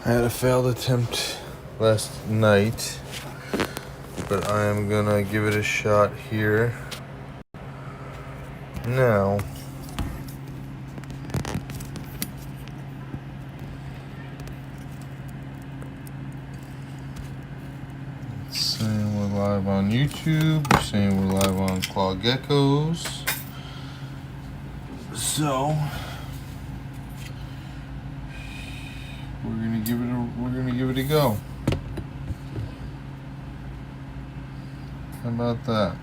I had a failed attempt last night, but I am gonna give it a shot here now. It's saying we're live on YouTube. It's saying we're live on Claw Geckos. So we're gonna give it a go. How about that?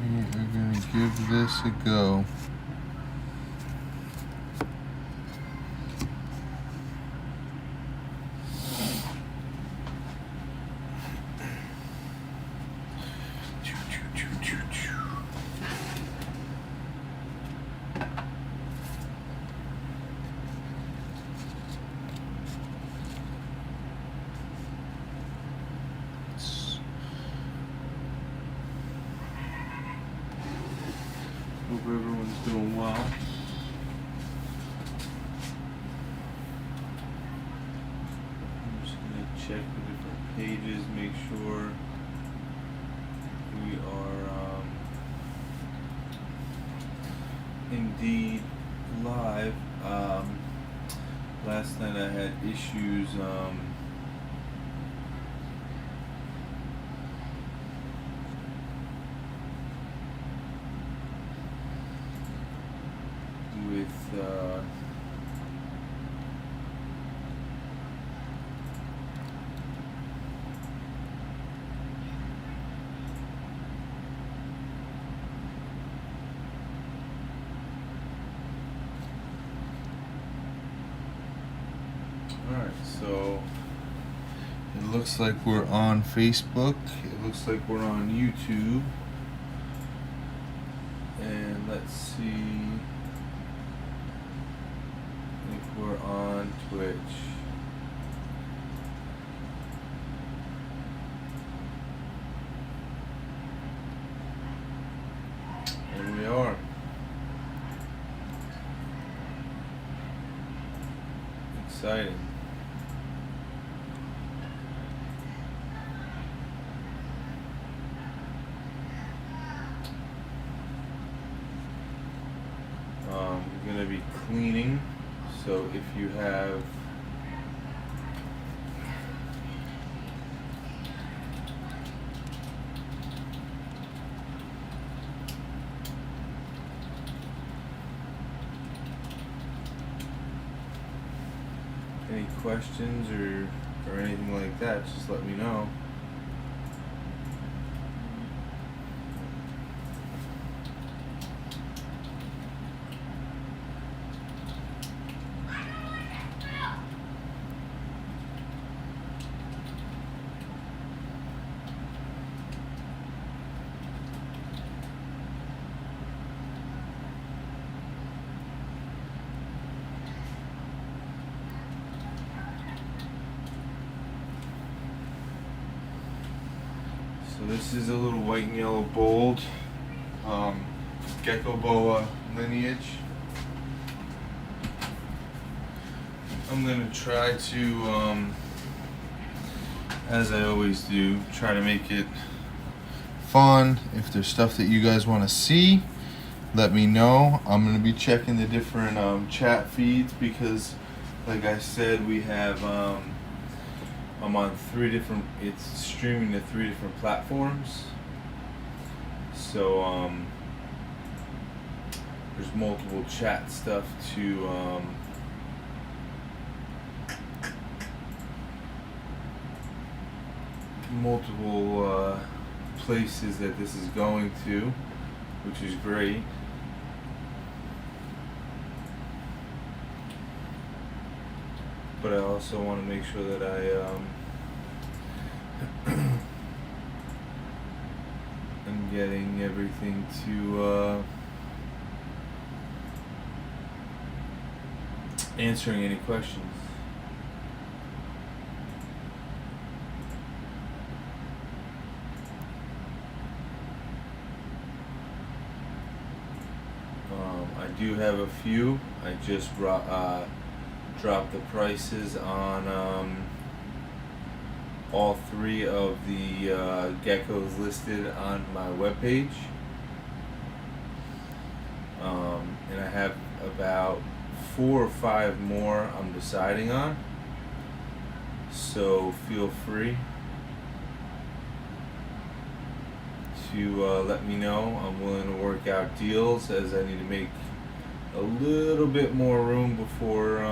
We are gonna give this a go. Hope everyone's doing well. I'm just gonna check the different pages, make sure we are indeed live. Last night I had issues with alright, so it looks like we're on Facebook, it looks like we're on YouTube, and let's see if we're on Twitch. And we are. Exciting. We're gonna be cleaning. So if you have any questions or anything like that, just let me know. So this is a little white and yellow bold gecko boa lineage. I'm gonna try to, as I always do, try to make it fun. If there's stuff that you guys want to see, let me know. I'm gonna be checking the different chat feeds because, like I said, we have I'm on it's streaming to 3 different platforms. So there's multiple chat stuff to multiple places that this is going to, which is great. But I also want to make sure that I am getting everything to answering any questions. I I do have a few. I just dropped the prices on all three of the geckos listed on my webpage. And I have about 4 or 5 more I'm deciding on. So feel free to let me know. I'm willing to work out deals, as I need to make a little bit more room before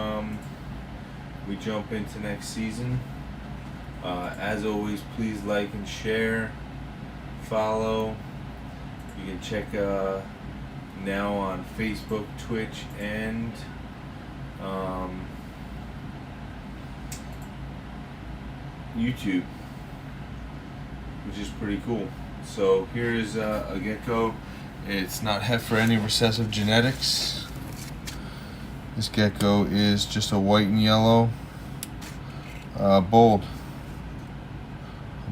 we jump into next season. As always, please like and share, follow. You can check now on Facebook, Twitch, and YouTube, which is pretty cool. So here is a gecko. It's not het for any recessive genetics. This gecko is just a white and yellow bold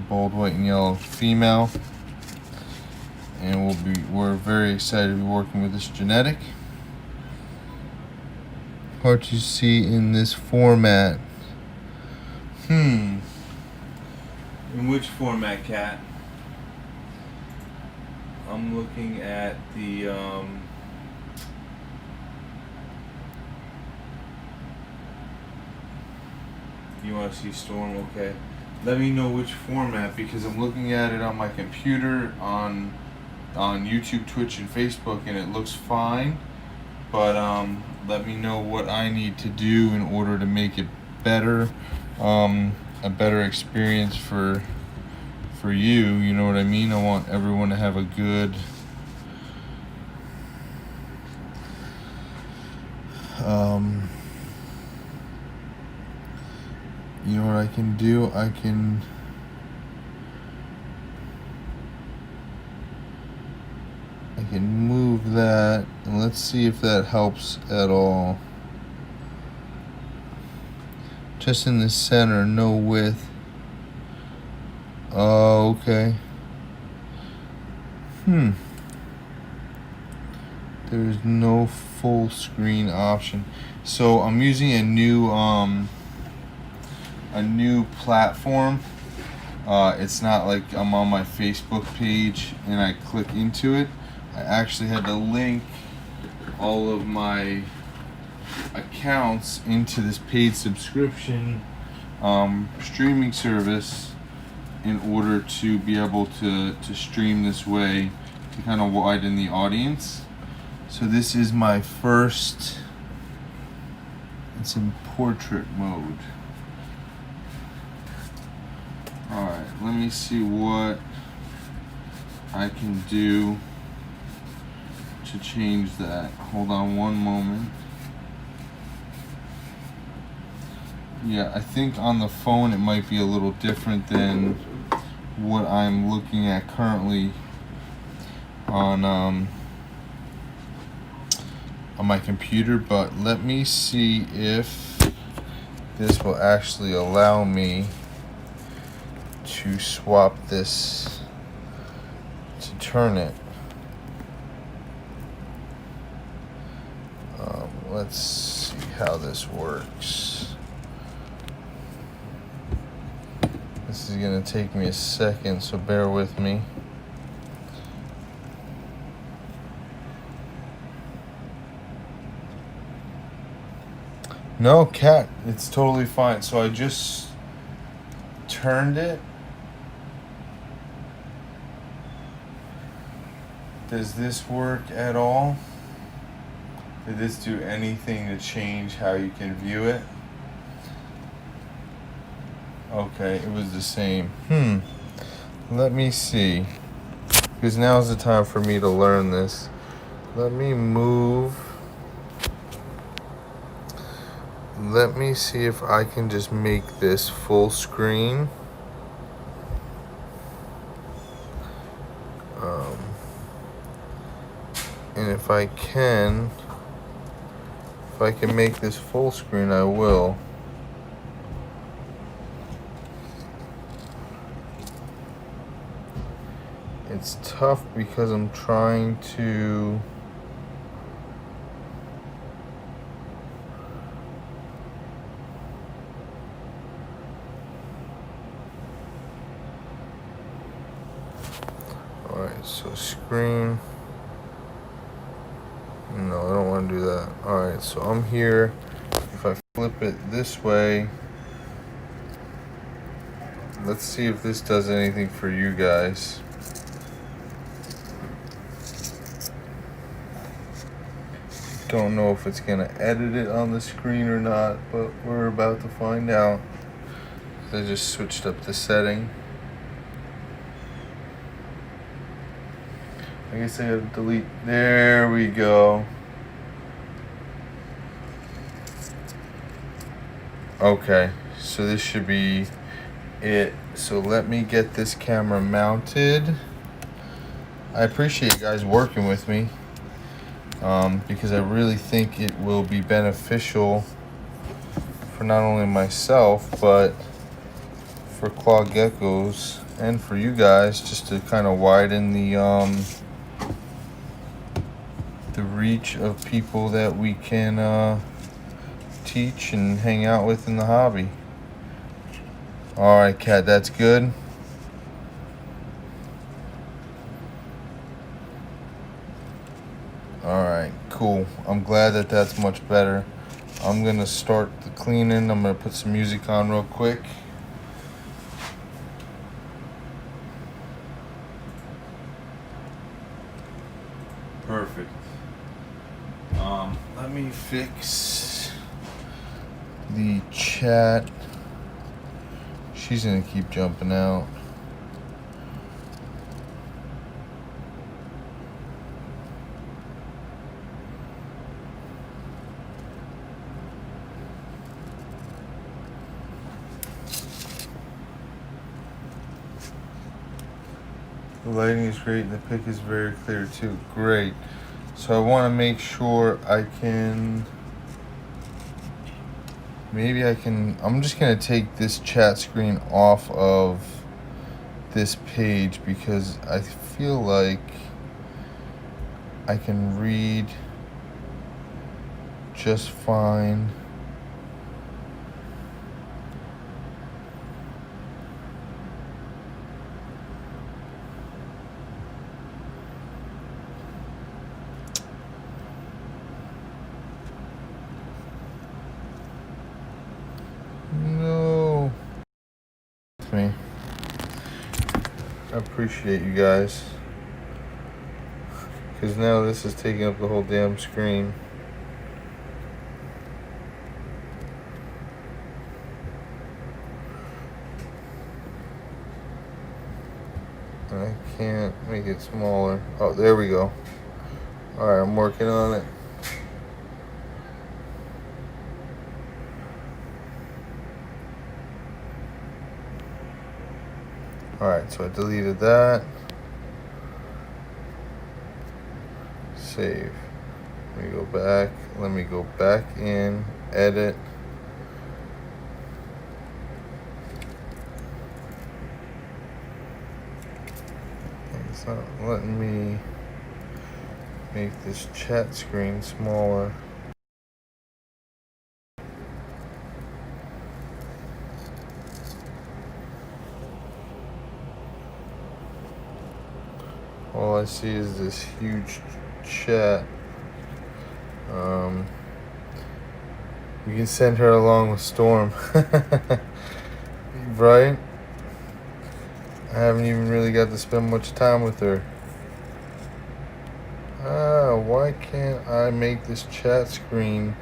white and yellow female, and we're very excited to be working with this genetic. Hard to see in this format. In which format, Cat? I'm looking at the you want to see Storm? Okay. Let me know which format, because I'm looking at it on my computer on YouTube, Twitch, and Facebook, and it looks fine. But let me know what I need to do in order to make it better, a better experience for you. You know what I mean? I want everyone to have a good you know what I can do? I can move that, and let's see if that helps at all. Just in the center, no width. Oh, okay. There's no full screen option. So I'm using a new platform. It's not like I'm on my Facebook page and I click into it. I actually had to link all of my accounts into this paid subscription streaming service in order to be able to stream this way, to kind of widen the audience. So this is my first, it's in portrait mode. Alright, let me see what I can do to change that. Hold on one moment. Yeah, I think on the phone it might be a little different than what I'm looking at currently on my computer, but let me see if this will actually allow me to swap this, to turn it. Let's see how this works. This is gonna take me a second, so bear with me. No, Cat, it's totally fine. So I just turned it. Does this work at all? Did this do anything to change how you can view it? Okay, it was the same. Let me see. Because now's the time for me to learn this. Let me move. Let me see if I can just make this full screen. And if I can make this full screen, I will. It's tough because I'm trying to screen. No, I don't want to do that. Alright, so I'm here. If I flip it this way, let's see if this does anything for you guys. Don't know if it's gonna edit it on the screen or not, but we're about to find out. I just switched up the setting. I guess I gotta delete. There we go. Okay, so this should be it. So let me get this camera mounted. I appreciate you guys working with me, because I really think it will be beneficial for not only myself, but for Claw Geckos and for you guys, just to kind of widen the reach of people that we can teach and hang out with in the hobby. Alright, Kat, that's good. Alright, cool. I'm glad that that's much better. I'm gonna start the cleaning. I'm gonna put some music on real quick. Perfect. Let me fix the chat. She's gonna keep jumping out. The lighting is great and the pic is very clear too. Great. So I want to make sure I can, maybe I can, I'm just going to take this chat screen off of this page because I feel like I can read just fine. No. Me. I appreciate you guys. Because now this is taking up the whole damn screen. I can't make it smaller. Oh, there we go. Alright, I'm working on it. Alright, so I deleted that. Save. Let me go back. Let me go back in. Edit. It's not letting me make this chat screen smaller. All I see is this huge chat. You can send her along with Storm. Right? I haven't even really got to spend much time with her. Why can't I make this chat screen?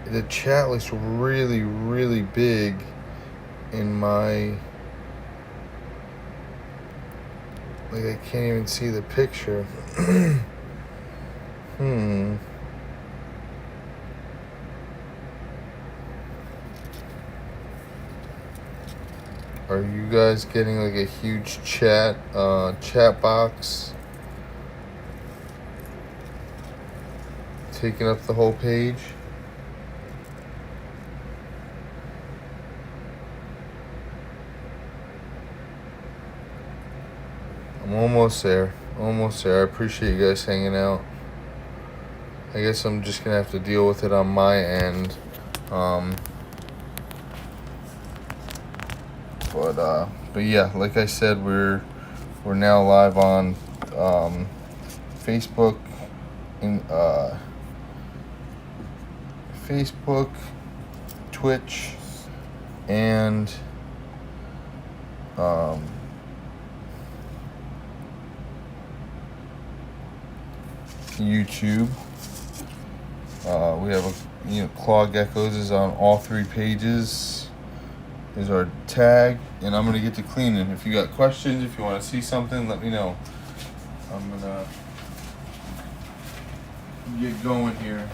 The chat looks really, really big in my... Like, I can't even see the picture. Are you guys getting like a huge chat box taking up the whole page? I'm almost there. Almost there. I appreciate you guys hanging out. I guess I'm just gonna have to deal with it on my end. But yeah, like I said, we're now live on Facebook, in Facebook, Twitch, and YouTube. We have Claw Geckos is on all 3 pages. Is our tag, and I'm gonna get to cleaning. If you got questions, if you want to see something, let me know. I'm gonna get going here.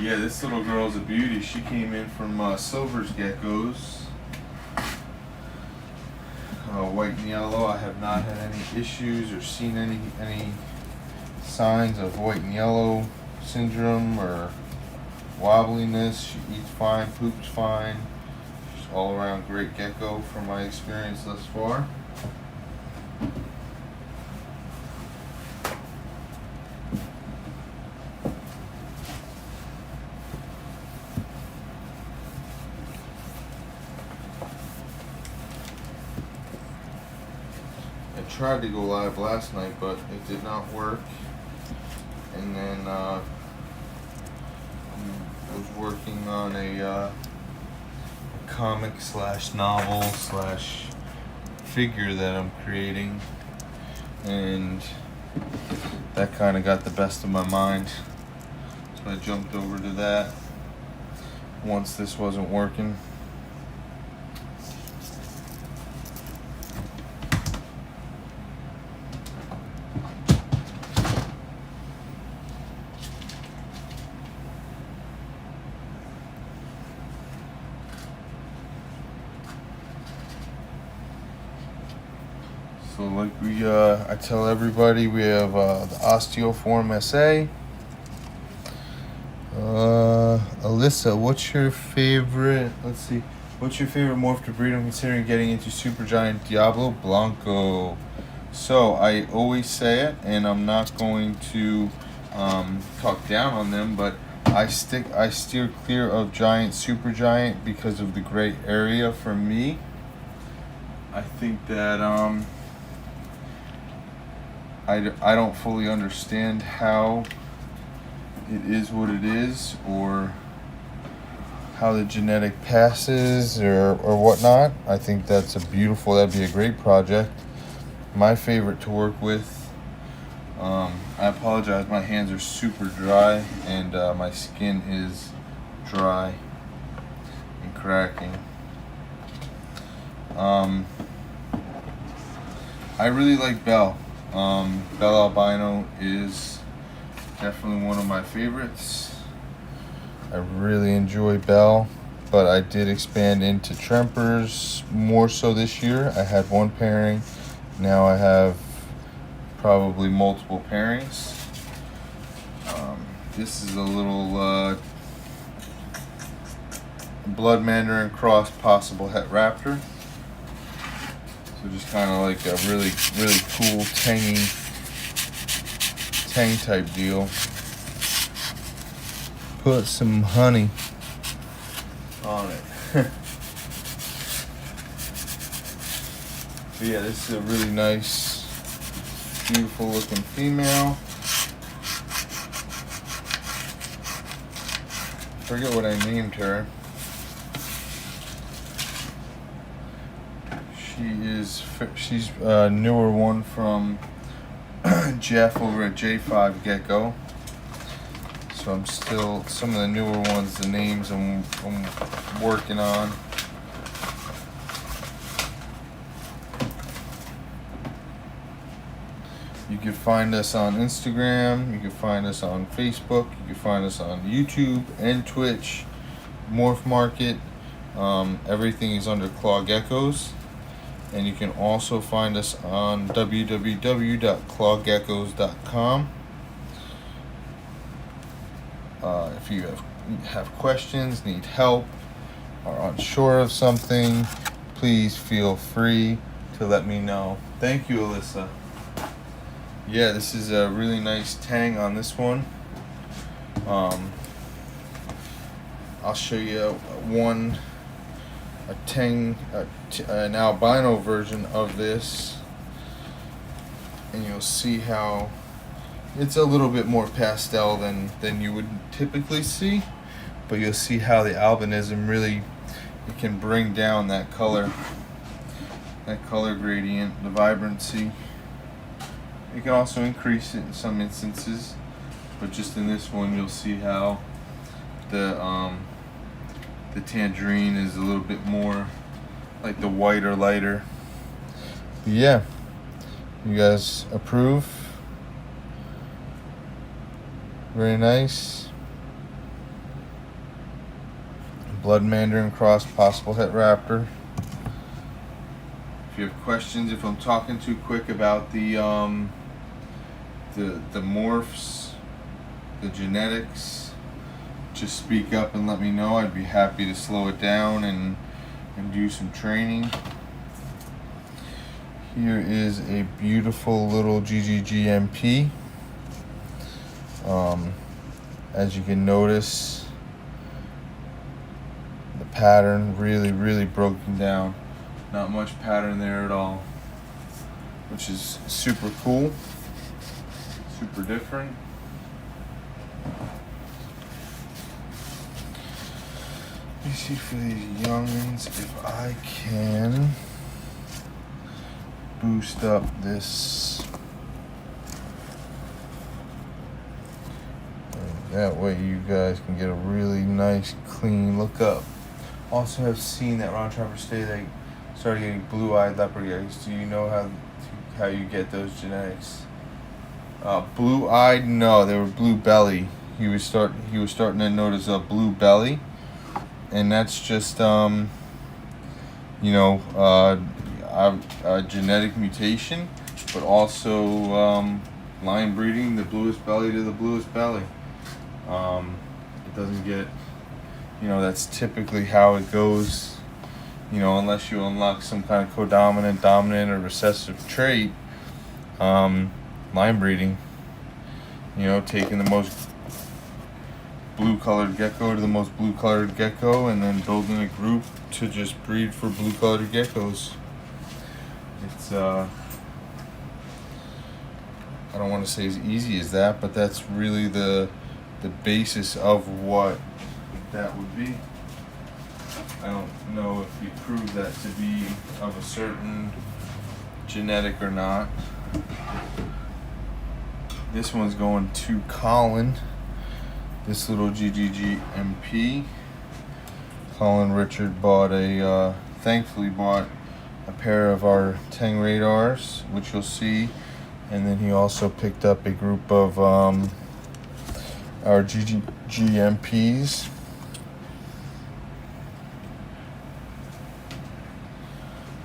Yeah, this little girl's a beauty. She came in from Leopard Geckos. White and yellow. I have not had any issues or seen any signs of white and yellow syndrome or wobbliness. She eats fine, poops fine. She's all around great gecko from my experience thus far. I tried to go live last night, but it did not work. And then I was working on a comic / novel / figure that I'm creating, and that kind of got the best of my mind. So I jumped over to that once this wasn't working. So like I tell everybody, we have the Osteoform SA. Alyssa, what's your favorite? Let's see. What's your favorite morph to breed? I'm considering getting into Supergiant Diablo Blanco. So I always say it, and I'm not going to talk down on them, but I steer clear of giant, supergiant because of the gray area for me. I think that I don't fully understand how it is what it is, or how the genetic passes, or whatnot. I think that'd be a great project. My favorite to work with. I apologize, my hands are super dry, and my skin is dry and cracking. I really like Belle. Belle Albino is definitely one of my favorites. I really enjoy Belle, but I did expand into Trempers more so this year. I had one pairing. Now I have probably multiple pairings. This is a little Blood Mandarin cross possible het raptor. So just kind of like a really cool tang type deal. Put some honey on it. But yeah, this is a really nice, beautiful looking female. Forget what I named her. She's a newer one from Jeff over at J5 Gecko. So I'm still, some of the newer ones, the names I'm working on. You can find us on Instagram, you can find us on Facebook, you can find us on YouTube and Twitch, Morph Market. Everything is under Claw Geckos. And you can also find us on www.clawgeckos.com. If you have questions, need help, are unsure of something, please feel free to let me know. Thank you, Alyssa. Yeah, this is a really nice tang on this one. I'll show you an albino version of this, and you'll see how it's a little bit more pastel than you would typically see, but you'll see how the albinism really, it can bring down that color gradient, the vibrancy. You can also increase it in some instances, but just in this one you'll see how the tangerine is a little bit more like the white or lighter. But yeah, you guys approve? Very nice. Blood Mandarin cross, possible het raptor. If you have questions, if I'm talking too quick about the morphs, the genetics, just speak up and let me know. I'd be happy to slow it down and do some training. Here is a beautiful little GGGMP. As you can notice, the pattern really broken down. Not much pattern there at all, which is super cool, super different. Let me see for these youngins if I can boost up this. That way you guys can get a really nice clean look up. Also have seen that Ron Trapper say they started getting blue-eyed leopard geckos. Do you know how you get those genetics? Blue-eyed? No, they were blue belly. He was starting to notice a blue belly, and that's just a genetic mutation, but also line breeding, the bluest belly to the bluest belly. It doesn't get, that's typically how it goes, unless you unlock some kind of codominant, dominant, or recessive trait. Line breeding, taking the most blue colored gecko to the most blue colored gecko, and then building a group to just breed for blue colored geckos. It's I don't want to say as easy as that, but that's really the basis of what that would be. I don't know if we prove that to be of a certain genetic or not. This one's going to Colin. This little GGG MP. Colin Richard thankfully bought a pair of our Tang radars, which you'll see, and then he also picked up a group of our GGGMPs.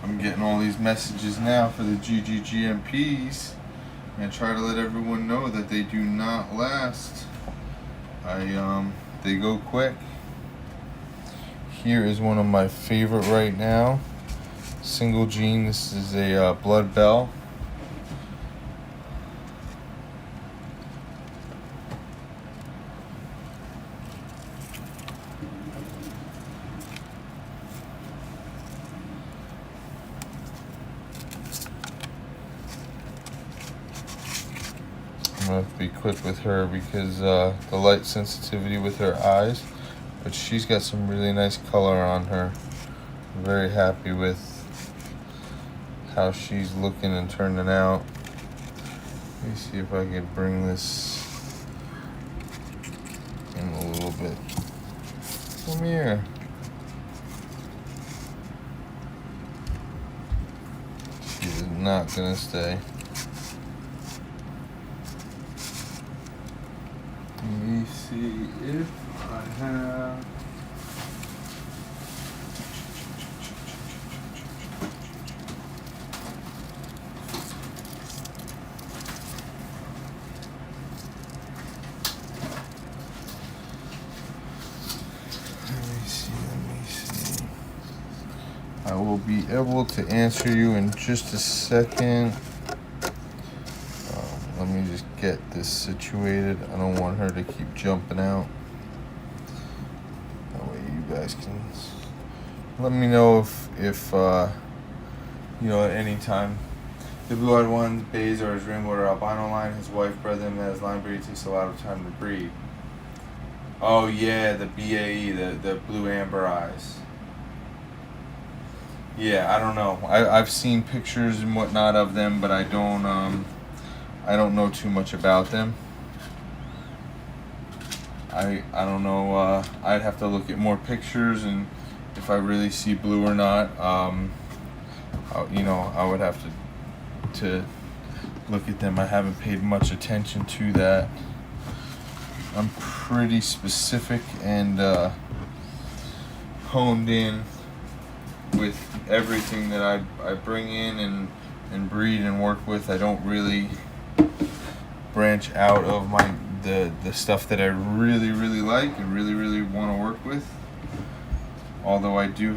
I'm getting all these messages now for the GGGMPs, and try to let everyone know that they do not last. They go quick. Here is one of my favorite right now. Single gene. This is a blood bell. I'm gonna have to be quick with her because the light sensitivity with her eyes, but she's got some really nice color on her. I'm very happy with how she's looking and turning out. Let me see if I can bring this in a little bit. Come here. She is not gonna stay. Let me see if I have. Let me see. I will be able to answer you in just a second. Let me just get this situated. I don't want her to keep jumping out. That way you guys can let me know if at any time The blue-eyed one, bays are his rainbow or albino line. His wife bred them as line breed. It takes a lot of time to breed. Oh yeah, the BAE, the blue amber eyes. Yeah, I don't know. I've seen pictures and whatnot of them, but I don't know too much about them. I don't know. I'd have to look at more pictures, and if I really see blue or not, you know, I would have to look at them. I haven't paid much attention to that. I'm pretty specific and honed in with everything that I bring in and breed and work with. I don't really branch out of the stuff that I really like and really want to work with. Although I do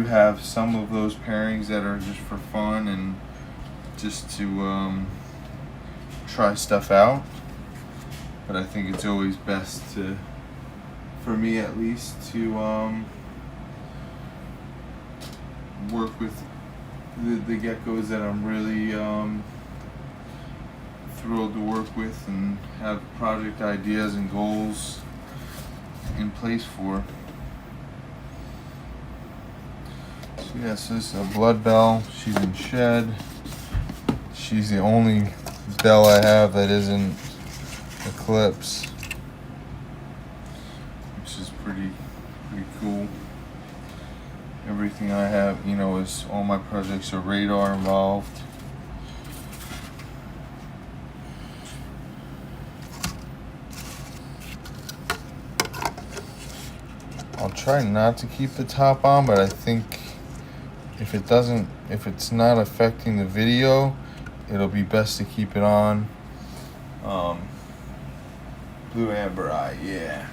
have some of those pairings that are just for fun and just to try stuff out. But I think it's always best to, for me at least, to work with the geckos that I'm really thrilled to work with and have project ideas and goals in place for. So yeah, so this is a blood bell. She's in shed. She's the only bell I have that isn't Eclipse, which is pretty cool. Everything I have, you know, is all my projects are radar involved. I'll try not to keep the top on, but I think if it's not affecting the video, it'll be best to keep it on. Blue amber eye, yeah.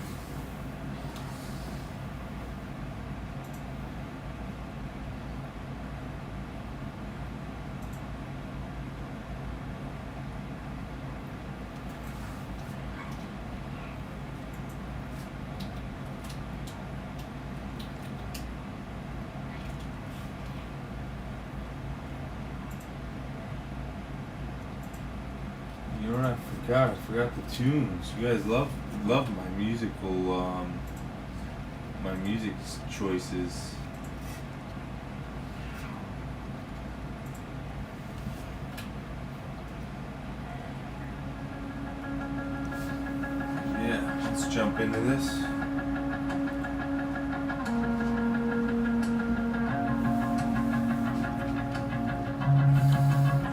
You know what I forgot? I forgot the tunes. You guys love my musical my music choices. Yeah, let's jump into this.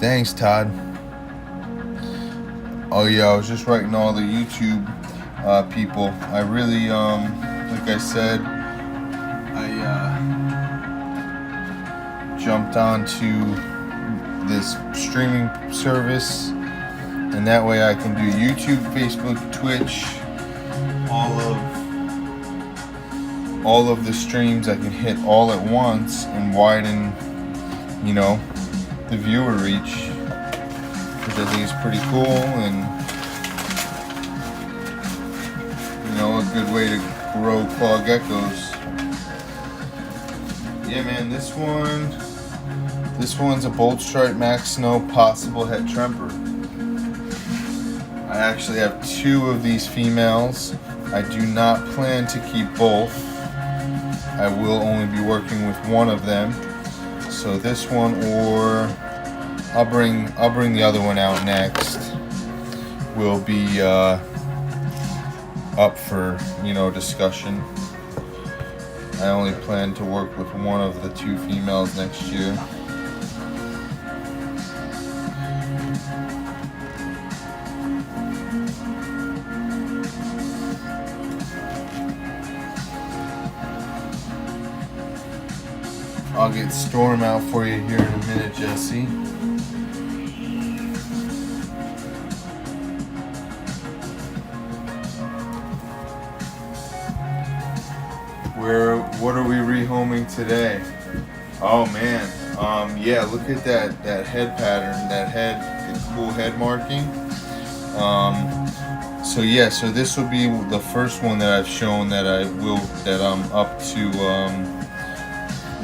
Thanks, Todd. Oh yeah, I was just writing all the YouTube people. I really, like I said, I jumped onto this streaming service, and that way I can do YouTube, Facebook, Twitch, all of the streams I can hit all at once and widen, you know, the viewer reach. Which I think is pretty cool, and you know, a good way to grow Claw Geckos. Yeah, man, this one's a Bolt Stripe Max Snow Possible Het Tremper. I actually have 2 of these females. I do not plan to keep both. I will only be working with one of them. So this one, or I'll bring the other one out next. Will be up for, you know, discussion. I only plan to work with one of the 2 females next year. I'll get Storm out for you here in a minute, Jesse. What are we rehoming today? Oh man, yeah, look at that head pattern, the cool head marking. So yeah, so this will be the first one that I've shown that I'm up to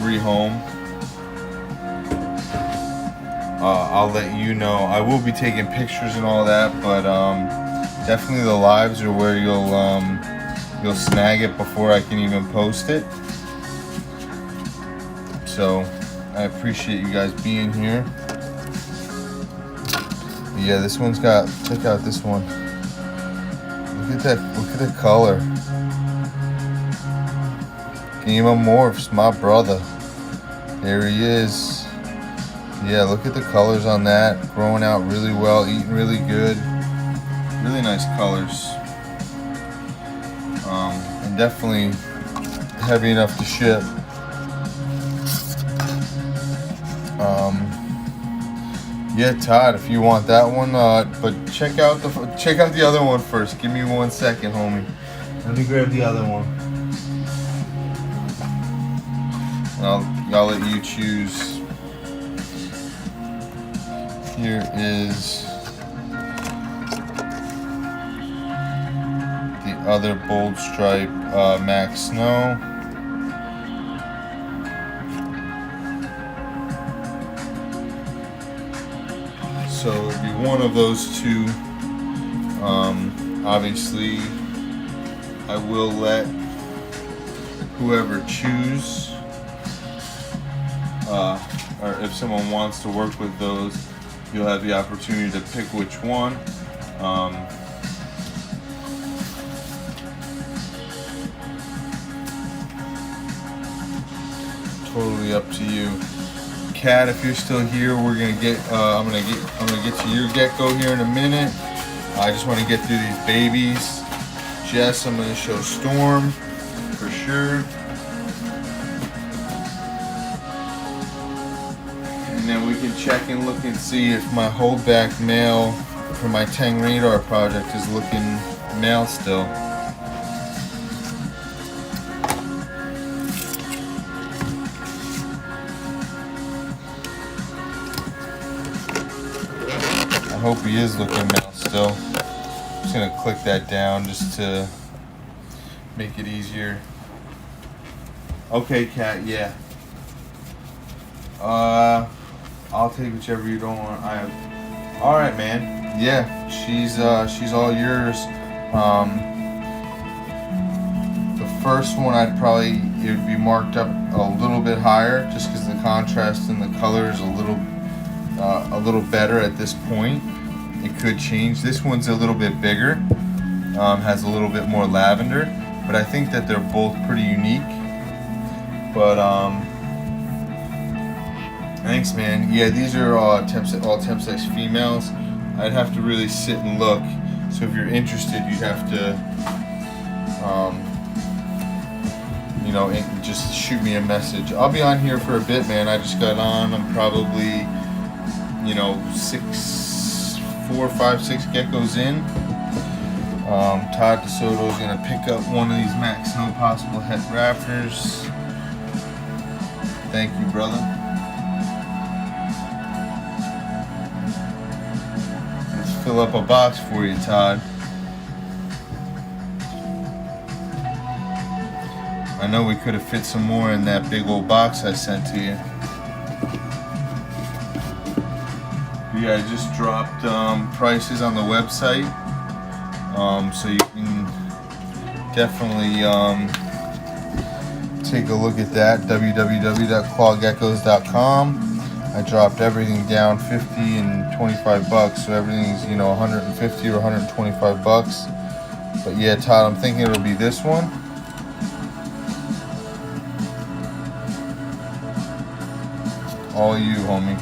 rehome. I'll let you know. I will be taking pictures and all that, but definitely the lives are where you'll snag it before I can even post it. So I appreciate you guys being here. Yeah, this one's got, check out this one. Look at that, look at the color. Game Morphs, my brother. There he is. Yeah, look at the colors on that. Growing out really well, eating really good. Really nice colors. And definitely heavy enough to ship. Yeah, Todd, if you want that one, but check out the other one first. Give me 1 second, homie. Let me grab the other one. I'll let you choose. Here is the other Bold Stripe Max Snow. So it'd be one of those two. Obviously, I will let whoever choose, or if someone wants to work with those, you'll have the opportunity to pick which one. Totally up to you. Cat, if you're still here, we're gonna get. I'm gonna get to your gecko here in a minute. I just want to get through these babies. Jess, I'm gonna show Storm for sure, and then we can check and look and see if my holdback male for my Tang Radar project is looking male still. I hope he is looking male still. I'm just gonna click that down just to make it easier. Okay, Cat, yeah. I'll take whichever you don't want. All right, man. Yeah, she's all yours. The first one it would be marked up a little bit higher, just because the contrast and the color is a little better at this point. It could change. This one's a little bit bigger, has a little bit more lavender, but I think that they're both pretty unique. But thanks, man. Yeah, these are all temp sex females. I'd have to really sit and look. So if you're interested, you'd have to, just shoot me a message. I'll be on here for a bit, man. I just got on. I'm probably, 4, 5, 6 geckos in. Todd DeSoto is gonna pick up one of these Max Snow Possible Het Raptors. Thank you, brother. Let's fill up a box for you, Todd. I know we could have fit some more in that big old box I sent to you. Yeah, I just dropped prices on the website, so you can definitely take a look at that. www.clawgeckos.com. I dropped everything down 50 and 25 bucks, so everything's 150 or 125 bucks. But yeah, Todd, I'm thinking it'll be this one. All you, homie.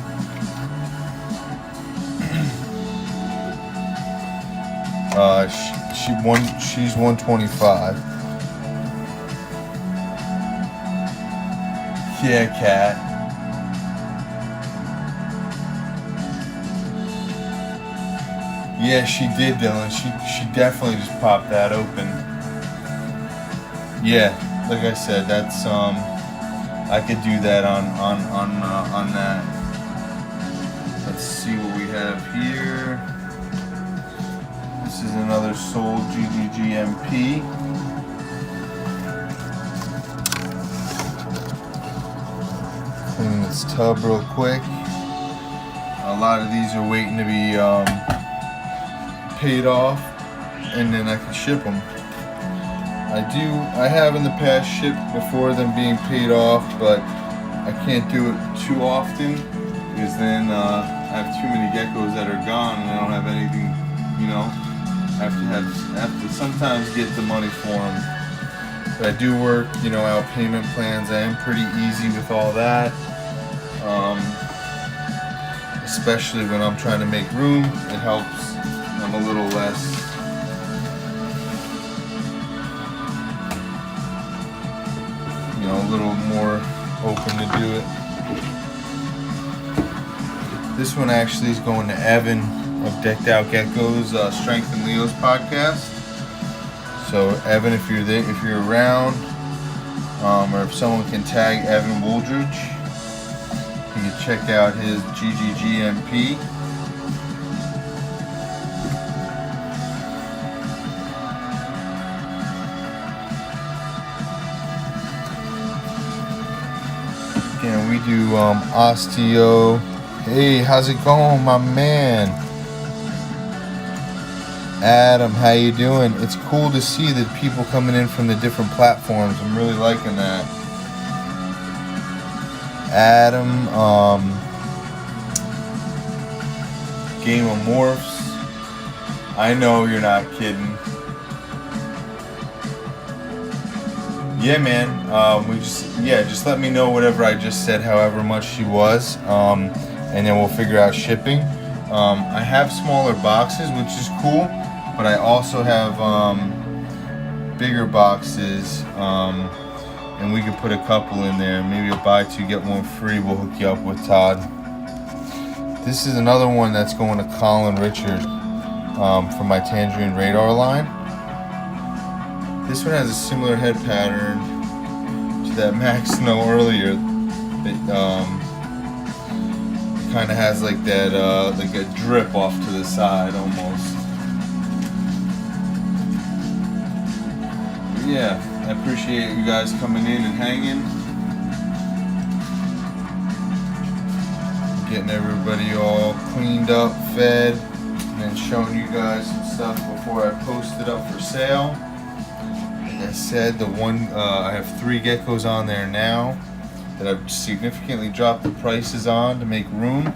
She's 125. Yeah, Cat. Yeah, she did, Dylan. She definitely just popped that open. Yeah, like I said, that's I could do that on that. Let's see what we have here. This is another Soul GGGMP. Clean this tub real quick. A lot of these are waiting to be paid off, and then I can ship them. I have in the past shipped before them being paid off, but I can't do it too often because then I have too many geckos that are gone and I don't have anything, you know. I have to sometimes get the money for them. But I do work, you know, out payment plans. I am pretty easy with all that. Especially when I'm trying to make room, it helps. I'm a little less a little more open to do it. This one actually is going to Evan of Decked Out Geckos, Strength and Leo's podcast. So Evan, if you're there, if you're around, or if someone can tag Evan Wooldridge, you can check out his GGGMP. And we do osteo. Hey, how's it going, my man? Adam, how you doing? It's cool to see that people coming in from the different platforms. I'm really liking that. Adam, Game of Morphs. I know you're not kidding. Yeah, man. Just let me know whatever I just said, however much she was, and then we'll figure out shipping. I have smaller boxes, which is cool, but I also have bigger boxes, and we could put a couple in there. Maybe a buy two get one free. We'll hook you up with Todd. This is another one that's going to Colin Richard from my Tangerine Radar line. This one has a similar head pattern to that Max Snow earlier. It kind of has like that, like a drip off to the side almost. But yeah, I appreciate you guys coming in and hanging, getting everybody all cleaned up, fed, and then showing you guys some stuff before I post it up for sale. I said, I have 3 geckos on there now that I've significantly dropped the prices on to make room.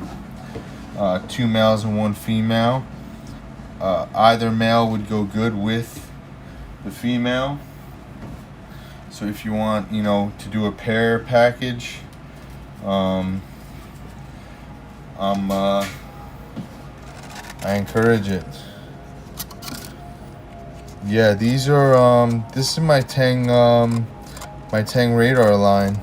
2 males and 1 female. Either male would go good with the female. So if you want, to do a pair package, I encourage it. Yeah, these are this is my Tang Radar line.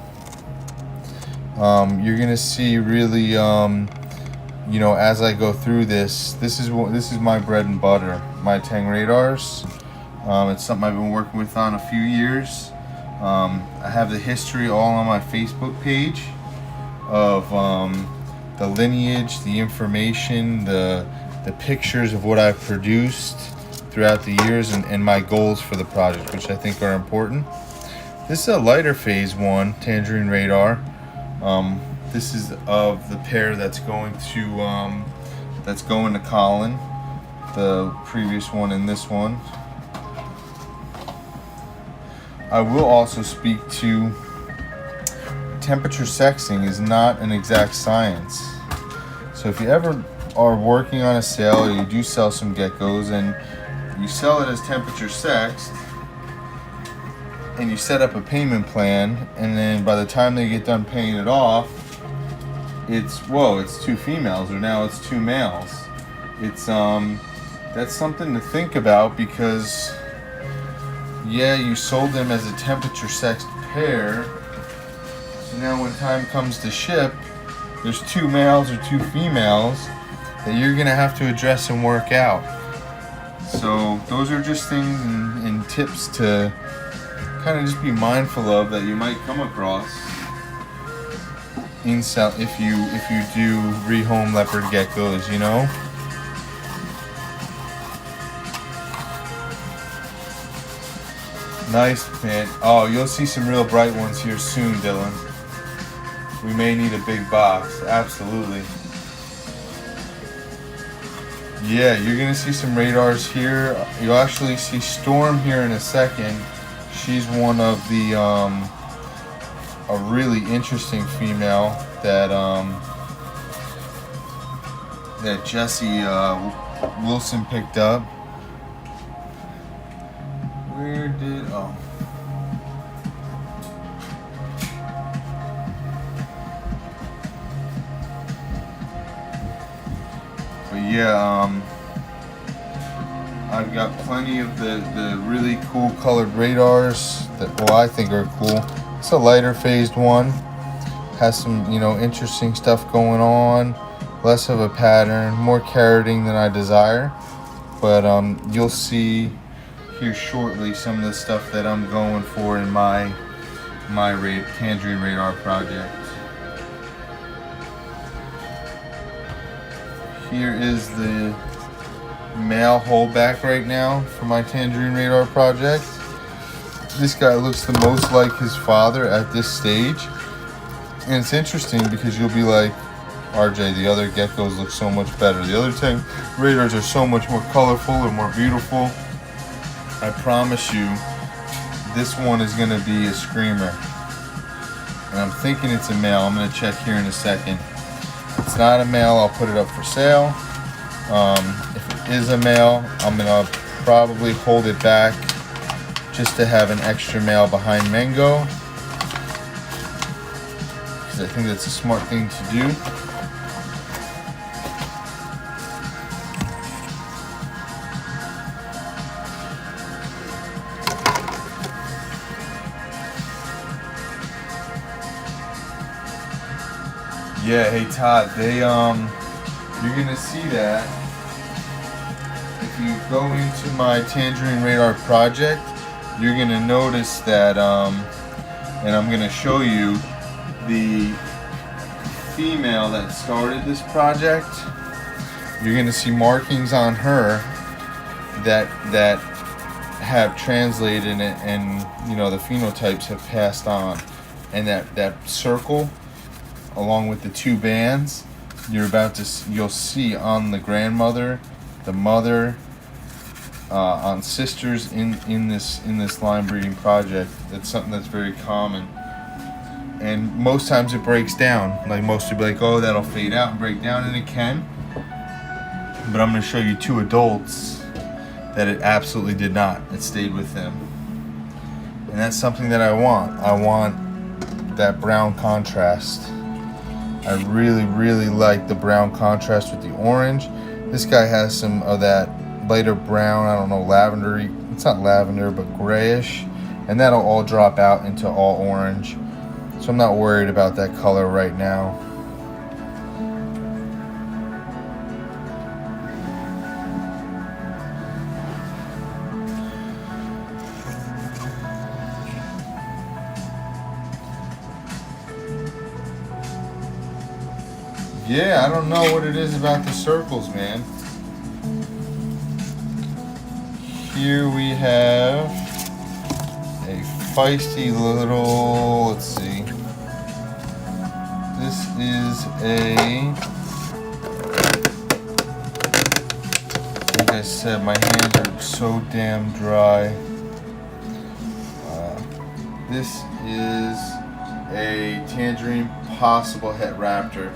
You're gonna see really as I go through this is my bread and butter, my Tang Radars. It's something I've been working with on a few years. I have the history all on my Facebook page of the lineage, the information, the pictures of what I've produced throughout the years and my goals for the project, which I think are important. This is a lighter phase 1 Tangerine Radar. This is of the pair that's going to Colin, the previous one and this one. I will also speak to temperature sexing is not an exact science. So if you ever are working on a sale or you do sell some geckos and you sell it as temperature sexed, and you set up a payment plan, and then by the time they get done paying it off, it's 2 females, or now it's 2 males. It's that's something to think about, because you sold them as a temperature sexed pair, so now when time comes to ship, there's 2 males or 2 females that you're gonna have to address and work out. So those are just things and tips to kind of just be mindful of that you might come across in sell if you do rehome leopard geckos, Nice, man. Oh, you'll see some real bright ones here soon, Dylan. We may need a big box, absolutely. Yeah, you're gonna see some radars here. You'll actually see Storm here in a second. She's one of the a really interesting female that that Jesse Wilson picked up. Where did But yeah, I've got plenty of the really cool colored radars that, well, I think are cool. It's a lighter phased one. Has some, you know, interesting stuff going on. Less of a pattern, more carroting than I desire. But you'll see here shortly some of the stuff that I'm going for in my tangerine radar project. Here is the male holdback right now for my tangerine radar project. This guy looks the most like his father at this stage. And it's interesting because you'll be like, RJ, the other geckos look so much better. The other 10 radars are so much more colorful and more beautiful. I promise you, this one is gonna be a screamer. And I'm thinking it's a male. I'm gonna check here in a second. If it's not a male, I'll put it up for sale. If it is a male, I'm gonna probably hold it back just to have an extra male behind Mango, because I think that's a smart thing to do. Yeah, hey Todd, you're gonna see that if you go into my tangerine radar project, you're gonna notice that, and I'm gonna show you the female that started this project. You're gonna see markings on her that have translated it, and you know the phenotypes have passed on, and that circle along with the two bands, you'll see on the grandmother, the mother, on sisters in this line breeding project. That's something that's very common, and most times it breaks down. Like most will be like, oh, that'll fade out and break down, and it can. But I'm going to show you two adults that it absolutely did not. It stayed with them, and that's something that I want. I want that brown contrast. I really like the brown contrast with the orange. This guy has some of that lighter brown, I don't know, lavender. It's not lavender, but grayish. And that'll all drop out into all orange. So I'm not worried about that color right now. Yeah, I don't know what it is about the circles, man. Here we have a feisty little, let's see. This is like I said, my hands are so damn dry. This is a tangerine possible het raptor.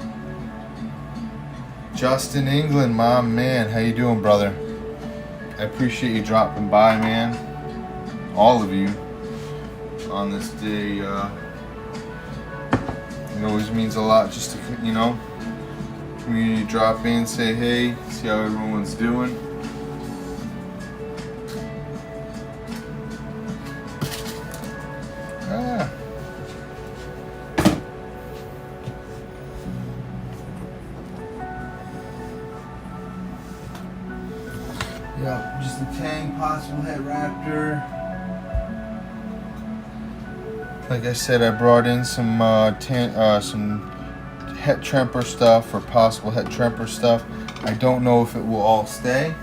Justin England, my man, how you doing, brother? I appreciate you dropping by, man. All of you on this day. It always means a lot just to, you know, community drop in, say hey, see how everyone's doing. Yep, just a Tang possible het raptor. Like I said, I brought in some het tremper stuff or possible het tremper stuff. I don't know if it will all stay.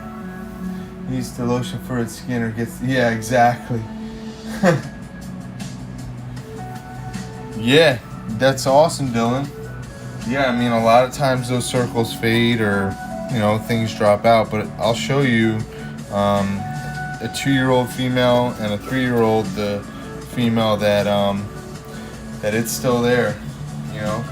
Needs the lotion for its skin or gets, yeah, exactly. Yeah, that's awesome, Dylan. Yeah, I mean, a lot of times those circles fade or you know, things drop out. But I'll show you a 2-year-old female and a 3-year-old, the female that that it's still there, you know.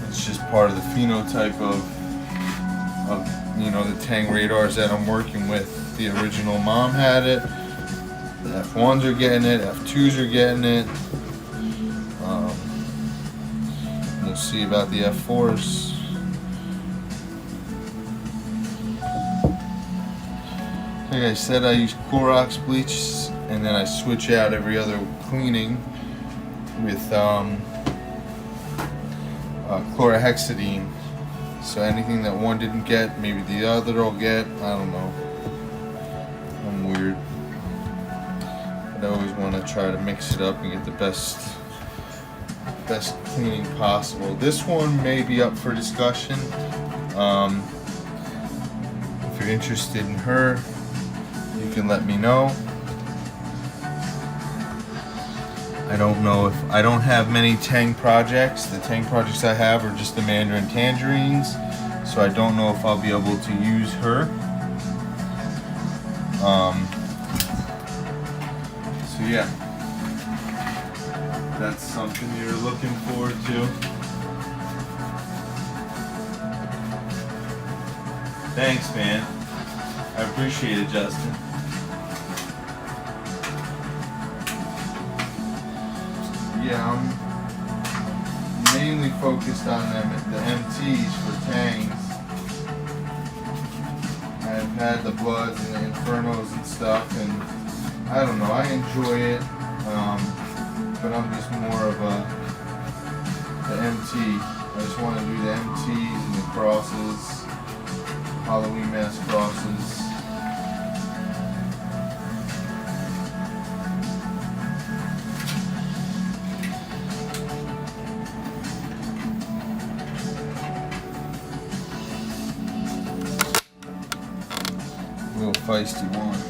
It's just part of the phenotype of you know, the Tang radars that I'm working with. The original mom had it. The F1s are getting it. F2s are getting it. We'll see about the F4s. Like I said, I use Clorox bleach, and then I switch out every other cleaning with chlorhexidine. So anything that one didn't get, maybe the other will get. I don't know. I'm weird. But I always want to try to mix it up and get the best cleaning possible. This one may be up for discussion. If you're interested in her, you can let me know. I don't know if I don't have many Tang projects. The Tang projects I have are just the Mandarin Tangerines, so I don't know if I'll be able to use her. So yeah, that's something you're looking forward to. Thanks, man. I appreciate it, Justin. Yeah, I'm mainly focused on the MTs for Tangs. I've had the Bloods and the Infernos and stuff, and I don't know, I enjoy it, but I'm just more of the MT. I just want to do the MTs and the crosses, Halloween mask crosses. Real feisty one.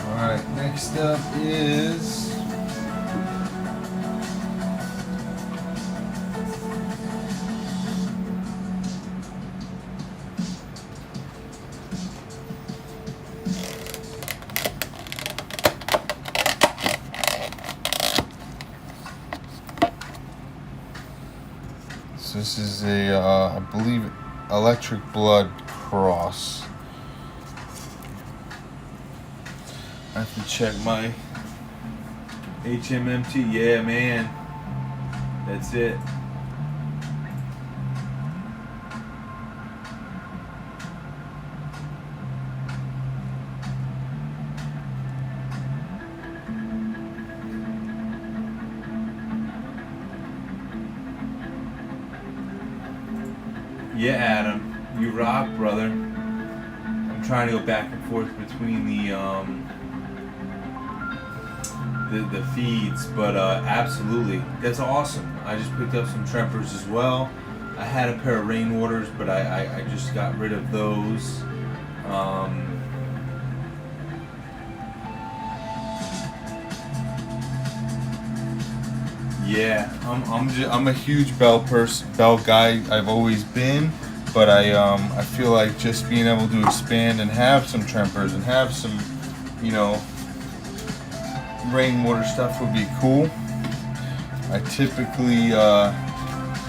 Alright, next up is this is a, I believe, Electric Blood cross. I have to check my HMMT. Yeah, man. That's it. Yeah, Adam, you rock, brother. I'm trying to go back and forth between the feeds, but absolutely, that's awesome. I just picked up some Trempers as well. I had a pair of Rainwaters, but I just got rid of those. Yeah, I'm a huge bell guy. I've always been, but I feel like just being able to expand and have some Trempers and have some, you know, Rainwater stuff would be cool. I typically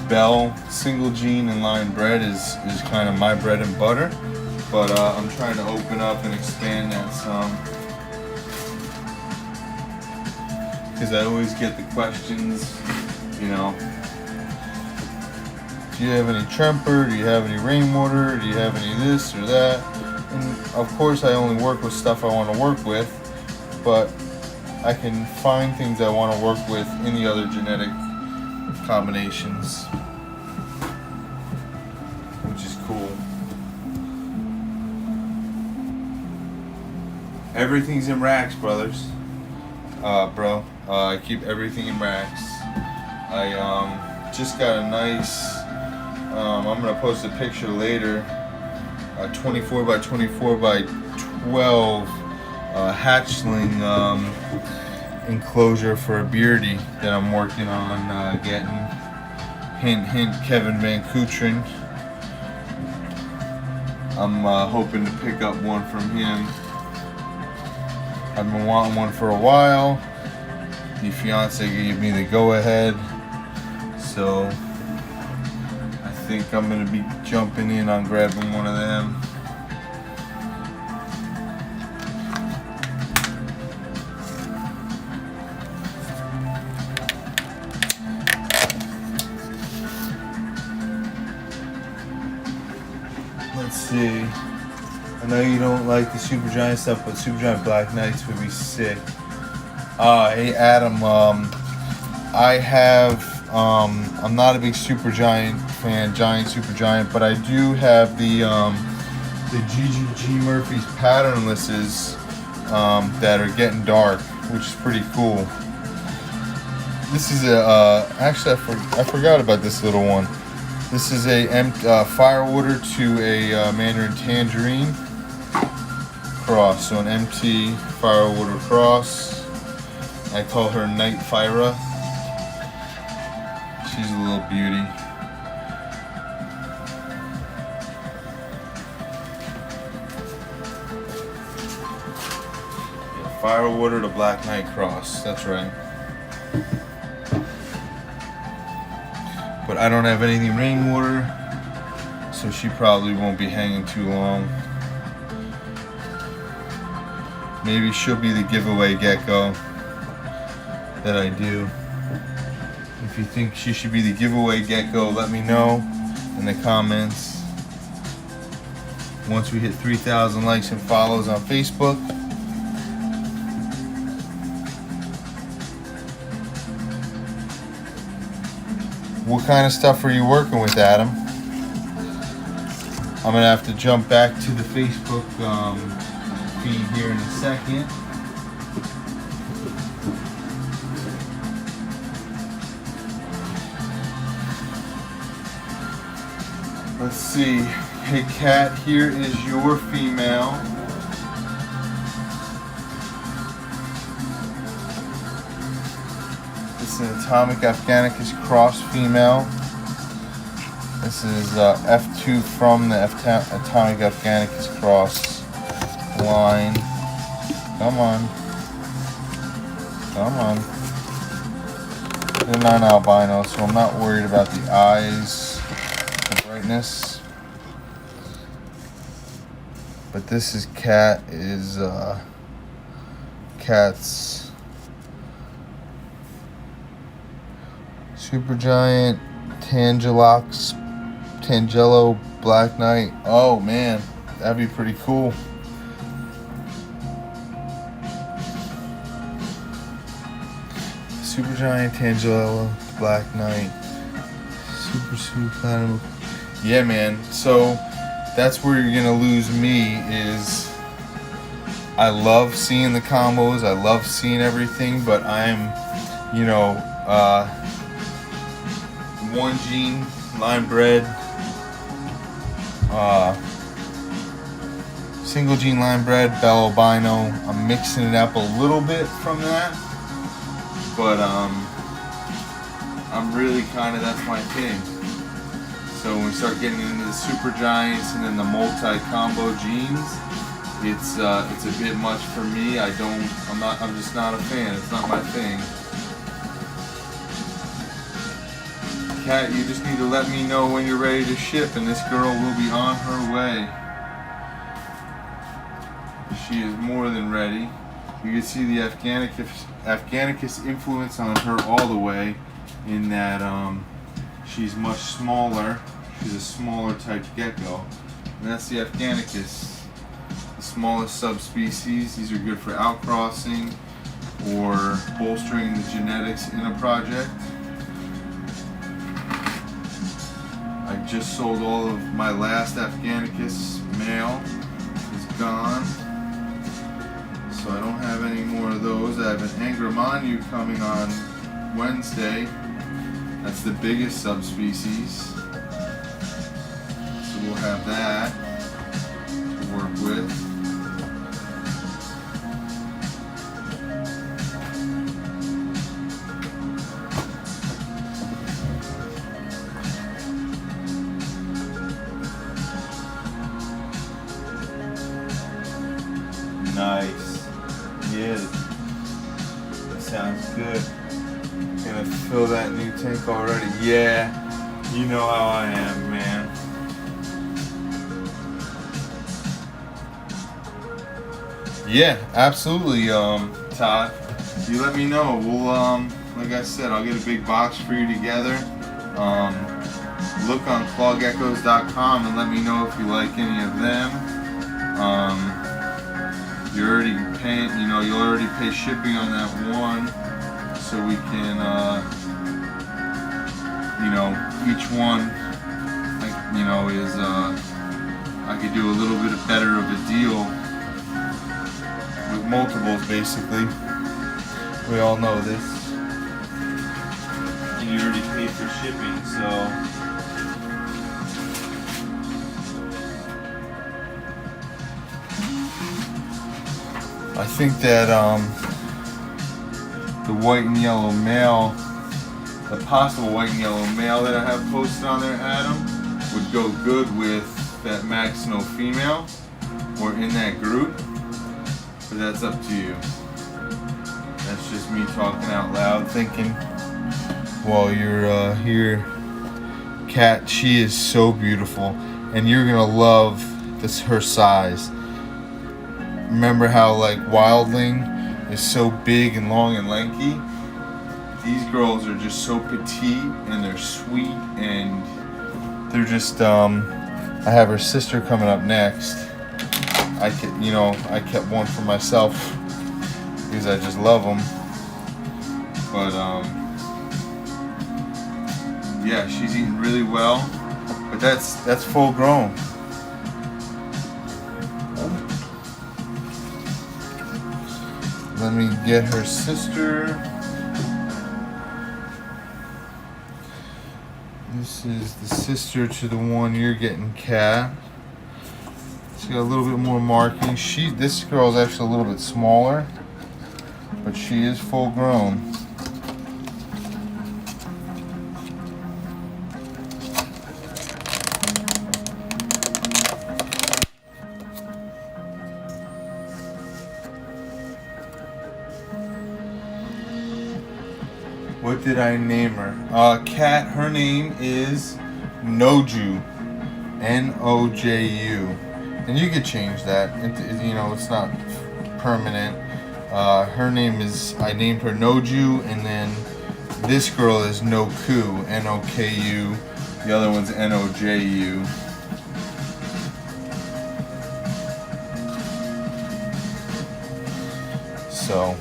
Bell single gene and line bread is kind of my bread and butter, but I'm trying to open up and expand that some. Because I always get the questions, you know, do you have any Tremper, do you have any Rainwater, do you have any this or that? And of course I only work with stuff I want to work with, but I can find things I want to work with in the other genetic combinations, which is cool. Everything's in racks, brothers. Bro. I keep everything in racks. I just got a nice, I'm going to post a picture later a 24 by 24 by 12 hatchling enclosure for a beardy that I'm working on getting. Hint, hint, Kevin Van Kootren. I'm hoping to pick up one from him. I've been wanting one for a while. The fiance gave me the go-ahead, so I think I'm gonna be jumping in on grabbing one of them. Let's see. I know you don't like the Supergiant stuff, but Supergiant Black Knights would be sick. Hey Adam, I have, I'm not a big Supergiant fan, Giant Supergiant, but I do have the GGG Murphy's patternlesses that are getting dark, which is pretty cool. This is a, actually I forgot about this little one. This is a Firewater to a Mandarin Tangerine cross, so an MT Firewater cross. I call her Night Fyra. She's a little beauty. Yeah, Firewater to Black Knight cross, that's right. But I don't have anything rainwater, so she probably won't be hanging too long. Maybe she'll be the giveaway gecko that I do. If you think she should be the giveaway gecko, let me know in the comments. Once we hit 3,000 likes and follows on Facebook. What kind of stuff are you working with, Adam? I'm gonna have to jump back to the Facebook feed here in a second. Let's see. Hey Kat, here is your female. This is an Atomic Afghanicus cross female. This is F2 from the Atomic Afghanicus cross line. Come on. Come on. They're non-albino, so I'm not worried about the eyes, the brightness. But this is Cat's Supergiant Tangelo Black Knight. Oh man, that'd be pretty cool. Supergiant Tangelo Black Knight. Super Platinum. Yeah man, so that's where you're gonna lose me is I love seeing the combos, I love seeing everything, but I'm, you know, one gene, lime bred, single gene lime bred, bell albino. I'm mixing it up a little bit from that, but I'm really kind of, that's my thing. So when we start getting into the super giants and then the multi-combo genes, it's a bit much for me. I'm just not a fan. It's not my thing. Kat, you just need to let me know when you're ready to ship, and this girl will be on her way. She is more than ready. You can see the Afghanicus influence on her all the way, in that she's much smaller. She's a smaller type gecko, and that's the Afghanicus, the smallest subspecies. These are good for outcrossing or bolstering the genetics in a project. I just sold all of my last Afghanicus male. It's gone. So I don't have any more of those. I have an Angramanu coming on Wednesday. That's the biggest subspecies. So we'll have that. with. Nice. Yeah. That sounds good. Gonna fill that new tank already. Yeah. You know how I am, man. Yeah, absolutely, Todd. You let me know. We'll, like I said, I'll get a big box for you together. Look on clawgeckos.com and let me know if you like any of them. You're already paying, you know, you'll already pay shipping on that one, so we can, you know, each one, like, you know, is, I could do a little bit better of a deal with multiples, basically. We all know this. And you already paid for shipping, so. I think that the white and yellow male, the possible white and yellow male that I have posted on there, Adam, would go good with that Max No female or in that group, but that's up to you. That's just me talking out loud, thinking while you're here. Cat, she is so beautiful, and you're gonna love this, her size. Remember how like Wildling is so big and long and lanky? These girls are just so petite and they're sweet, and they're just I have her sister coming up next. I kept one for myself because I just love them. But yeah, she's eating really well. But that's full grown. Let me get her sister. This is the sister to the one you're getting, Cat. She's got a little bit more marking. This girl is actually a little bit smaller, but she is full grown. What did I name her? Cat, her name is Noju. N-O-J-U. And you could change that. You know, it's not permanent. Her name is, I named her Noju, and then this girl is Noku. N-O-K-U. The other one's N-O-J-U. So,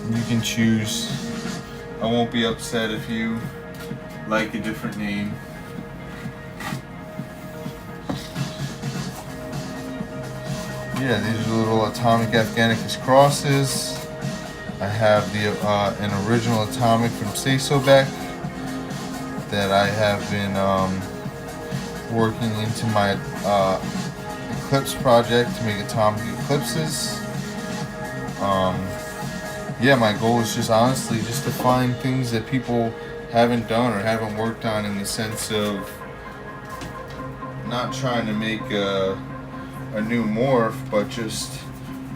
you can choose. I won't be upset if you like a different name. Yeah, these are little atomic Afghanicus crosses. I have the an original atomic from Sasobek that I have been working into my eclipse project to make atomic eclipses. Yeah, my goal is just honestly just to find things that people haven't done or haven't worked on, in the sense of not trying to make a new morph, but just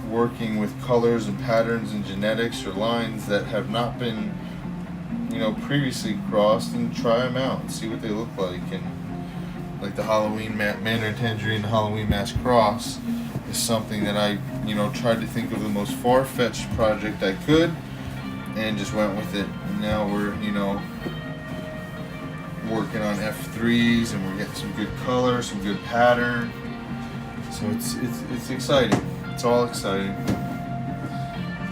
working with colors and patterns and genetics or lines that have not been, you know, previously crossed, and try them out and see what they look like. And like the Halloween Mandarin Tangerine, the Halloween Mask Cross is something that I, you know, tried to think of the most far-fetched project I could and just went with it. And now we're, you know, working on F3s, and we're getting some good color, some good pattern. So it's exciting. It's all exciting.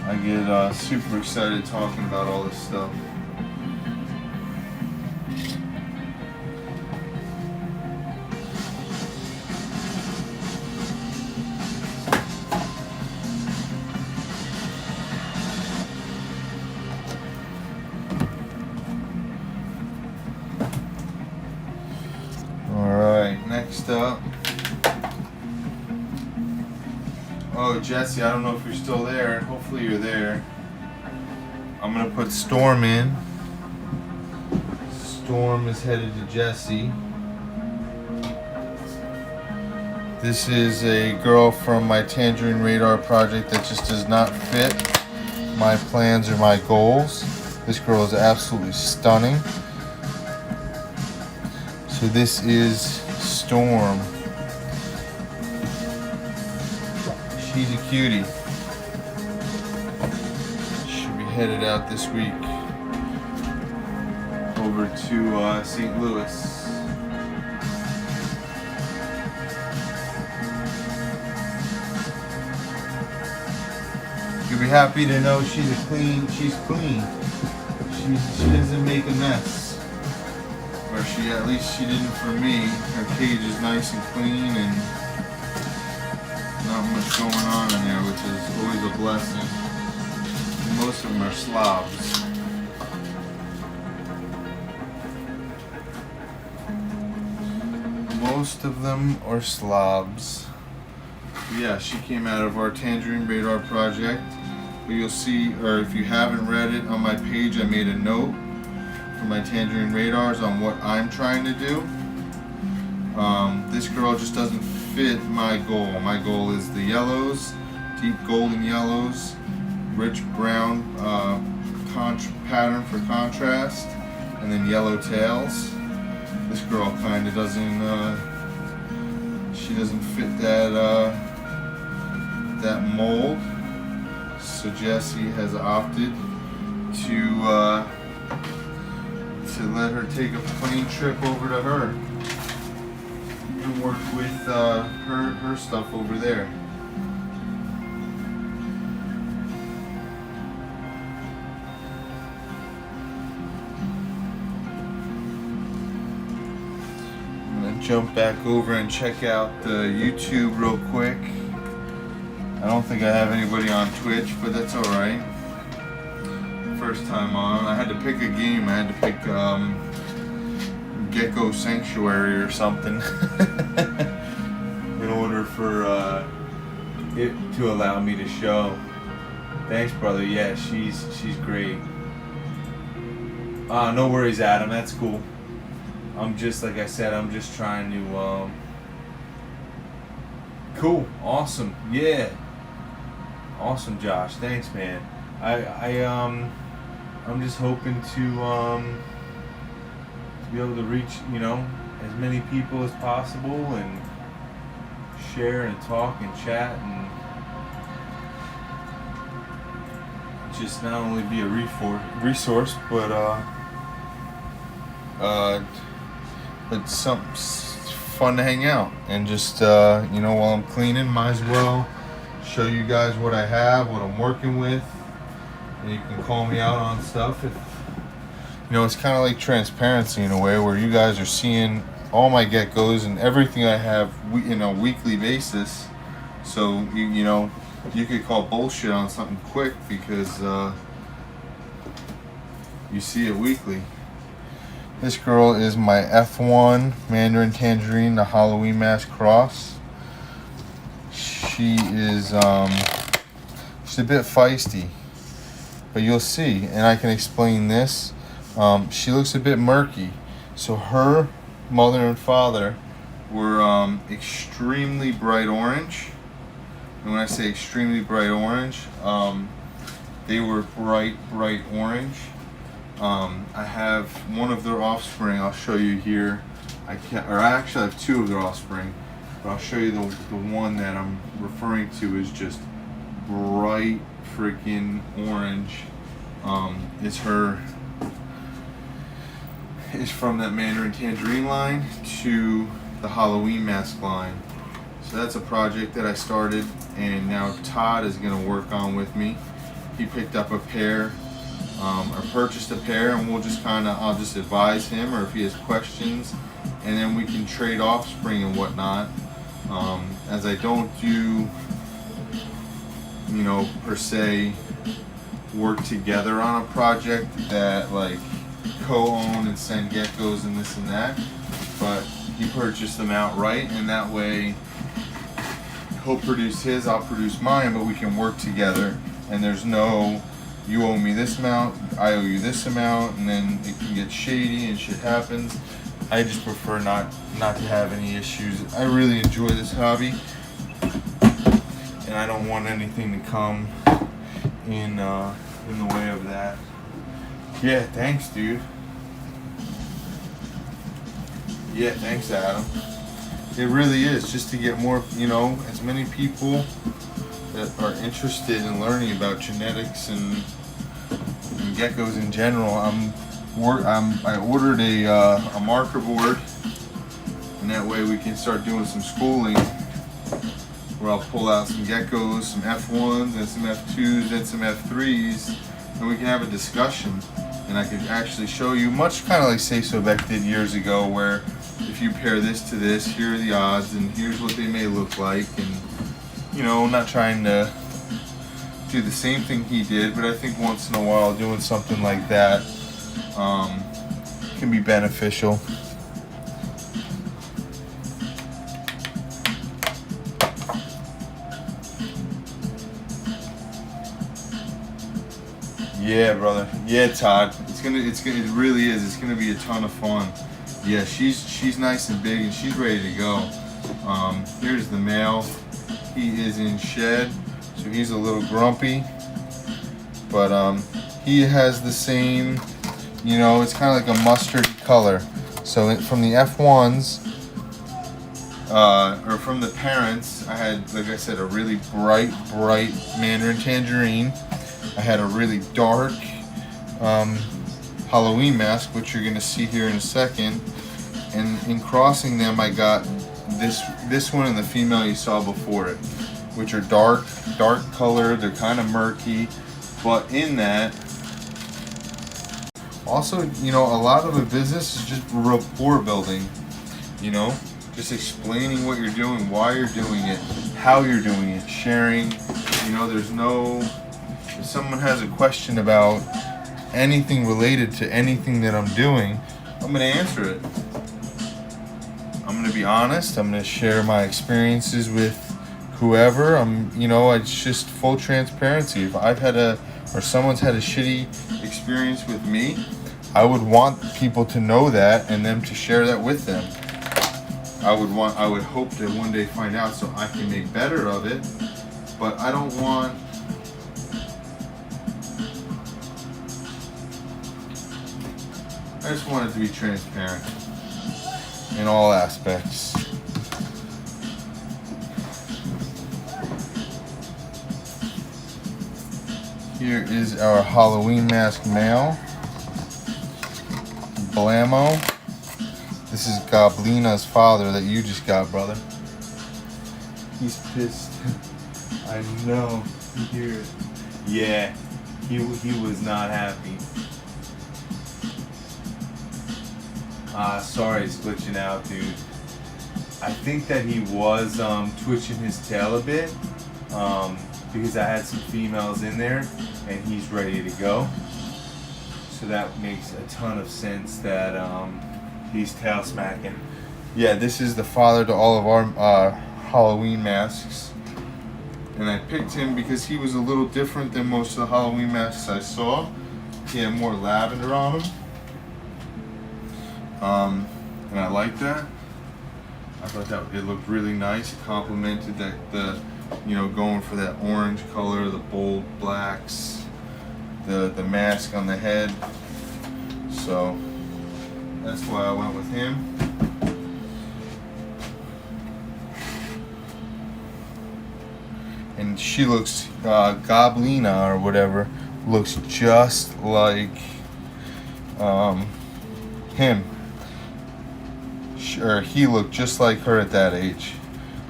I get super excited talking about all this stuff. Next up, Oh, Jesse, I don't know if you're still there. Hopefully you're there. I'm gonna put Storm in. Storm is headed to Jesse. This is a girl from my Tangerine Radar project that just does not fit my plans or my goals. This girl is absolutely stunning. So this is Storm. She's a cutie. Should be headed out this week over to St. Louis. You'll be happy to know she's clean. She doesn't make a mess. Or at least she didn't for me. Her cage is nice and clean and not much going on in there, which is always a blessing. Most of them are slobs. Most of them are slobs. Yeah, she came out of our Tangerine Radar project. But you'll see, or if you haven't read it on my page, I made a note for my Tangerine Radars on what I'm trying to do. This girl just doesn't fit my goal. My goal is the yellows, deep golden yellows, rich brown pattern for contrast, and then yellow tails. This girl kind of doesn't, she doesn't fit that mold. So Jessie has opted to let her take a plane trip over to her and work with her stuff over there. I'm gonna jump back over and check out the YouTube real quick. I don't think I have anybody on Twitch, but that's alright. First time on. I had to pick a game. I had to pick Gecko Sanctuary or something in order for it to allow me to show. Thanks, brother. Yeah, she's great. No worries, Adam. That's cool. I'm just, like I said, I'm just trying to cool. Awesome. Yeah. Awesome, Josh. Thanks, man. I'm just hoping to be able to reach, as many people as possible and share and talk and chat and just not only be a resource, but something fun to hang out and just while I'm cleaning, might as well show you guys what I have, what I'm working with, and you can call me out on stuff. If it's kind of like transparency in a way, where you guys are seeing all my geckos and everything I have in a weekly basis. So you could call bullshit on something quick because you see it weekly. This girl is my F1 Mandarin Tangerine, the Halloween Mask Cross. She is she's a bit feisty, but you'll see, and I can explain this. She looks a bit murky. So her mother and father were extremely bright orange. And when I say extremely bright orange, they were bright orange. I have one of their offspring. I'll show you here. I actually have two of their offspring, but I'll show you the one that I'm referring to is just bright freaking orange. Is from that Mandarin Tangerine line to the Halloween Mask line. So that's a project that I started, and now Todd is going to work on with me. He picked up a pair, or purchased a pair, and I'll just advise him, or if he has questions, and then we can trade offspring and whatnot. As I don't do, per se, work together on a project that like co-own and send geckos and this and that, but he purchased them outright, and that way he'll produce his, I'll produce mine, but we can work together. And there's no, you owe me this amount, I owe you this amount, and then it can get shady and shit happens. I just prefer not to have any issues. I really enjoy this hobby, and I don't want anything to come in the way of that. Yeah, thanks, dude. Yeah, thanks, Adam. It really is just to get more, as many people that are interested in learning about genetics and geckos in general. I ordered a marker board, and that way we can start doing some schooling where I'll pull out some geckos, some F1s and some F2s and some F3s, and we can have a discussion. And I could actually show you, much kind of like Say So Beck did years ago, where if you pair this to this, here are the odds, and here's what they may look like. And not trying to do the same thing he did, but I think once in a while doing something like that can be beneficial. Yeah, brother. Yeah, Todd. It really is. It's gonna be a ton of fun. Yeah, she's nice and big, and she's ready to go. Here's the male. He is in shed, so he's a little grumpy, but he has the same, it's kind of like a mustard color. So from the F1s, or from the parents, I had, like I said, a really bright Mandarin Tangerine. I had a really dark Halloween mask, which you're going to see here in a second. And in crossing them, I got this one and the female you saw before it, which are dark color. They're kind of murky, but in that, also, a lot of the business is just rapport building. Just explaining what you're doing, why you're doing it, how you're doing it, sharing. There's no. If someone has a question about anything related to anything that I'm doing, I'm going to answer it. I'm going to be honest. I'm going to share my experiences with whoever. It's just full transparency. If I've had or someone's had a shitty experience with me, I would want people to know that and them to share that with them. I would hope to one day find out so I can make better of it, but I don't want. I just want it to be transparent in all aspects. Here is our Halloween mask male, Blammo. This is Goblina's father that you just got, brother. He's pissed. I know. You hear it. Yeah, he was not happy. Sorry, it's glitching out, dude. I think that he was twitching his tail a bit because I had some females in there and he's ready to go. So that makes a ton of sense that he's tail smacking. Yeah, this is the father to all of our Halloween masks. And I picked him because he was a little different than most of the Halloween masks I saw. He had more lavender on him. And I like that. I thought that it looked really nice. It complemented going for that orange color, the bold blacks, the mask on the head. So that's why I went with him. And she looks, Goblina or whatever, looks just like him. Or he looked just like her at that age.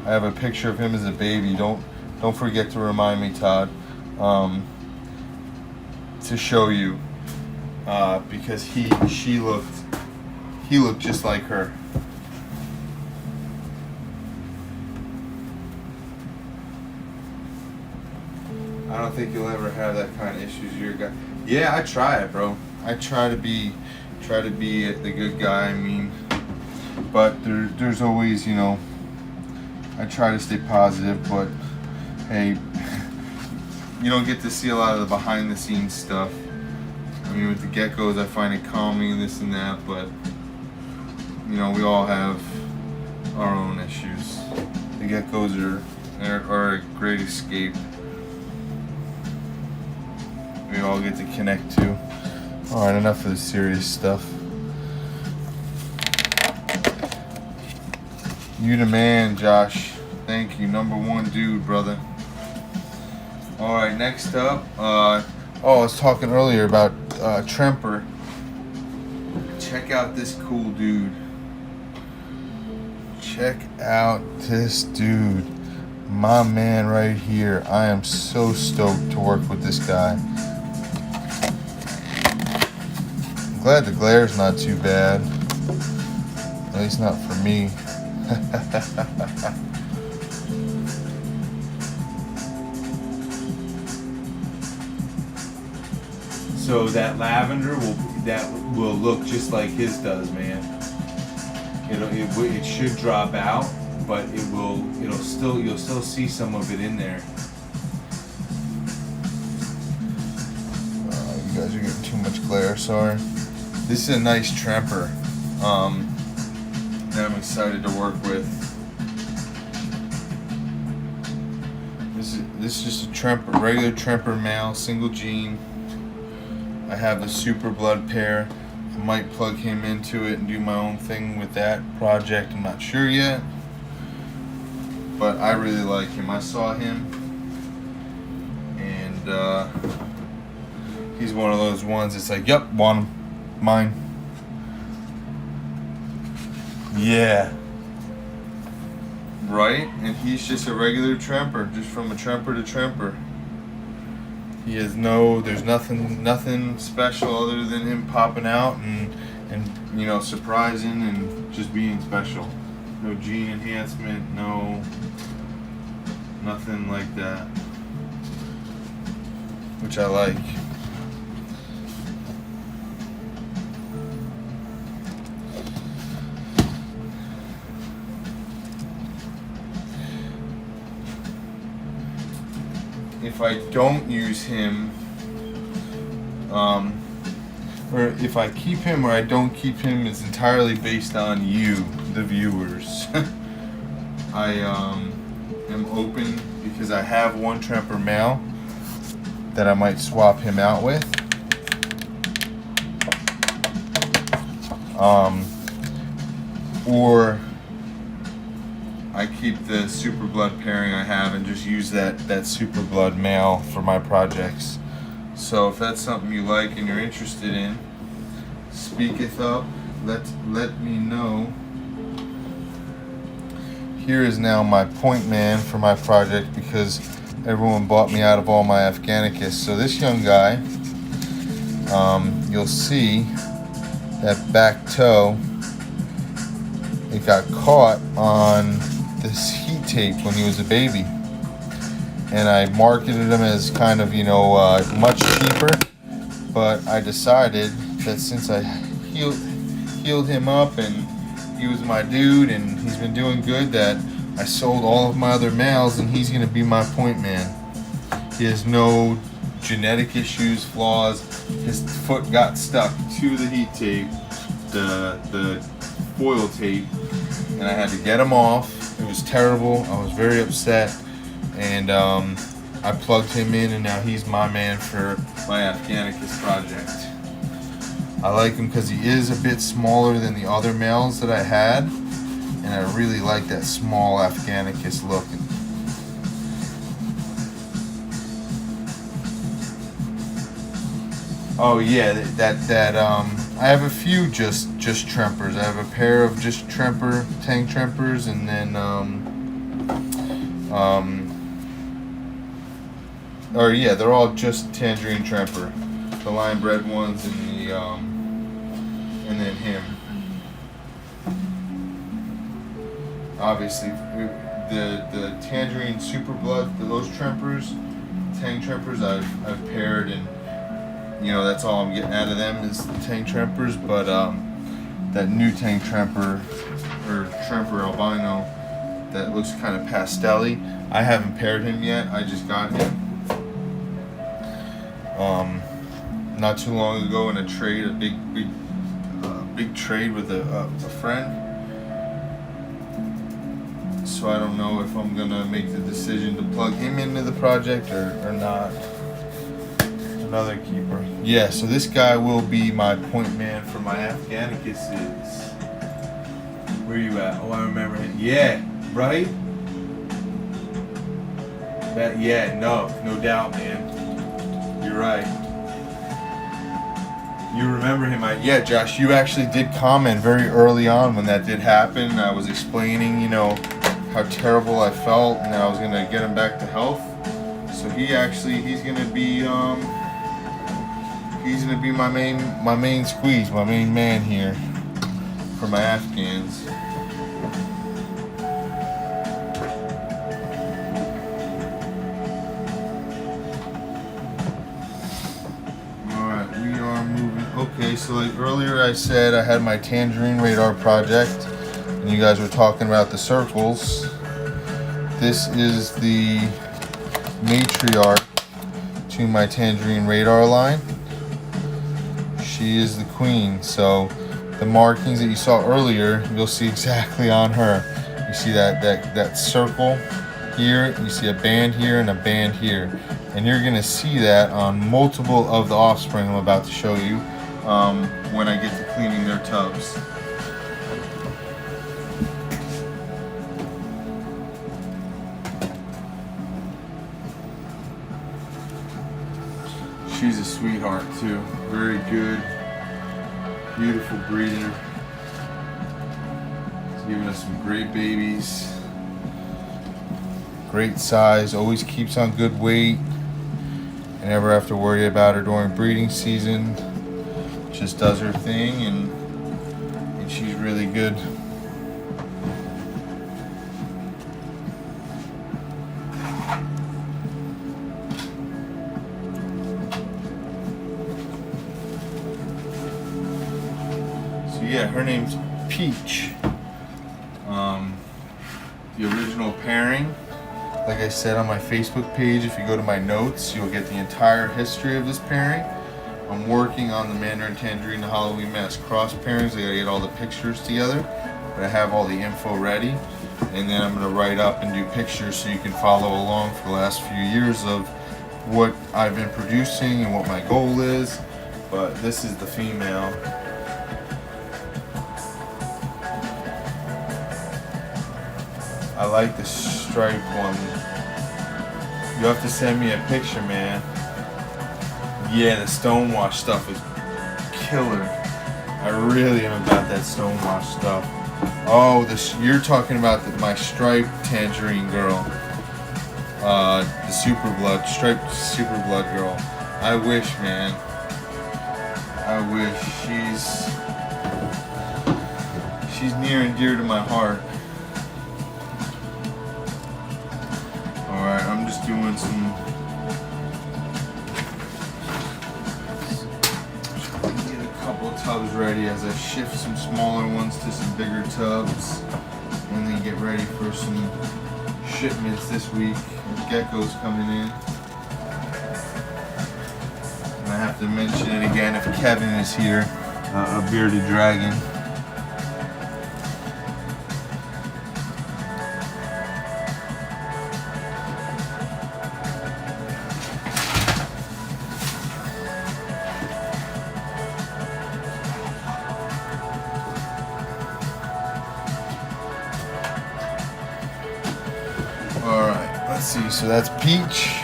I have a picture of him as a baby. Don't forget to remind me, Todd, to show you, because he looked just like her. I don't think you'll ever have that kind of issues. You're a guy. Yeah, I try it, bro. I try to be the good guy. I mean, but there's always, I try to stay positive, but hey, you don't get to see a lot of the behind the scenes stuff. I mean, with the geckos, I find it calming, this and that, but you know, we all have our own issues. The geckos are a great escape. We all get to connect to. Alright, enough of the serious stuff. You the man, Josh. Thank you. #1 dude, brother. Alright, next up, I was talking earlier about Tremper. Check out this cool dude. Check out this dude. My man right here. I am so stoked to work with this guy. I'm glad the glare's not too bad. At least not for me. So that lavender will look just like his does, man. It should drop out, but you'll still see some of it in there. You guys are getting too much glare, sorry. This is a nice Tremper that I'm excited to work with. This is just a Tremper, regular Tremper male, single gene. I have a super blood pair. I might plug him into it and do my own thing with that project. I'm not sure yet, but I really like him. I saw him, and he's one of those ones that's like, yep, want him, mine. Yeah. Right? And he's just a regular Tremper, just from a Tremper to Tremper. He has there's nothing special other than him popping out and you know, surprising and just being special. No gene enhancement, nothing like that, which I like. If I don't use him, or if I keep him or I don't keep him, is entirely based on you, the viewers. I am open because I have one Tremper male that I might swap him out with. Or I keep the super blood pairing I have and just use that super blood male for my projects. So if that's something you like and you're interested in, speaketh up, let me know. Here is now my point man for my project because everyone bought me out of all my Afghanicus. So this young guy, you'll see that back toe, it got caught on this heat tape when he was a baby, and I marketed him as kind of, you know, much cheaper, but I decided that since I healed him up and he was my dude and he's been doing good, that I sold all of my other males and he's gonna be my point man. He has no genetic issues, flaws. His foot got stuck to the heat tape, the foil tape, and I had to get him off. It was terrible. I was very upset, and I plugged him in, and now he's my man for my Afghanicus project. I like him because he is a bit smaller than the other males that I had, and I really like that small Afghanicus look. Oh yeah, that I have a few just Trempers. I have a pair of just Tremper, Tang Trempers, and then or yeah, they're all just Tangerine Tremper, the lion bred ones, and then him. Obviously, the Tangerine Super Blood, those Trempers, Tang Trempers, I've paired, and you know, that's all I'm getting out of them is the Tang Trempers. But that new Tang Tremper, or Tremper Albino, that looks kind of pastel-y. I haven't paired him yet. I just got him not too long ago in a trade, a big trade with a friend. So I don't know if I'm gonna make the decision to plug him into the project or not. Another keeper. Yeah, so this guy will be my point man for my Afghanicus. Where you at? Oh, I remember him. Yeah, right? No doubt, man. You're right. You remember him. Yeah, Josh, you actually did comment very early on when that did happen. I was explaining, you know, how terrible I felt and that I was going to get him back to health. So he's going to be my main squeeze, my main man here for my Afghans. Okay, so like earlier I said I had my tangerine radar project and you guys were talking about the circles. This is the matriarch to my tangerine radar line. She is the queen, so the markings that you saw earlier you'll see exactly on her. You see that circle here, you see a band here and a band here, and you're gonna see that on multiple of the offspring I'm about to show you when I get to cleaning their tubs. She's a sweetheart too, very good, beautiful breeder. She's giving us some great babies, great size, always keeps on good weight. I never have to worry about her during breeding season. Just does her thing and she's really good. So yeah, her name's Peach. The original pairing, like I said on my Facebook page, if you go to my notes, you'll get the entire history of this pairing. I'm working on the Mandarin Tangerine, the Halloween Mask cross pairings. I gotta get all the pictures together, but I have all the info ready. And then I'm gonna write up and do pictures so you can follow along for the last few years of what I've been producing and what my goal is. But this is the female. I like the striped one. You have to send me a picture, man. Yeah, the stonewash stuff is killer. I really am about that stonewash stuff. Oh, you're talking about my striped tangerine girl. The striped super blood girl. I wish, man. I wish. She's near and dear to my heart. Alright, I'm just doing some tubs ready as I shift some smaller ones to some bigger tubs and then get ready for some shipments this week of geckos coming in. And I have to mention it again if Kevin is here, a bearded dragon. Alright, let's see, so that's Peach.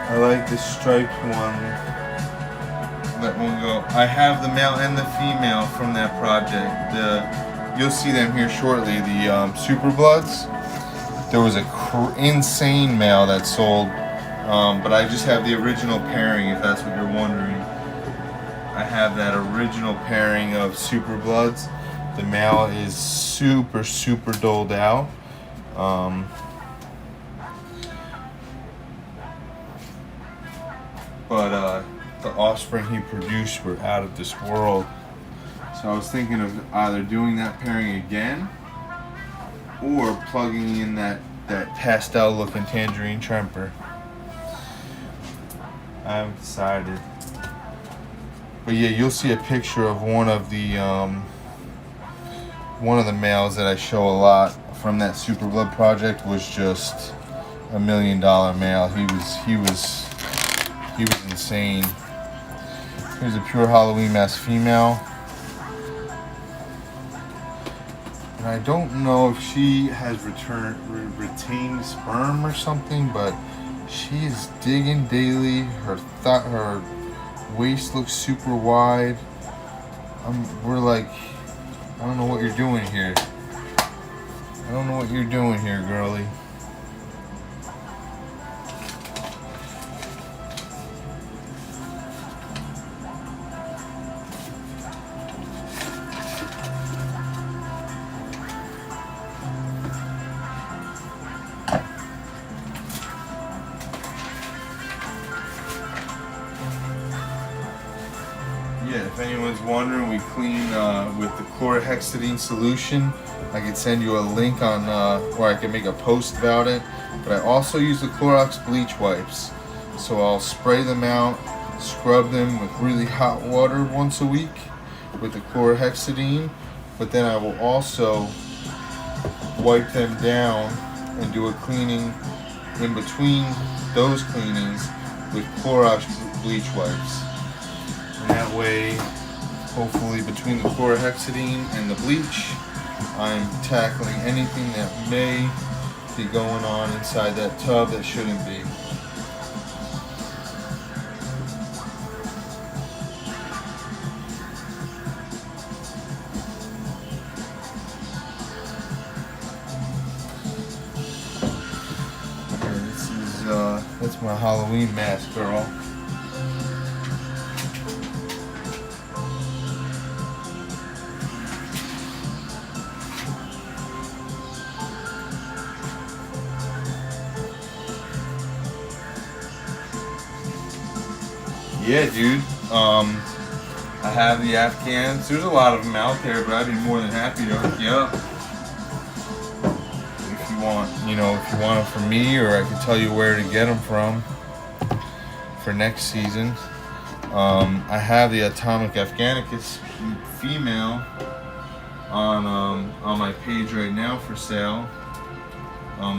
I like the striped one. Let one go. I have the male and the female from that project. You'll see them here shortly, the Super Bloods. There was a insane male that sold, but I just have the original pairing, if that's what you're wondering. I have that original pairing of Super Bloods. The male is super doled out. But the offspring he produced were out of this world. So I was thinking of either doing that pairing again or plugging in that pastel looking tangerine tremper. I haven't decided. But yeah, you'll see a picture of one of the males that I show a lot from that Super Blood project. Was just $1 million male. He was insane. Here's a pure Halloween mask female. And I don't know if she has retained sperm or something, but she is digging daily. Her waist looks super wide. We're like, I don't know what you're doing here. I don't know what you're doing here, girlie. Yeah, if anyone's wondering, we clean with the chlorhexidine solution. I could send you a link on where I can make a post about it. But I also use the Clorox bleach wipes. So I'll spray them out, scrub them with really hot water once a week with the chlorhexidine. But then I will also wipe them down and do a cleaning in between those cleanings with Clorox bleach wipes. And that way, hopefully between the chlorhexidine and the bleach, I'm tackling anything that may be going on inside that tub that shouldn't be. Okay, this is that's my Halloween mask, girl. Yeah, dude. I have the Afghans. There's a lot of them out there, but I'd be more than happy to hook you up if you want. You know, if you want them from me, or I can tell you where to get them from for next season. I have the Atomic Afghanicus female on my page right now for sale,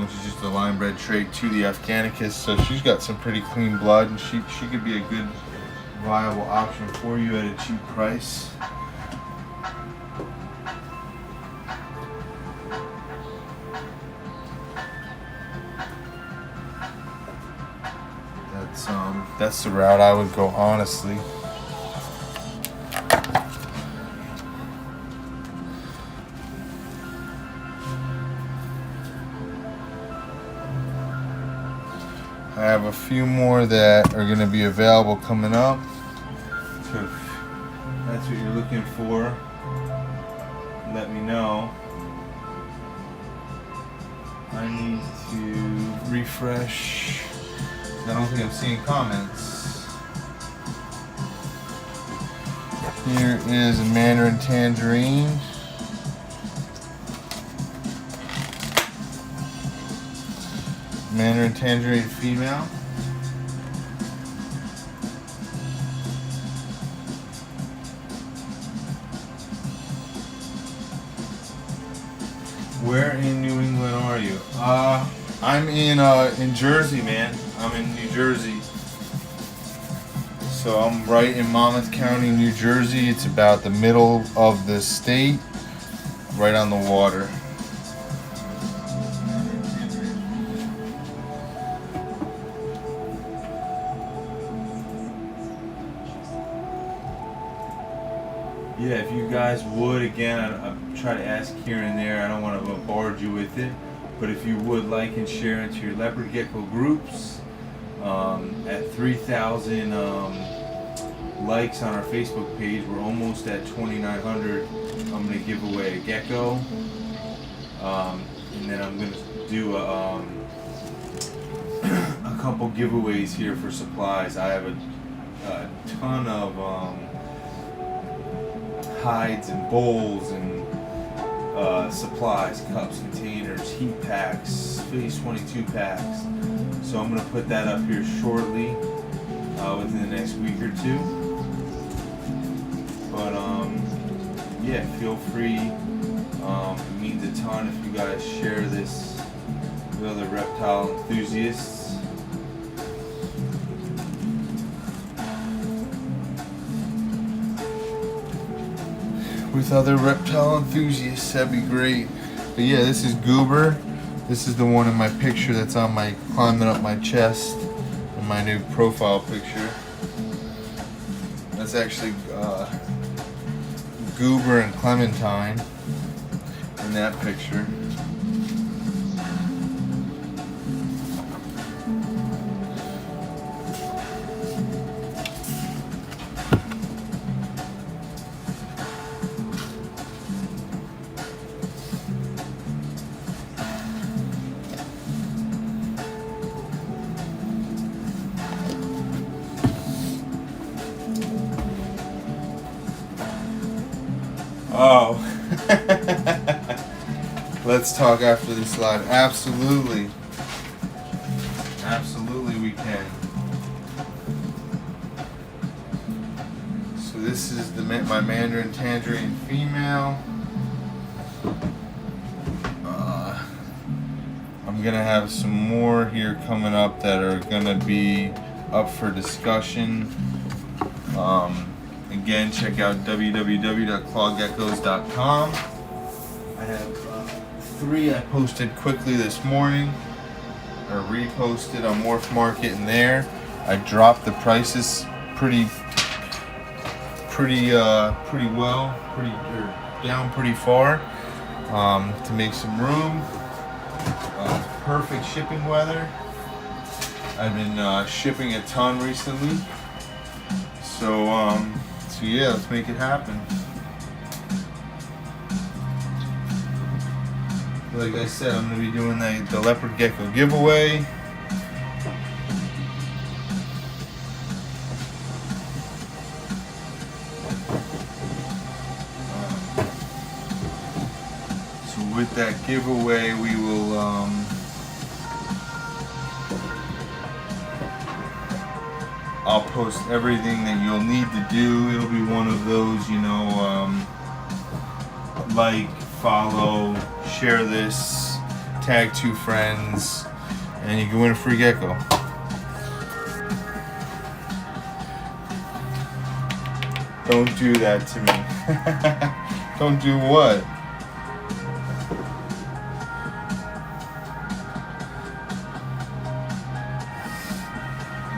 which is just a line bred trait to the Afghanicus. So she's got some pretty clean blood, and she could be a good viable option for you at a cheap price. That's the route I would go, honestly. I have a few more that are going to be available coming up. So if that's what you're looking for, let me know. I need to refresh. I don't think I'm seeing comments. Here is a Mandarin Tangerine. Mandarin Tangerine female. Where in New England are you? I'm in Jersey, man. I'm in New Jersey. So I'm right in Monmouth County, New Jersey. It's about the middle of the state, right on the water. Yeah, if you guys would, again, I try to ask here and there. I don't want to bombard you with it, but if you would like and share into your Leopard Gecko groups, at 3,000 likes on our Facebook page, we're almost at 2,900. I'm going to give away a gecko, and then I'm going to do a couple giveaways here for supplies. I have a ton of hides and bowls and supplies, cups, containers, heat packs, Phase 22 packs. So I'm going to put that up here shortly, within the next week or two. But yeah, feel free. It means a ton if you guys share this with other reptile enthusiasts. With other reptile enthusiasts, that'd be great. But yeah, this is Goober. This is the one in my picture that's on my climbing up my chest in my new profile picture. That's actually Goober and Clementine in that picture. Oh, let's talk after this live. Absolutely. Absolutely we can. So this is my Mandarin Tangerine female. I'm going to have some more here coming up that are going to be up for discussion. Again, check out www.clawgeckos.com. I have 3 I posted quickly this morning, or reposted on Morph Market in there. I dropped the prices pretty down pretty far to make some room. Perfect shipping weather. I've been shipping a ton recently, so yeah, let's make it happen. Like I said, I'm going to be doing the Leopard Gecko giveaway. So with that giveaway, we will I'll post everything that you'll need to do. It'll be one of those, you know, like, follow, share this, tag 2 friends, and you can win a free gecko. Don't do that to me. Don't do what?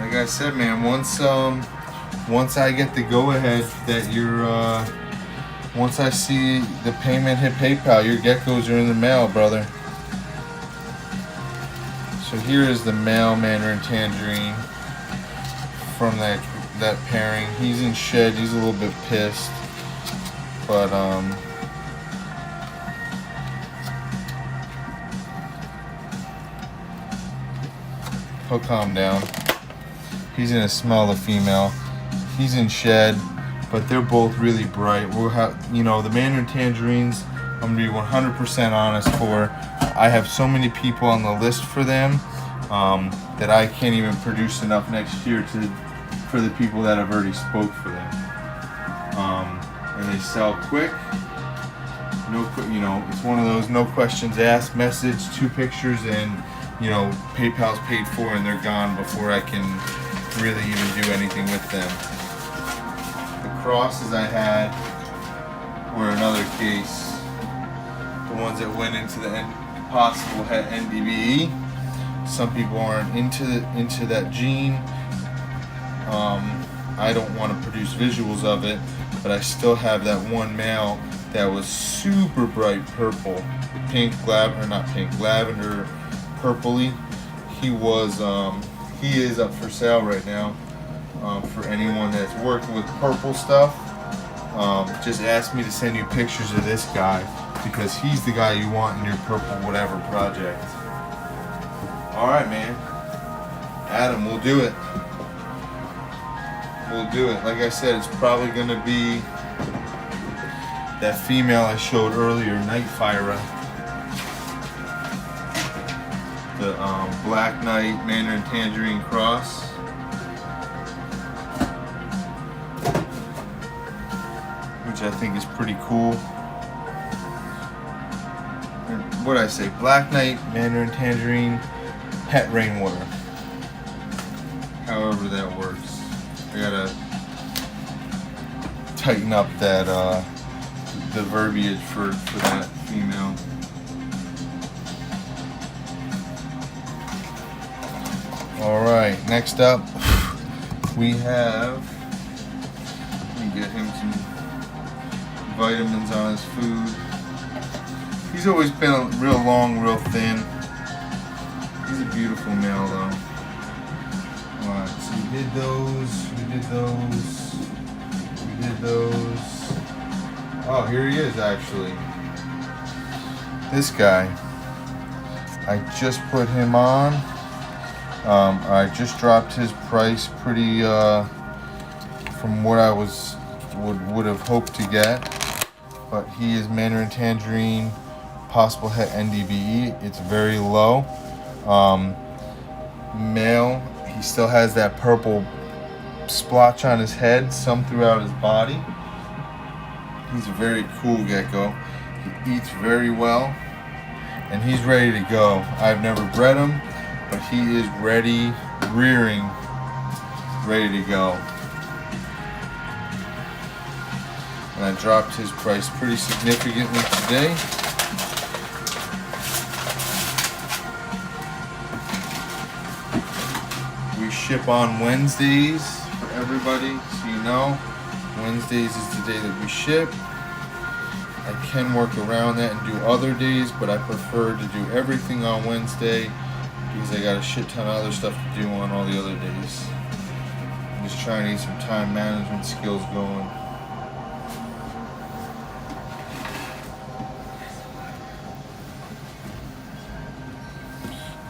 Like I said, man, once I get the go-ahead that you're, once I see the payment hit PayPal, your geckos are in the mail, brother. So here is the male Mandarin Tangerine from that pairing. He's in shed. He's a little bit pissed, but he'll calm down. He's gonna smell the female. He's in shed, but they're both really bright. We'll have, you know, the Mandarin Tangerines, I'm gonna be 100% honest for. I have so many people on the list for them that I can't even produce enough next year for the people that have already spoke for them. And they sell quick. You know, it's one of those no questions asked, message, 2 pictures, and you know, PayPal's paid for, and they're gone before I can really even do anything with them. The crosses I had were another case. The ones that went into the possible had NDBE. Some people aren't into that gene. I don't want to produce visuals of it, but I still have that one male that was super bright purple, lavender purpley. He is up for sale right now. For anyone that's working with purple stuff, just ask me to send you pictures of this guy, because he's the guy you want in your purple whatever project. Alright, man. Adam, we'll do it. we'll do it. Like I said, it's probably gonna be that female I showed earlier, Nightfire. The Black Knight Mandarin Tangerine cross. Which I think is pretty cool. What did I say? Black Knight Mandarin Tangerine Het Rainwater. However that works. I gotta tighten up that the verbiage for that female. Alright, next up we have, let me get him some vitamins on his food. He's always been a real long, real thin. He's a beautiful male though. Alright, so we did those, we did those, we did those. Oh, here he is actually. This guy. I just put him on. I just dropped his price pretty from what I would have hoped to get. But he is Mandarin Tangerine, possible het NDBE. It's very low. Male, he still has that purple splotch on his head, some throughout his body. He's a very cool gecko. He eats very well, and he's ready to go. I've never bred him, but he is ready, rearing, ready to go. And I dropped his price pretty significantly today. We ship on Wednesdays for everybody, so you know. Wednesdays is the day that we ship. I can work around that and do other days, but I prefer to do everything on Wednesday because I got a shit ton of other stuff to do on all the other days. I'm just trying to get some time management skills going.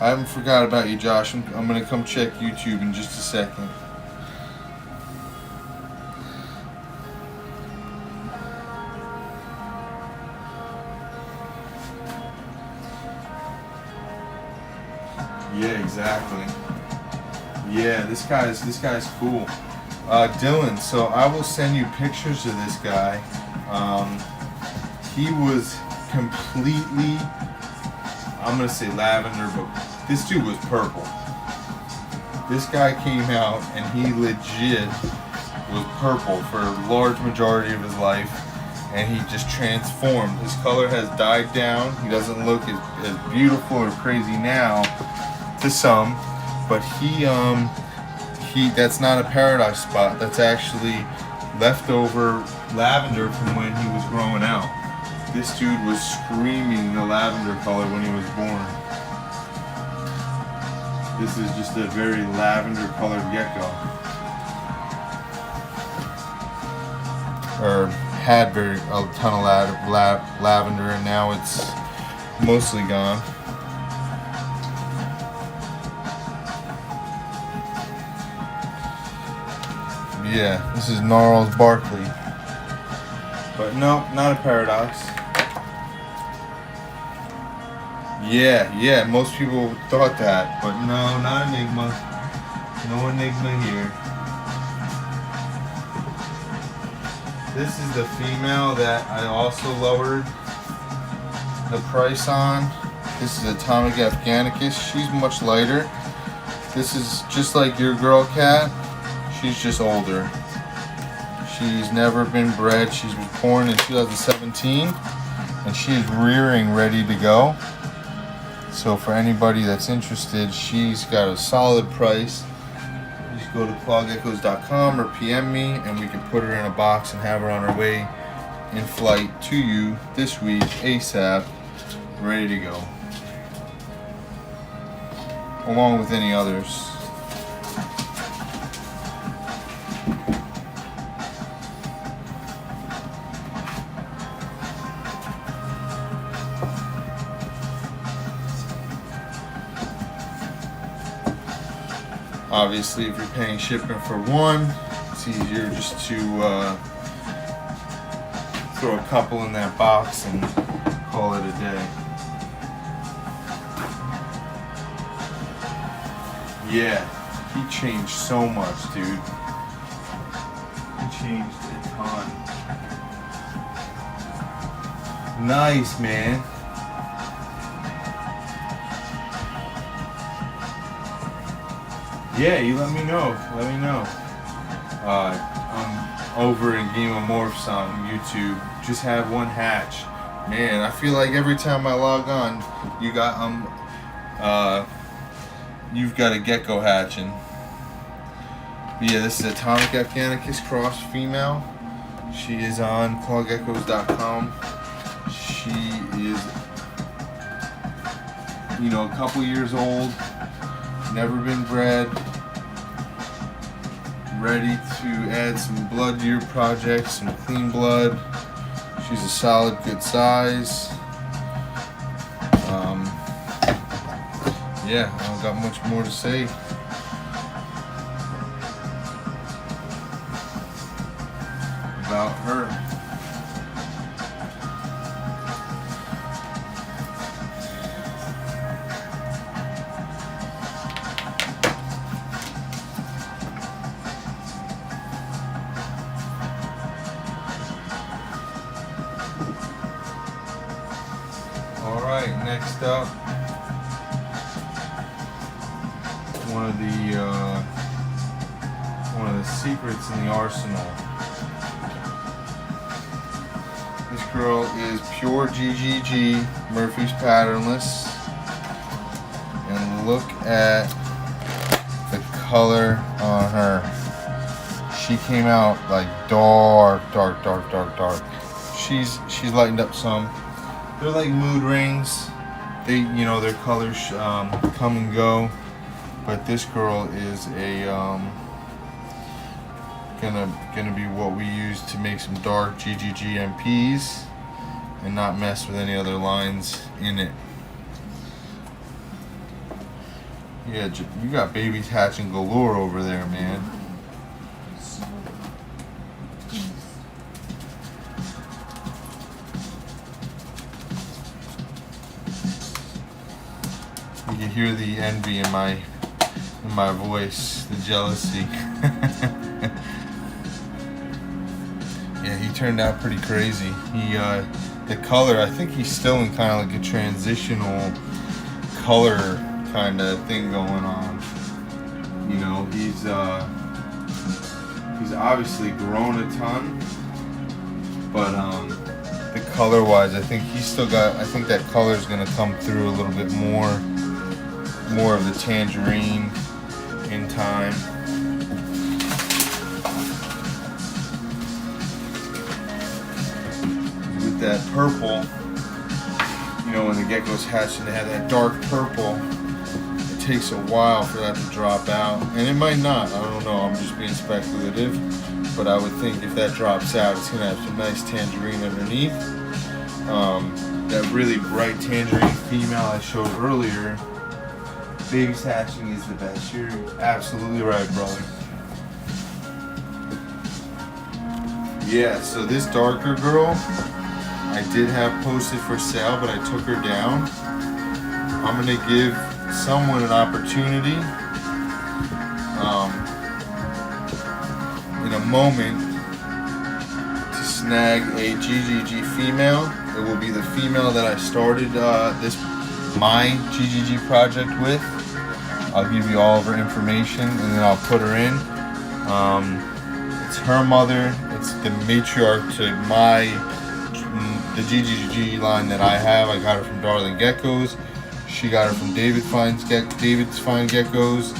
I haven't forgot about you, Josh. I'm gonna come check YouTube in just a second. Yeah, exactly. Yeah, this guy's cool. Dylan, so I will send you pictures of this guy. He was completely, I'm gonna say lavender, but this dude was purple. This guy came out and he legit was purple for a large majority of his life, and he just transformed. His color has died down. He doesn't look as beautiful or crazy now to some, but he that's not a paradise spot. That's actually leftover lavender from when he was growing out. This dude was screaming the lavender color when he was born. This is just a very lavender colored gecko. Or had a ton of lavender, and now it's mostly gone. Yeah, this is Gnarls Barkley. But no, not a paradox. Yeah, most people thought that, but no, not Enigma. No Enigma here. This is the female that I also lowered the price on. This is Atomic Afghanicus. She's much lighter. This is just like your girl cat. She's just older. She's never been bred. She was born in 2017, and she's rearing, ready to go. So for anybody that's interested, she's got a solid price. Just go to clawgeckos.com or PM me, and we can put her in a box and have her on her way in flight to you this week, ASAP, ready to go. Along with any others. Obviously, if you're paying shipping for one, It's easier just to throw a couple in that box and call it a day. Yeah, he changed so much, dude. He changed a ton. Nice, man. Yeah, you let me know. Let me know. I'm over in Game of Morphs on YouTube. Just have one hatch. Man, I feel like every time I log on, you've got a gecko hatching. But yeah, this is Atomic Afghanicus cross female. She is on clawgeckos.com. She is, you know, a couple years old, never been bred, ready to add some blood to your project, some clean blood. She's a solid, good size. Yeah, I don't got much more to say. About her. All right, next up, one of the secrets in the arsenal. This girl is pure GGG, Murphy's patternless, and look at the color on her. She came out like dark. She's lightened up some. They're like mood rings. They, you know, their colors come and go. But this girl is a gonna be what we use to make some dark GGG MPs and not mess with any other lines in it. Yeah, you got babies hatching galore over there, man. You can hear the envy in my voice, the jealousy. Yeah, he turned out pretty crazy. The color, I think he's still in kind of like a transitional color kind of thing going on. You know, he's obviously grown a ton, but the color-wise, I think he's still got. I think that color is gonna come through a little bit more of the tangerine in time. With that purple, you know, when the geckos hatch and they have that dark purple, it takes a while for that to drop out, and it might not. I don't know. I'm just being speculative, but I would think if that drops out, it's gonna have some nice tangerine underneath. That really bright tangerine female I showed earlier. Babies hatching is the best. You're absolutely right, brother. Yeah, so this darker girl, I did have posted for sale, but I took her down. I'm gonna give someone an opportunity in a moment to snag a GGG female. It will be the female that I started my GGG project with. I'll give you all of her information and then I'll put her in. It's her mother. It's the matriarch to the GGG line that I have. I got her from Darling Geckos. She got it from David's Fine Geckos,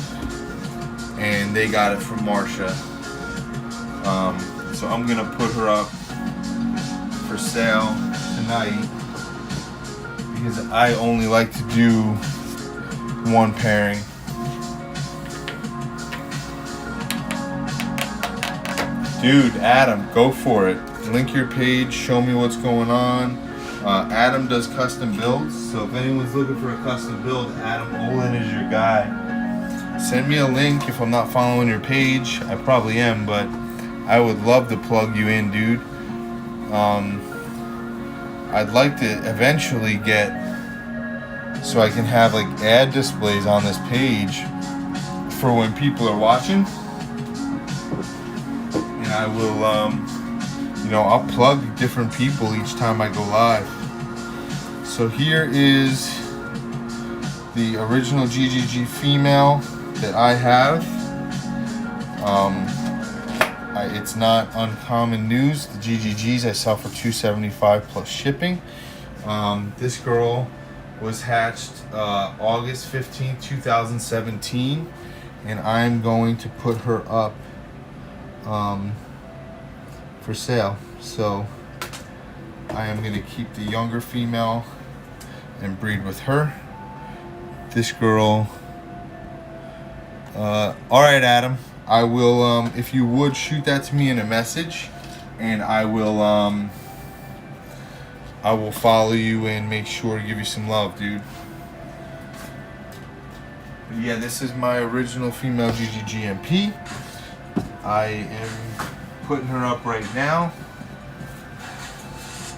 and they got it from Marsha. So I'm gonna put her up for sale tonight because I only like to do one pairing. Dude, Adam, go for it. Link your page, show me what's going on. Adam does custom builds, so if anyone's looking for a custom build, Adam Olin is your guy. Send me a link if I'm not following your page. I probably am, but I would love to plug you in, dude. I'd like to eventually get so I can have like ad displays on this page for when people are watching, and I will you know, I'll plug different people each time I go live. So here is the original GGG female that I have. It's not uncommon news. The GGGs I sell for $275 plus shipping. This girl was hatched August 15th, 2017, and I'm going to put her up for sale. So I am going to keep the younger female and breed with her. This girl, all right, Adam, I will, if you would shoot that to me in a message, and I will follow you and make sure to give you some love, dude. But yeah, this is my original female GGGMP. I am putting her up right now.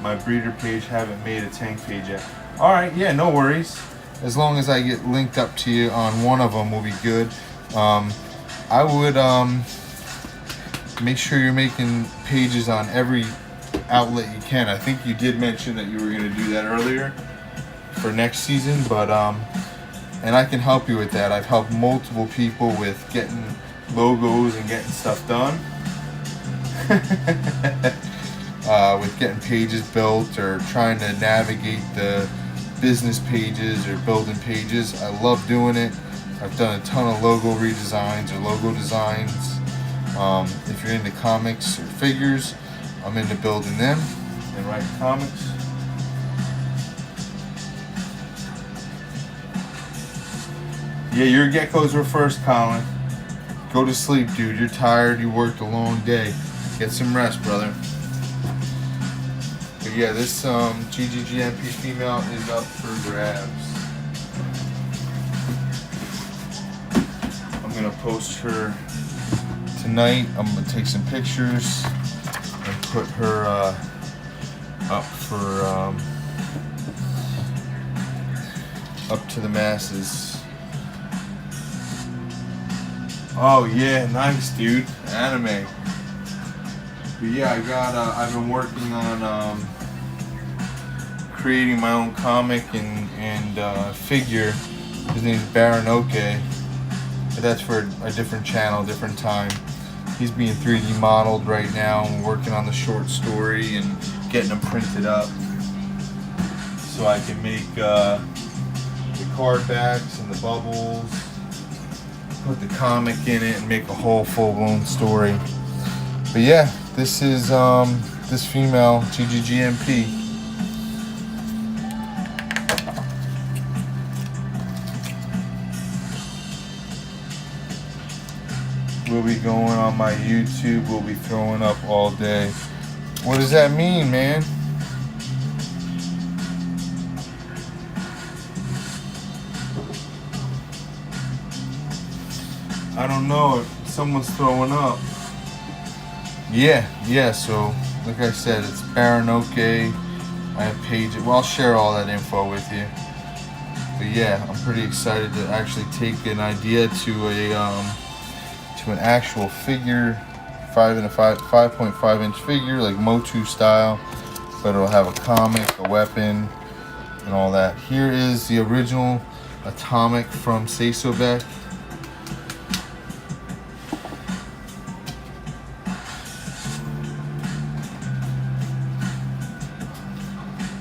My breeder page haven't made a tank page yet. All right, yeah, no worries. As long as I get linked up to you on one of them, will be good. I would make sure you're making pages on every outlet you can. I think you did mention that you were going to do that earlier for next season, but and I can help you with that. I've helped multiple people with getting logos and getting stuff done. With getting pages built or trying to navigate the business pages or building pages. I love doing it. I've done a ton of logo redesigns or logo designs. If you're into comics or figures, I'm into building them and writing comics. Yeah, your geckos were first, Colin. Go to sleep, dude. You're tired. You worked a long day. Get some rest, brother. But yeah, this GGGMP female is up for grabs. I'm gonna post her tonight. I'm gonna take some pictures and put her up for up to the masses. Oh yeah, nice, dude. Anime. But yeah, I've been working on creating my own comic and figure. His name's Baranoke. But that's for a different channel, different time. He's being 3D modeled right now. I'm working on the short story and getting them printed up so I can make the card backs and the bubbles, put the comic in it, and make a whole full-blown story. But yeah, this is this female GGGMP. Will be going on my YouTube. We'll be throwing up all day. What does that mean, man? I don't know if someone's throwing up. Yeah, so like I said, it's Baranoke. I have pages. Well, I'll share all that info with you. But yeah, I'm pretty excited to actually take an idea to an actual figure, 5.5 inch figure, like Motu style, but it'll have a comic, a weapon, and all that. Here is the original Atomic from Seisobek.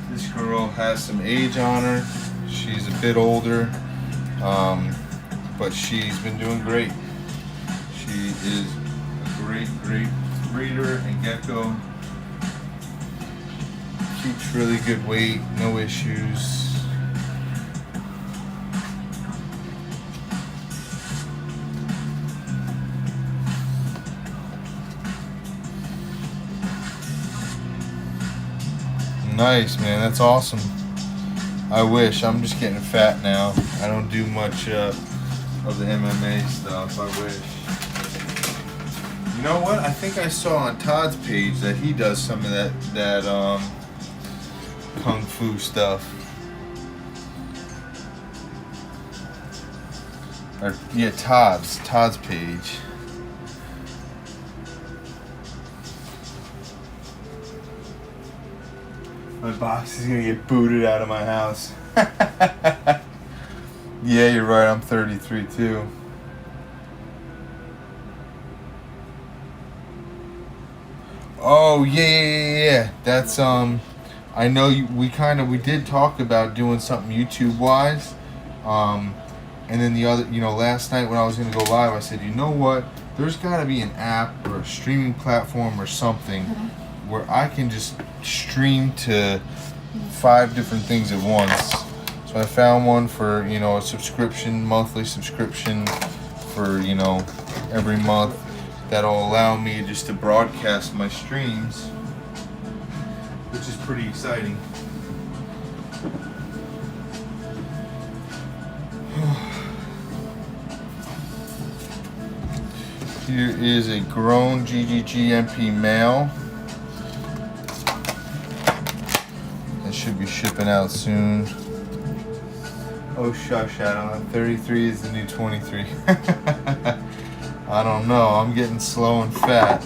This girl has some age on her. She's a bit older, but she's been doing great. She is a great breeder and gecko. Keeps really good weight, no issues. Nice, man, that's awesome. I wish. I'm just getting fat now. I don't do much of the MMA stuff. I wish. You know what? I think I saw on Todd's page that he does some of that kung fu stuff. Or, yeah, Todd's page. My box is gonna get booted out of my house. Yeah, you're right. I'm 33 too. Oh yeah. That's I know we did talk about doing something YouTube wise. And then the other, last night when I was gonna go live, I said, you know what? There's got to be an app or a streaming platform or something where I can just stream to 5 different things at once. So I found one for a subscription, monthly subscription for every month that'll allow me just to broadcast my streams, which is pretty exciting. Here is a grown GGGMP male. That should be shipping out soon. Oh shush, Adam. 33 is the new 23. I don't know. I'm getting slow and fat.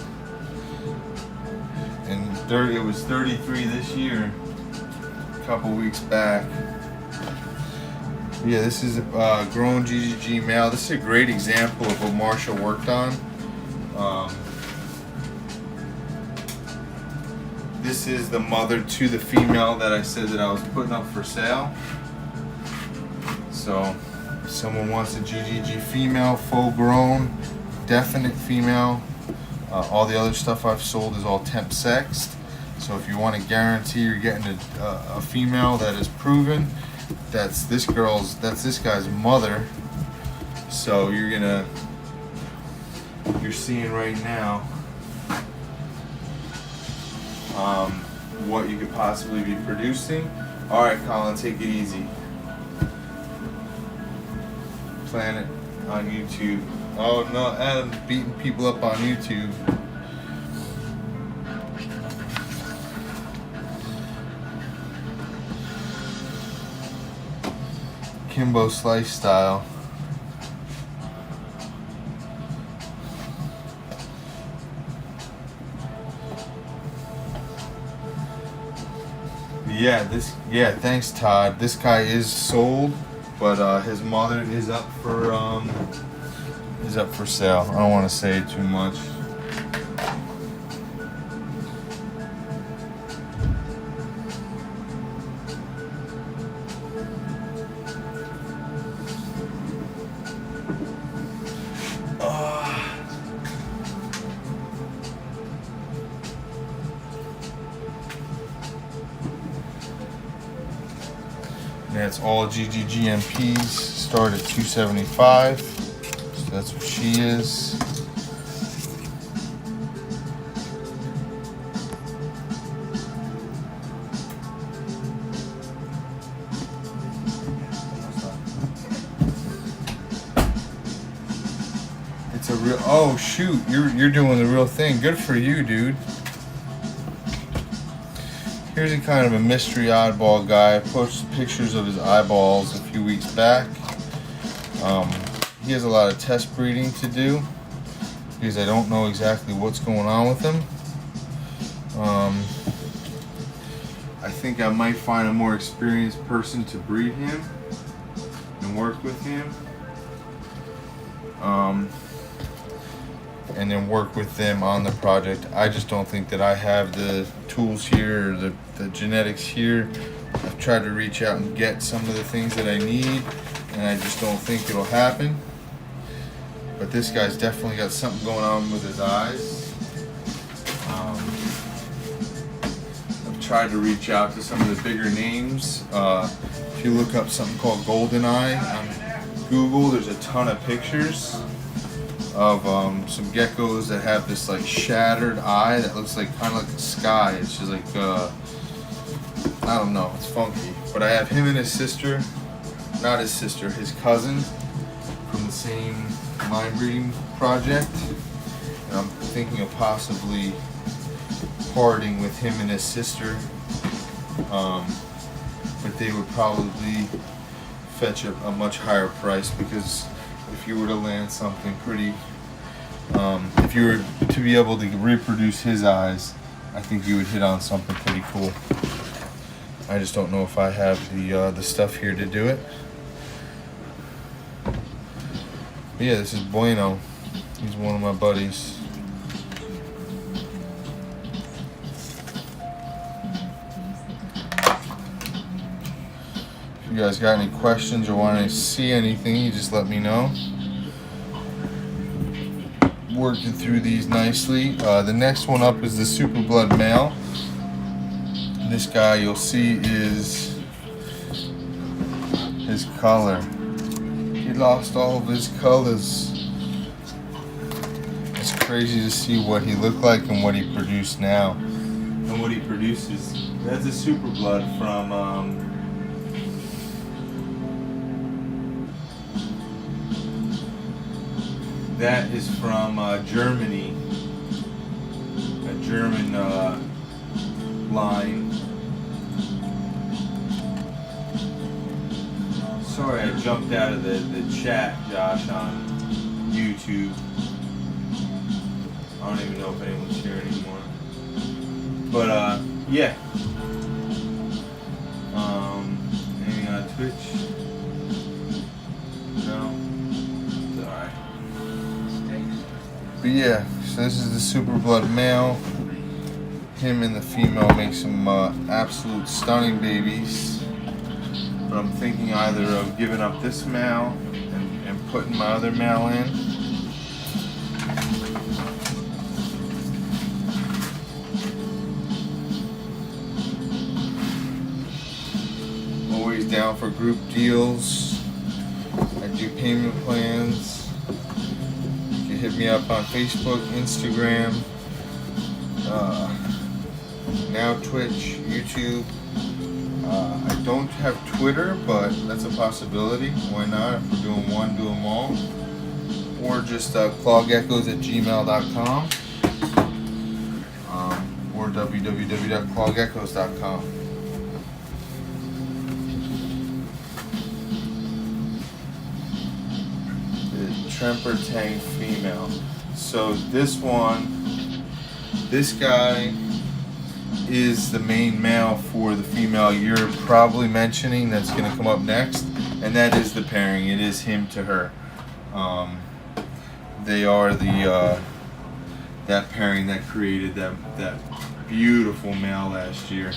And it was 33 this year. A couple weeks back. Yeah, this is a grown GGG male. This is a great example of what Marshall worked on. This is the mother to the female that I said that I was putting up for sale. So, if someone wants a GGG female, full grown, definite female. All the other stuff I've sold is all temp sexed. So if you want to guarantee you're getting a female that is proven, that's this guy's mother. So you're seeing right now what you could possibly be producing. All right, Colin, take it easy. Planet on YouTube. Oh no, Adam's beating people up on YouTube. Kimbo Slice style. Yeah, thanks Todd. This guy is sold, but his mother is up for sale. I don't want to say too much. That's all GGGMPs. Start at $275. So that's what she is. It's a real. Oh shoot! You're doing the real thing. Good for you, dude. Here's a kind of a mystery oddball guy. I posted pictures of his eyeballs a few weeks back. He has a lot of test breeding to do because I don't know exactly what's going on with him. I think I might find a more experienced person to breed him and work with him. And then work with them on the project. I just don't think that I have the tools here or the genetics here. I've tried to reach out and get some of the things that I need, and I just don't think it'll happen. But this guy's definitely got something going on with his eyes. I've tried to reach out to some of the bigger names. If you look up something called GoldenEye on Google, there's a ton of pictures of some geckos that have this like shattered eye that looks like kind of like the sky. It's just like I don't know, it's funky. But I have him and his sister, not his sister, his cousin from the same mind breeding project. And I'm thinking of possibly parting with him and his sister, but they would probably fetch a much higher price, because if you were to land something pretty, if you were to be able to reproduce his eyes, I think you would hit on something pretty cool. I just don't know if I have the stuff here to do it. But yeah, this is Bueno. He's one of my buddies. If you guys got any questions or want to see anything, you just let me know. Working through these nicely. The next one up is the Super Blood male. This guy, you'll see, is his color. He lost all of his colors. It's crazy to see what he looked like and what he produced now. And what he produces. That's a Super Blood from that is from Germany. A German line. Sorry I jumped out of the chat, Josh, on YouTube. I don't even know if anyone's here anymore. But yeah. Anything on Twitch? No? It's alright. But yeah, so this is the Super Blood male. Him and the female make some absolute stunning babies. But I'm thinking either of giving up this male and putting my other male in. Always down for group deals. I do payment plans. You can hit me up on Facebook, Instagram, now Twitch, YouTube. I don't have Twitter, but that's a possibility. Why not? If we're doing one, do them all. Or just clawgeckos@gmail.com, or www.clawgeckos.com. The Tremper Tang female. So this guy is the main male for the female you're probably mentioning that's going to come up next, and that is the pairing. It is him to her. They are that pairing that created that beautiful male last year.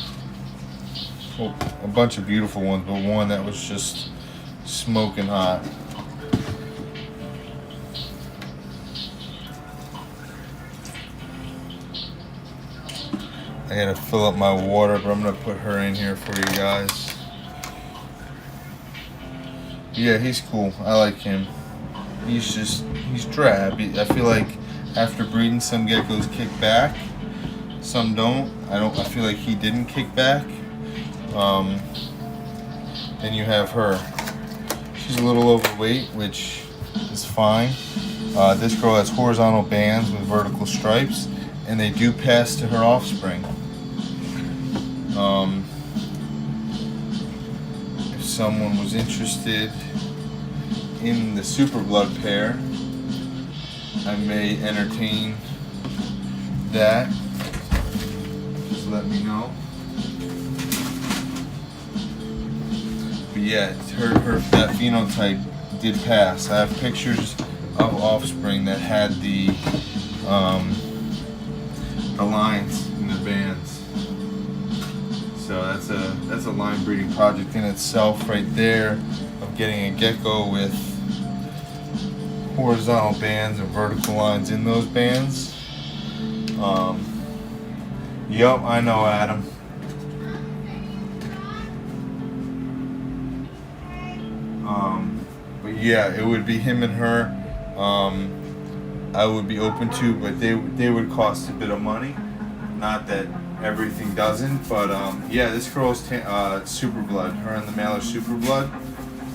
Well, a bunch of beautiful ones, but one that was just smoking hot. I gotta fill up my water, but I'm gonna put her in here for you guys. Yeah, he's cool. I like him. He's drab. I feel like after breeding, some geckos kick back, some don't. I feel like he didn't kick back. Then you have her. She's a little overweight, which is fine. This girl has horizontal bands with vertical stripes, and they do pass to her offspring. If someone was interested in the Super Blood pair, I may entertain that. Just let me know. But yeah, that phenotype did pass. I have pictures of offspring that had the lines in their bands. So that's a line breeding project in itself right there, of getting a gecko with horizontal bands and vertical lines in those bands. Yup, I know, Adam. But yeah, it would be him and her. I would be open to, but they would cost a bit of money. Not that everything doesn't, but yeah, this girl's Super Blood. Her and the male are Super Blood.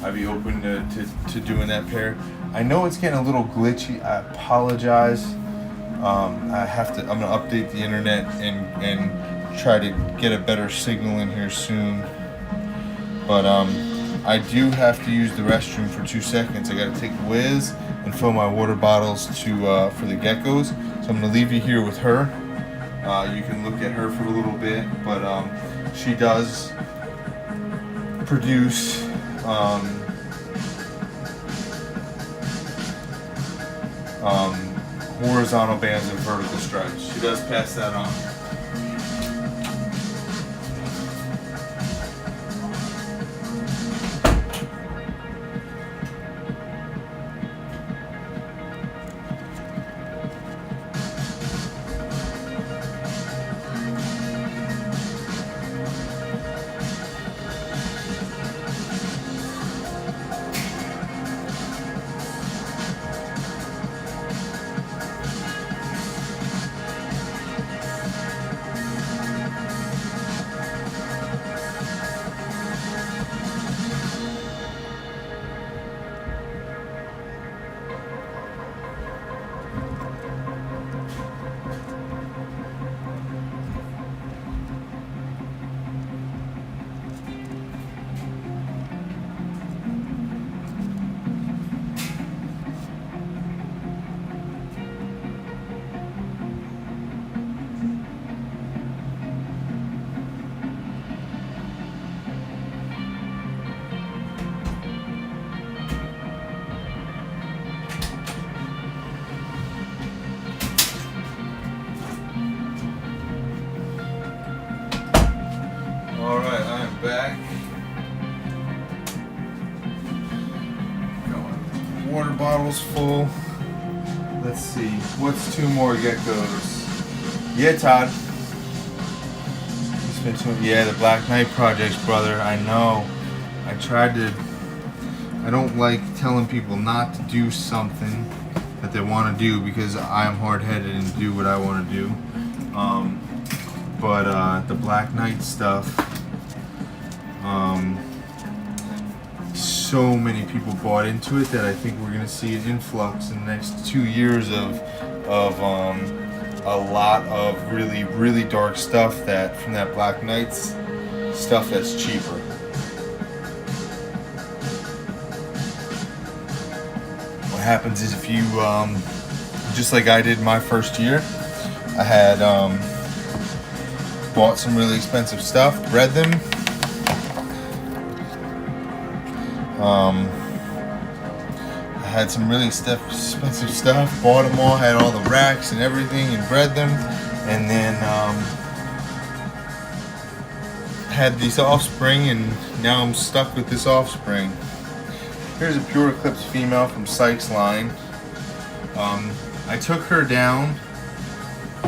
I'd be open to doing that pair. I know it's getting a little glitchy. I apologize. I'm gonna update the internet and try to get a better signal in here soon. But I do have to use the restroom for 2 seconds. I gotta take a whiz and fill my water bottles for the geckos. So I'm gonna leave you here with her. You can look at her for a little bit, but she does produce horizontal bands and vertical stripes. She does pass that on. Alright, I am back. Water bottles full. Let's see, what's 2 more geckos? Yeah, Todd. Yeah, the Black Knight projects, brother. I know. I don't like telling people not to do something that they want to do because I'm hard-headed and do what I want to do. But the Black Knight stuff, so many people bought into it that I think we're gonna see an influx in the next 2 years of a lot of really dark stuff from that Black Knight's stuff that's cheaper. What happens is if you just like I did my first year, I had bought some really expensive stuff, bred them. I had some really expensive stuff, bought them all, had all the racks and everything, and bred them, and then had these offspring, and now I'm stuck with this offspring. Here's a pure eclipse female from Sykes line. I took her down,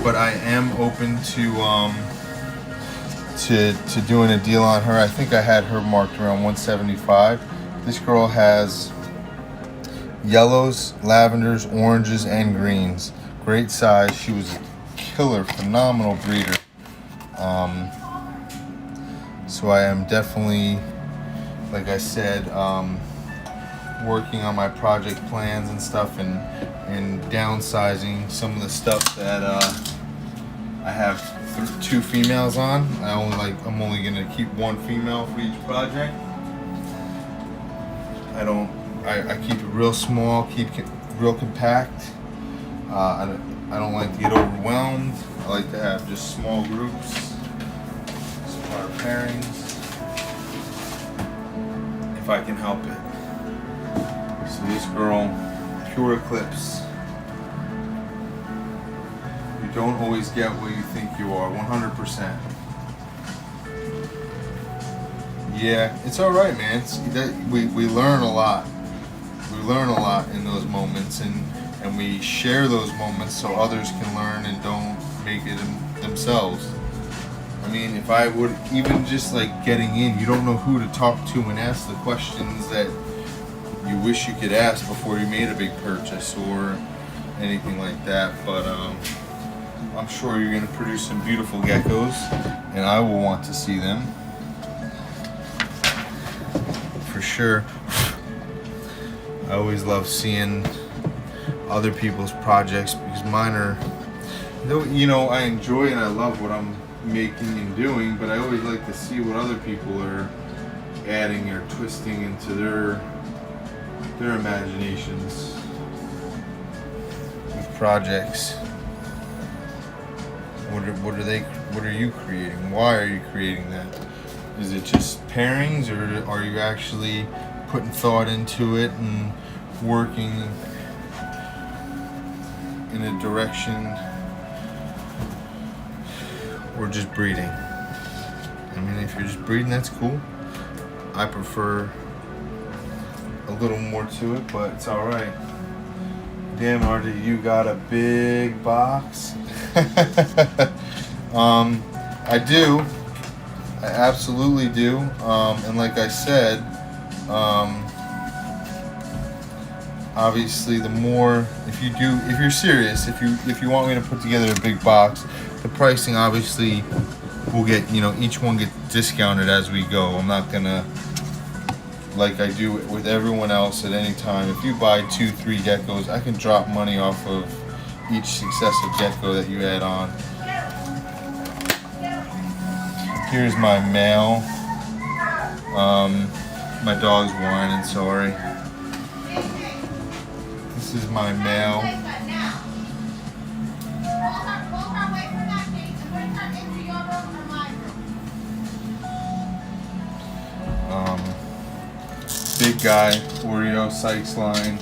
but I am open to doing a deal on her. I think I had her marked around 175. This girl has yellows, lavenders, oranges, and greens. Great size. She was a killer, phenomenal breeder. So I am definitely, like I said, working on my project plans and stuff, and downsizing some of the stuff that I have 2 females on. I'm only gonna keep 1 female for each project. I keep it real small, keep it real compact. I don't like to get overwhelmed. I like to have just small groups, smaller pairings, if I can help it. So this girl, pure eclipse. You don't always get what you think you are, 100%. Yeah, it's all right, man. We learn a lot. We learn a lot in those moments, and we share those moments so others can learn and don't make it themselves. I mean, if I would even just like getting in, you don't know who to talk to and ask the questions that you wish you could ask before you made a big purchase or anything like that. But I'm sure you're going to produce some beautiful geckos, and I will want to see them. For sure. I always love seeing other people's projects because mine are Though, you know, I enjoy and I love what I'm making and doing, but I always like to see what other people are adding or twisting into their imaginations with projects. What are you creating? Why are you creating that? Is it just pairings, or are you actually putting thought into it and working in a direction, or just breeding? I mean, if you're just breeding, that's cool. I prefer a little more to it, but it's all right. Damn, Artie, you got a big box. I do. I absolutely do. And like I said, obviously, the more, if you're serious, if you want me to put together a big box, the pricing obviously will get, you know, each one gets discounted as we go. I'm not gonna, like I do with everyone else at any time. If you buy 2-3 geckos, I can drop money off of each successive gecko that you add on. Here's my male. My dog's whining, sorry. This is my male. Big guy, Oreo, Sykes line,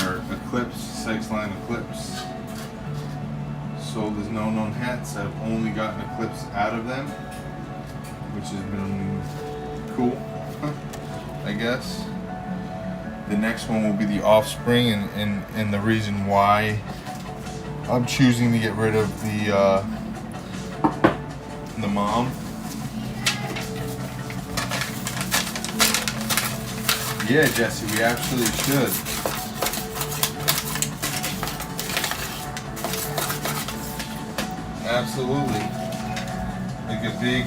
or Eclipse, Sykes line Eclipse. Sold as no known hats. I've only gotten Eclipse out of them, which has been cool, I guess. The next one will be the Offspring, and the reason why I'm choosing to get rid of the mom. Yeah, Jesse, we actually should. Absolutely. Like a big,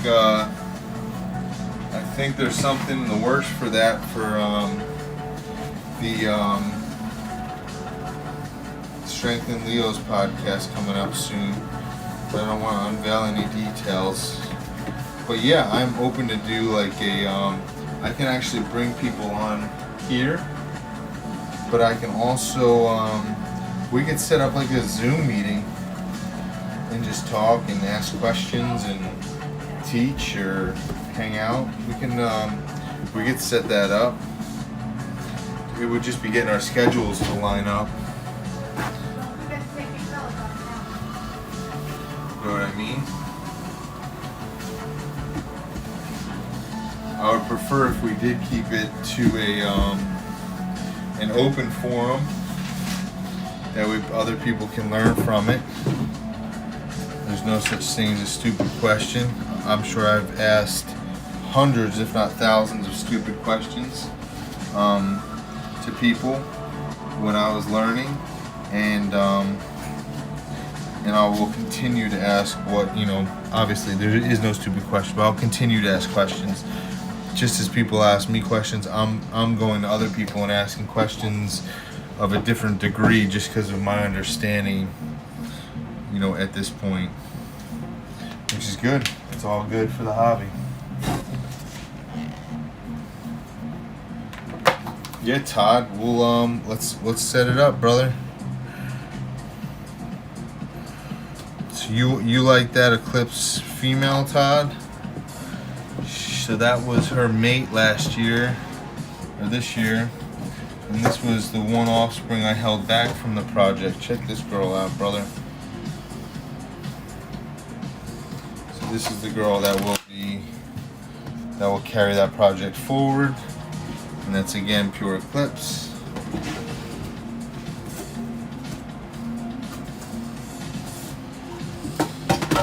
I think there's something in the works for that, for the Strengthen Leo's podcast coming up soon. But I don't want to unveil any details. But yeah, I'm open to do like a, I can actually bring people on here, but I can also, we could set up like a Zoom meeting and just talk and ask questions and teach or hang out. We could set that up. It would just be getting our schedules to line up. You know what I mean? I would prefer if we did keep it to an open forum, that way other people can learn from it. There's no such thing as a stupid question. I'm sure I've asked hundreds, if not thousands, of stupid questions to people when I was learning, and I will continue to ask what, you know, obviously there is no stupid question, but I'll continue to ask questions. Just as people ask me questions, I'm going to other people and asking questions of a different degree, just because of my understanding, you know, at this point, which is good. It's all good for the hobby. Yeah, Todd, we'll let's set it up, brother. So you like that Eclipse female, Todd? So that was her mate last year, or this year, and this was the one offspring I held back from the project. Check this girl out, brother. So this is the girl that will carry that project forward, and that's again pure Eclipse.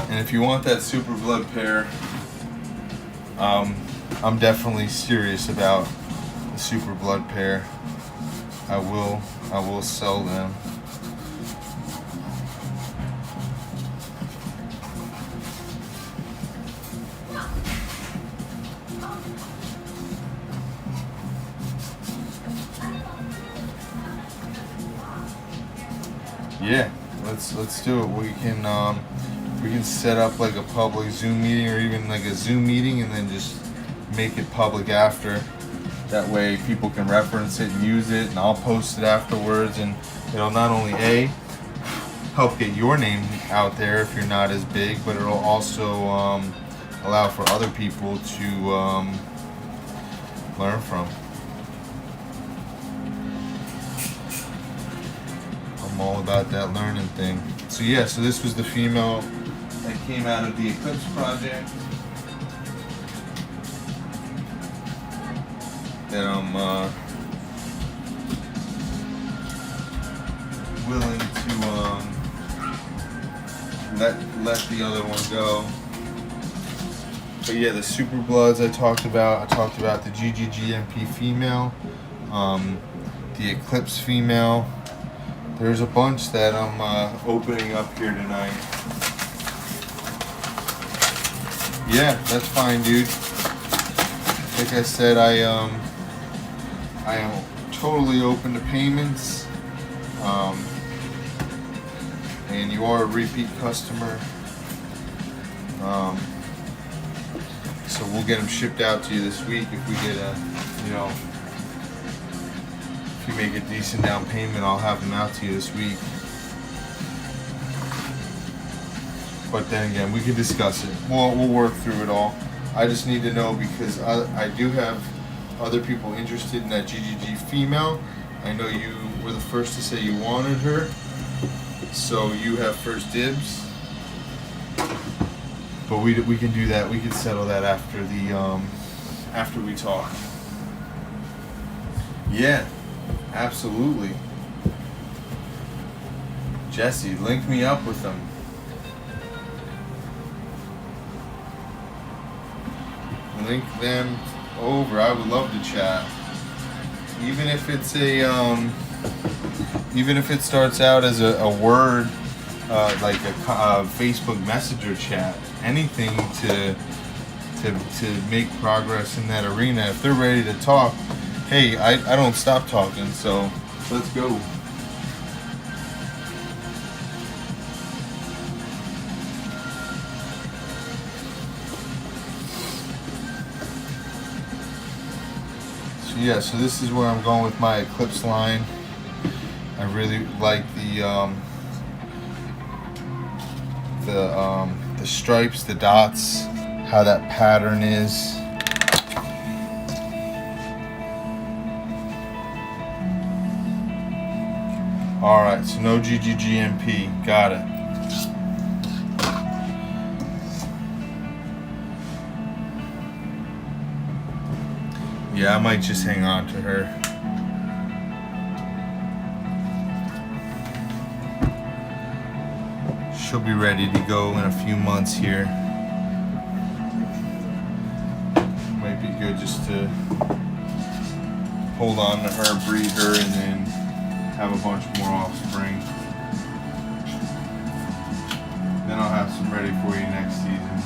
And if you want that super blood pair, I'm definitely serious about the super blood pair. I will sell them. Yeah, let's do it. We can set up like a public Zoom meeting or even like a Zoom meeting and then just make it public after. That way people can reference it and use it, and I'll post it afterwards, and it'll not only help get your name out there if you're not as big, but it'll also allow for other people to learn from. I'm all about that learning thing. So yeah, so this was the female that came out of the Eclipse project that I'm willing to let the other one go. But yeah, the Super Bloods I talked about the GGGMP female, the Eclipse female. There's a bunch that I'm opening up here tonight. Yeah, that's fine, dude. Like I said, I am totally open to payments. And you are a repeat customer. So we'll get them shipped out to you this week if we get if you make a decent down payment, I'll have them out to you this week. But then again, we can discuss it. We'll work through it all. I just need to know because I do have other people interested in that GGG female. I know you were the first to say you wanted her, so you have first dibs. But we can do that. We can settle that after the after we talk. Yeah, absolutely. Jesse, link me up with them. Link them over. I would love to chat. Even if it's even if it starts out as a word, like a Facebook Messenger chat, anything to make progress in that arena. If they're ready to talk, hey, I don't stop talking, so let's go. So yeah, so this is where I'm going with my Eclipse line. I really like the stripes, the dots, how that pattern is. Alright, so no GGGMP. Got it. Yeah, I might just hang on to her. She'll be ready to go in a few months here. Might be good just to hold on to her, breed her, and then have a bunch more offspring. Then I'll have some ready for you next season.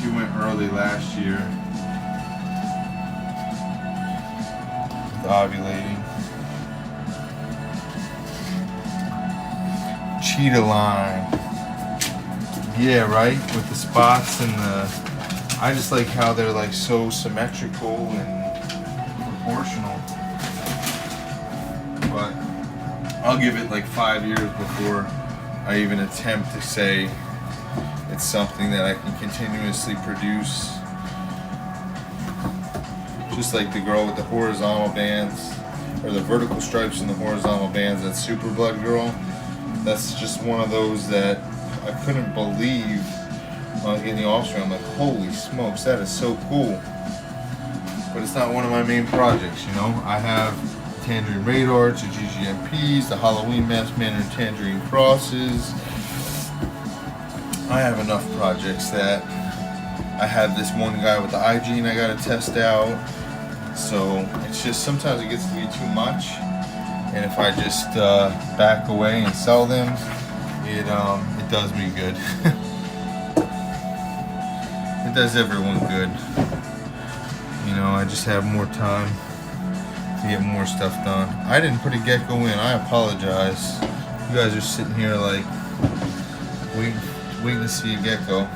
She went early last year with ovulating. Cheetah line. Yeah, right? With the spots and I just like how they're like so symmetrical and proportional. But I'll give it like 5 years before I even attempt to say it's something that I can continuously produce. Just like the girl with the horizontal bands, or the vertical stripes and the horizontal bands, that Super Blood girl. That's just one of those that I couldn't believe when I was getting the offspring. I'm like, holy smokes, that is so cool. But it's not one of my main projects, you know. I have Tangerine Radars, the GGMPs, the Halloween Masked Mandarin Tangerine Crosses. I have enough projects that I have this one guy with the eye gene I gotta test out. So it's just sometimes it gets to be too much. And if I just back away and sell them, it does me good. It does everyone good. You know, I just have more time to get more stuff done. I didn't put a gecko in. I apologize. You guys are sitting here like waiting to see a gecko.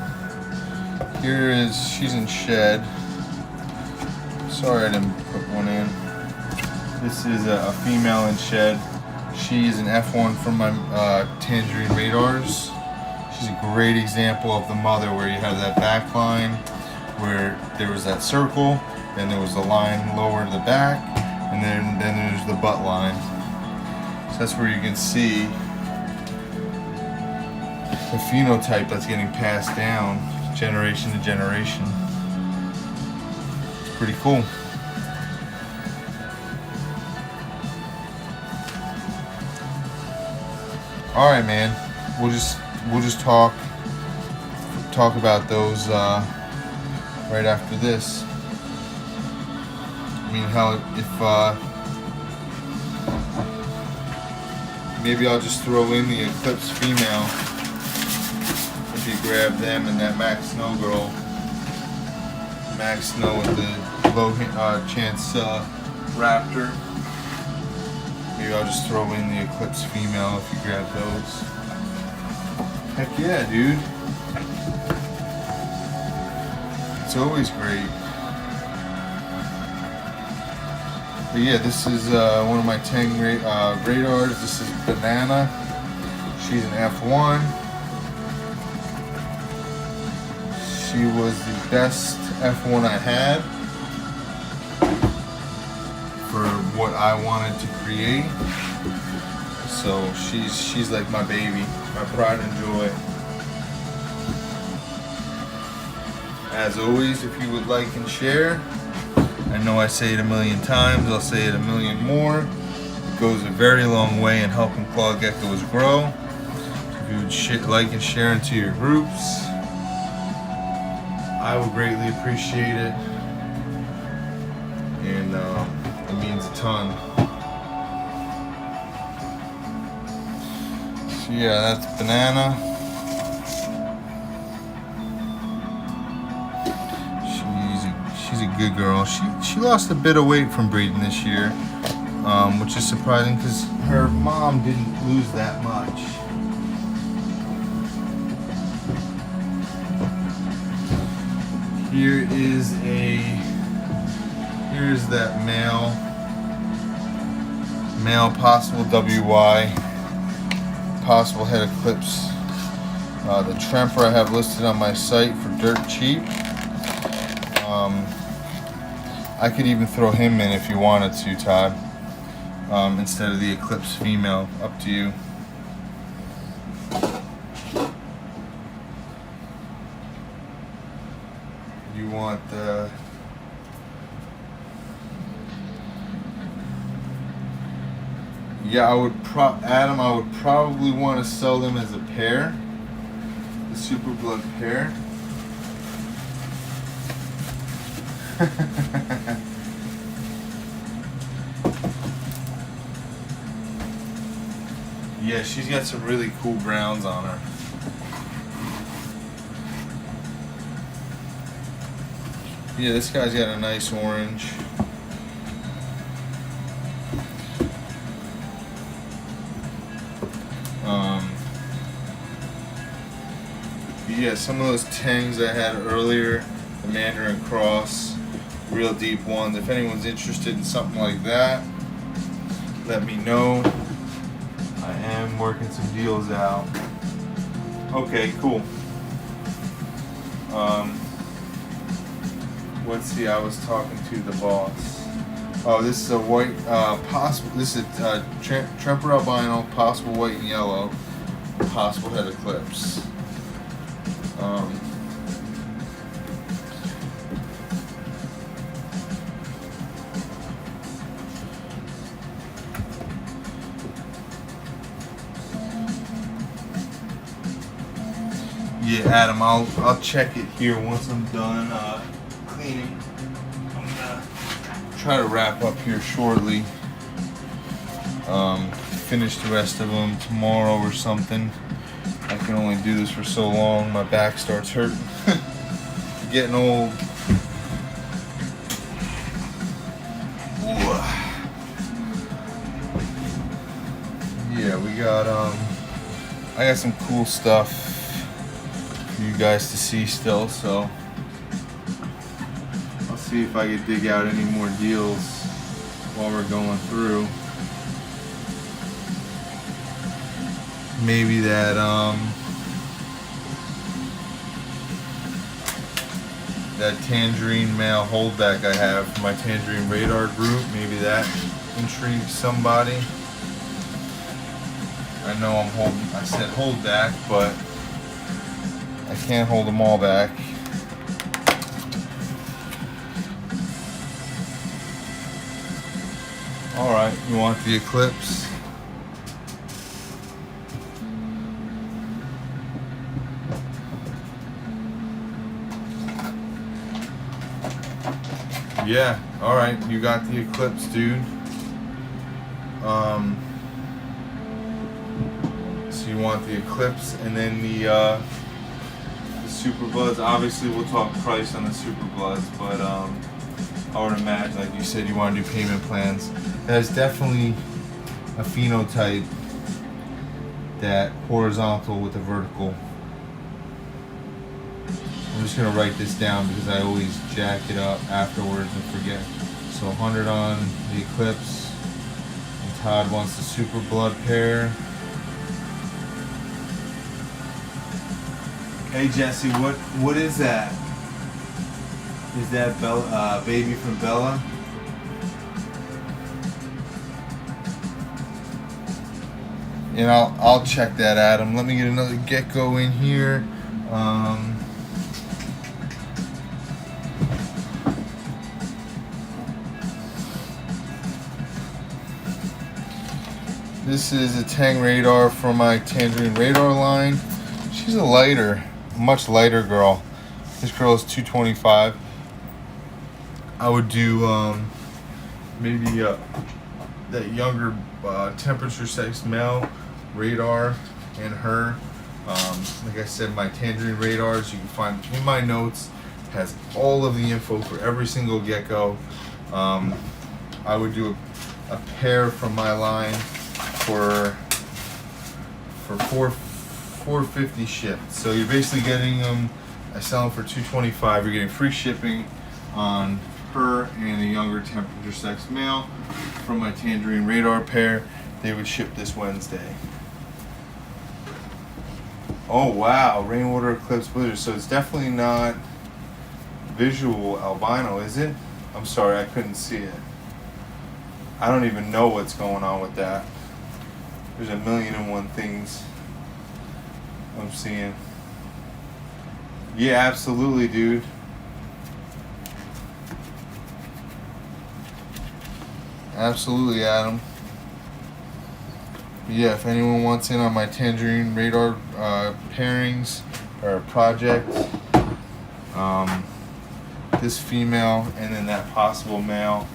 She's in shed. Sorry I didn't put one in. This is a female in shed. She is an F1 from my Tangerine Radars. She's a great example of the mother, where you have that back line, where there was that circle, then there was the line lower to the back, and then there's the butt line. So that's where you can see the phenotype that's getting passed down generation to generation. It's pretty cool. All right, man. We'll just talk about those right after this. I mean, hell, if maybe I'll just throw in the Eclipse female. If you grab them and that Max Snow girl, Max Snow with the low chance Raptor. Maybe I'll just throw in the Eclipse female if you grab those. Heck yeah, dude. It's always great. But yeah, this is one of my 10 radars. This is Banana. She's an F1. She was the best F1 I had for what I wanted to create. So she's like my baby, my pride and joy. As always, if you would like and share, I know I say it a million times, I'll say it a million more. It goes a very long way in helping Claw Geckos grow. If you would like and share into your groups, I would greatly appreciate it. And it means a ton. So yeah, that's Banana. She's a good girl. She lost a bit of weight from breeding this year, which is surprising because her mom didn't lose that much. Here's that male possible WY, possible head Eclipse. The Tremper I have listed on my site for dirt cheap. I could even throw him in if you wanted to, Todd, instead of the Eclipse female. Up to you. You want the... Yeah, Adam, I would probably want to sell them as a pair. The Super Blood pair. Yeah, she's got some really cool browns on her. Yeah, this guy's got a nice orange. Yeah, some of those tangs I had earlier, the Mandarin Cross, real deep ones. If anyone's interested in something like that, let me know. I am working some deals out. Okay, cool. Let's see, I was talking to the boss. Oh, this is a white, this is a Tremper Albino, possible white and yellow, possible head Eclipse. Yeah, Adam, I'll check it here once I'm done cleaning. I'm gonna try to wrap up here shortly. Finish the rest of them tomorrow or something. I can only do this for so long. My back starts hurting. Getting old. Ooh. got I got some cool stuff for you guys to see still, so I'll see if I can dig out any more deals while we're going through. Maybe that that tangerine male holdback I have for my tangerine radar group, maybe that intrigues somebody. I know I said hold back, but I can't hold them all back. Alright, you want the Eclipse? Yeah, alright, you got the Eclipse, dude. So you want the Eclipse, and then the Super Bloods. Obviously, we'll talk price on the Super Bloods, but I would imagine, like you said, you want to do payment plans. There's definitely a phenotype, that horizontal with the vertical. I'm just gonna write this down because I always jack it up afterwards and forget. So 100 on the Eclipse, and Todd wants the Super Blood pair. Hey Jesse, what is that? Is that Bella, baby from Bella? And I'll check that, Adam. Let me get another gecko in here. This is a Tang radar from my Tangerine radar line. She's a lighter, much lighter girl. This girl is 225. I would do maybe that younger temperature sex male radar and her. Like I said, my Tangerine radars, you can find in my notes, has all of the info for every single gecko. I would do a pair from my line for $450 shipped. So you're basically getting them. I sell them for $225. You're getting free shipping on her and a younger temperature sex male from my Tangerine radar pair. They would ship this Wednesday. Oh wow, rainwater eclipse blizzard. So it's definitely not visual albino, is it? I'm sorry, I couldn't see it. I don't even know what's going on with that. There's a million and one things I'm seeing. Yeah, absolutely, dude. Absolutely, Adam. Yeah, if anyone wants in on my Tangerine radar pairings or project, this female and then that possible male.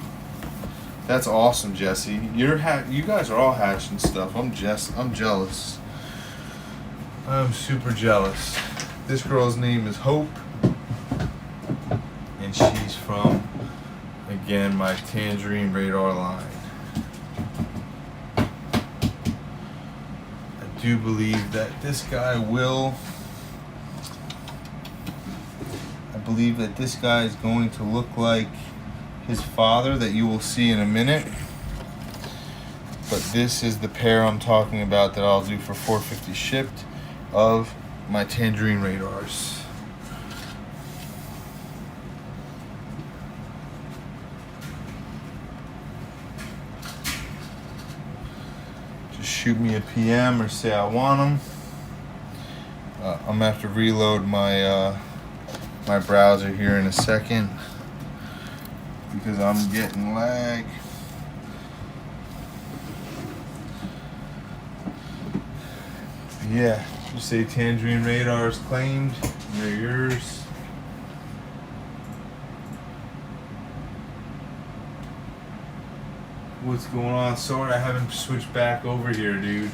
That's awesome, Jesse. You guys are all hatching stuff. I'm jealous. I'm super jealous. This girl's name is Hope, and she's from, again, my Tangerine radar line. I do believe that this guy will. I believe that this guy is going to look like his father that you will see in a minute. But this is the pair I'm talking about that I'll do for $450 shipped of my Tangerine radars. Just shoot me a PM or say I want them. I'm gonna have to reload my my browser here in a second because I'm getting lag. Yeah, you say Tangerine radars claimed, they're yours. What's going on? Sorry, I haven't switched back over here, dude.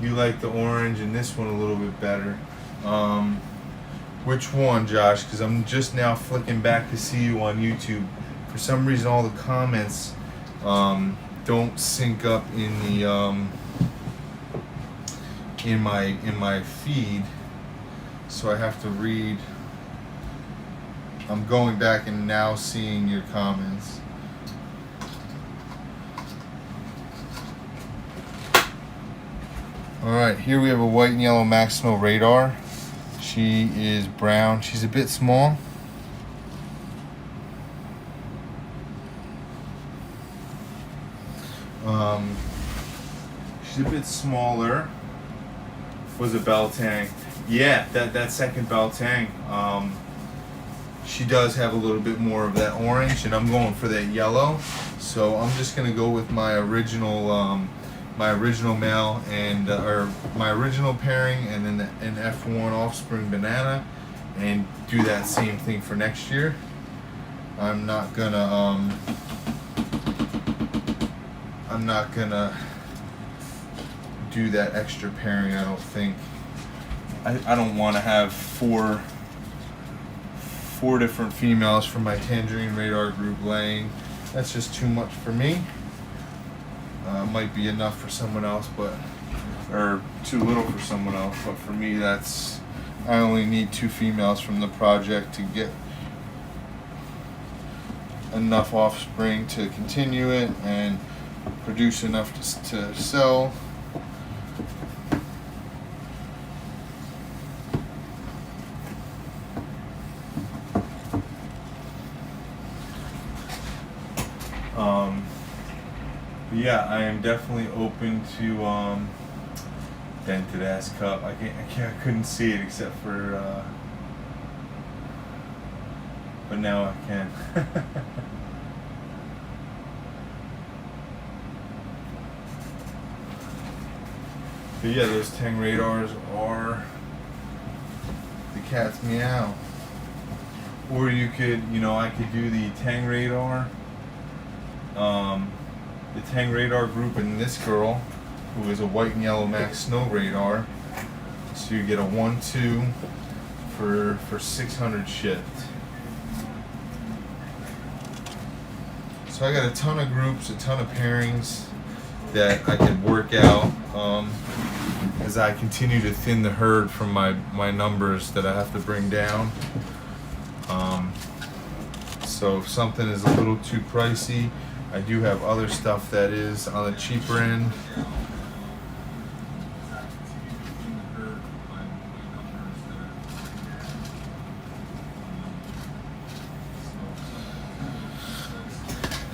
You like the orange and this one a little bit better. Which one, Josh? Because I'm just now flicking back to see you on YouTube. For some reason, all the comments don't sync up in the in my feed, so I have to read. I'm going back and now seeing your comments. Alright, here we have a white and yellow Maximo radar. She is brown. She's a bit small. She's a bit smaller. Was a Beltang. Yeah, that second Beltang. She does have a little bit more of that orange, and I'm going for that yellow. So I'm just gonna go with my original male and or my original pairing, and then an F1 offspring banana, and do that same thing for next year. I'm not gonna do that extra pairing. I don't think. I don't want to have four different females from my tangerine radar group laying. That's just too much for me. Might be enough for someone else, or too little for someone else. But for me, I only need 2 females from the project to get enough offspring to continue it and produce enough to sell. Yeah, I am definitely open to dented ass cup. I couldn't see it except for, but now I can. But yeah, those Tang radars are the cat's meow. Or you could, I could do the Tang radar. The Tang radar group and this girl, who is a white and yellow Max Snow radar. So you get a 1-2 for 600 shipped. So I got a ton of groups, a ton of pairings that I could work out as I continue to thin the herd from my numbers that I have to bring down. So if something is a little too pricey, I do have other stuff that is on the cheaper end.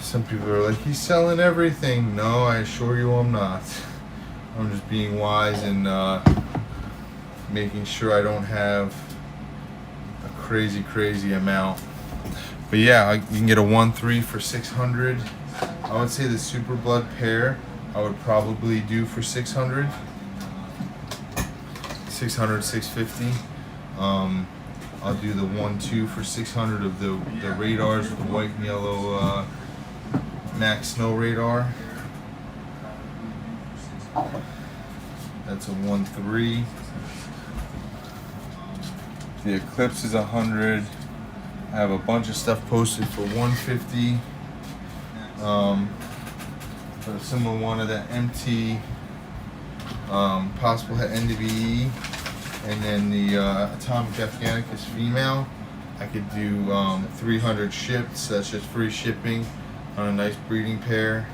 Some people are like, he's selling everything. No, I assure you I'm not. I'm just being wise and making sure I don't have a crazy amount. But yeah, you can get a 1-3 for 600. I would say the Super Blood pair I would probably do for 600, 650. I'll do the 1-2 for 600 of the radars with the white and yellow Max Snow radar. That's a 1-3. The Eclipse is 100. I have a bunch of stuff posted for 150. For a similar one of that MT, possible NWE, and then the Atomic Afghanicus female. I could do 300 shipped, so that's just free shipping on a nice breeding pair.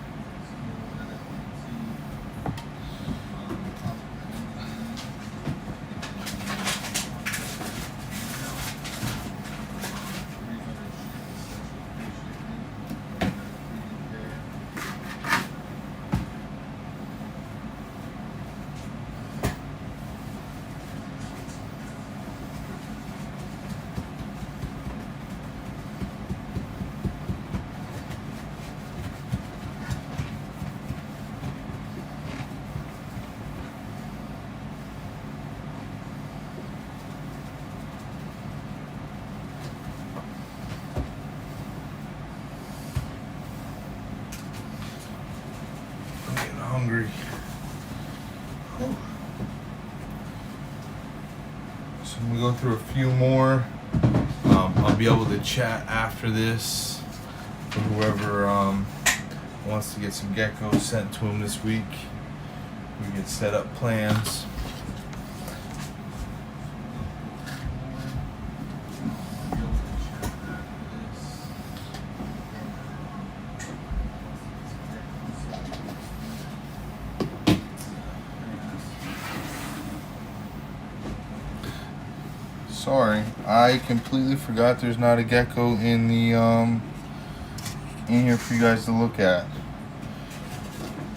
Hungry. Whew. So I'm gonna go through a few more. I'll be able to chat after this for whoever wants to get some geckos sent to him this week. We can set up plans. Sorry, I completely forgot there's not a gecko in the in here for you guys to look at.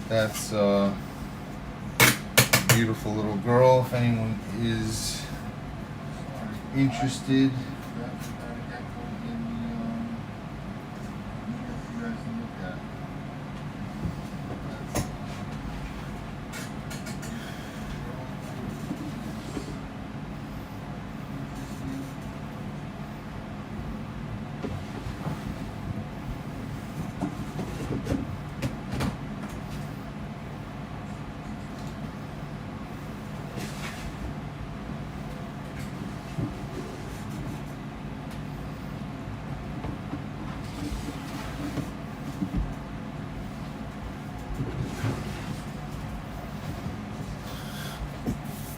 That's a beautiful little girl. If anyone is interested,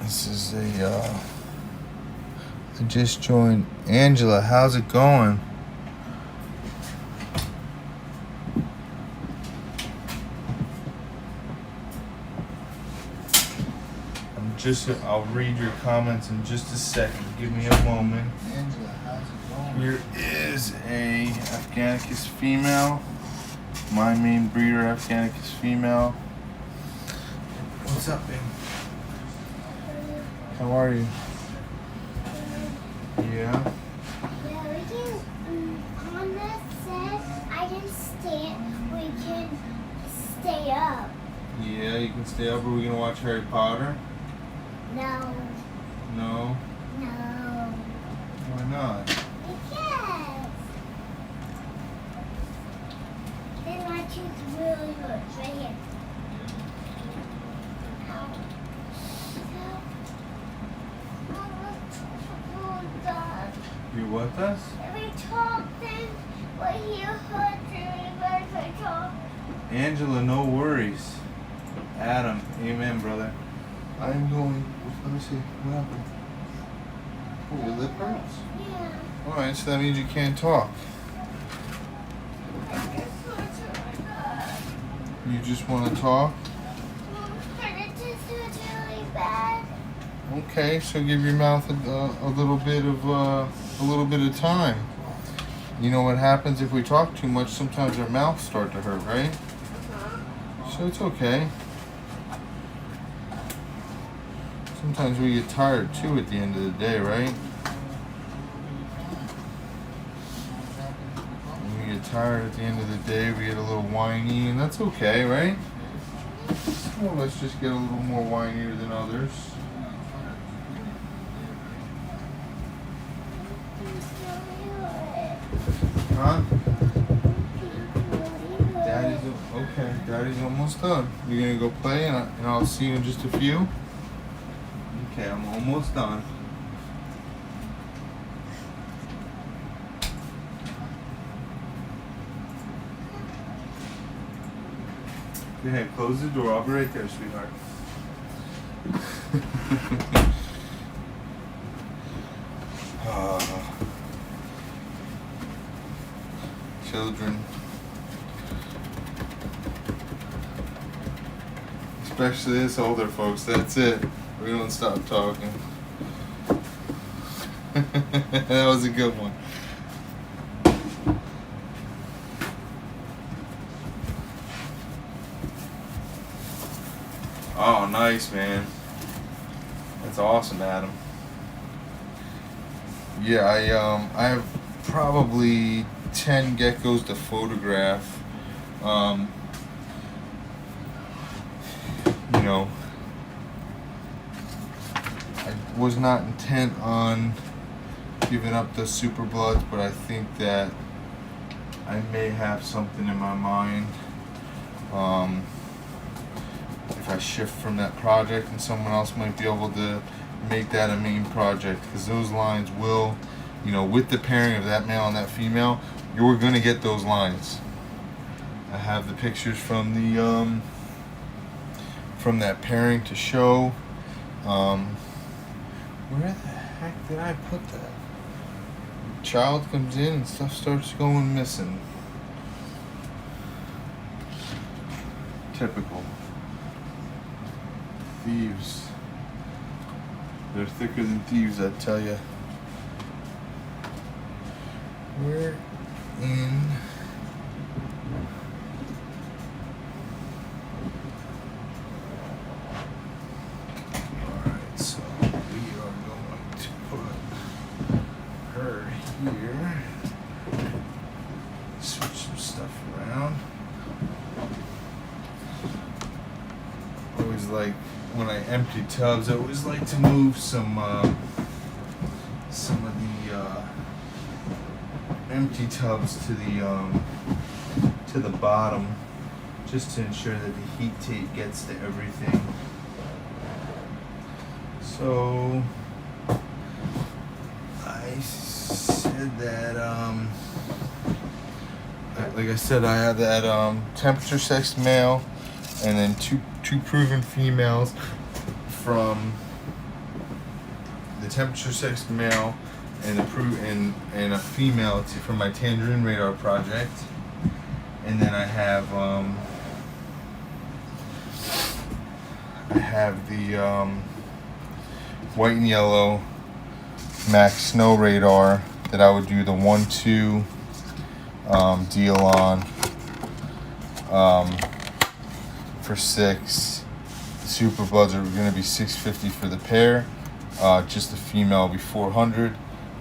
this is I just joined. Angela, how's it going? I'll read your comments in just a second. Give me a moment. Angela, how's it going? Here is a Afghanicus female. My main breeder, Afghanicus female. What's up, babe? How are you? Yeah. Yeah, we can, on this set, we can stay up. Yeah, you can stay up. Are we going to watch Harry Potter? No. No? No. Why not? Because then my tooth really hurts right here. Ow. You what, does? If we talk, then what here hurts really bad if I talk. Angela, no worries. Adam, amen, brother. I'm going. Let me see. What happened? Oh, your lip hurts? Yeah. Alright, so that means you can't talk. It just hurts really bad. You just want to talk? But it just hurts really bad. Okay, so give your mouth a little bit of time. You know what happens if we talk too much? Sometimes our mouths start to hurt, right? So it's okay. Sometimes we get tired too at the end of the day, right? When we get tired at the end of the day, we get a little whiny, and that's okay, right? Some of us just get a little more whinier than others. Huh? Daddy's almost done. You're gonna go play, and I'll see you in just a few. Okay, I'm almost done. Go ahead, close the door. I'll be right there, sweetheart. Children. Especially this older folks, that's it. We don't stop talking. That was a good one. Oh, nice, man. That's awesome, Adam. Yeah, I have probably 10 geckos to photograph. You know, I was not intent on giving up the super bloods, but I think that I may have something in my mind. If I shift from that project, and someone else might be able to make that a main project, because those lines will, you know, with the pairing of that male and that female, you're going to get those lines. I have the pictures from the from that pairing to show. Where the heck did I put that? Child comes in and stuff starts going missing. Typical. Thieves. They're thicker than thieves, I tell you. We're in. Alright, so we are going to put her here. Switch some stuff around. Always like when I empty tubs, I always like to move some of the empty tubs to the bottom, just to ensure that the heat tape gets to everything. So I said that like I said, I have that temperature sex male and then two proven females from the temperature sex male and and a female from my tangerine radar project. And then I have the white and yellow Max Snow radar that I would do the 1-2 deal on for 6. The Super Buds are going to be $650 for the pair. Just the female will be $400.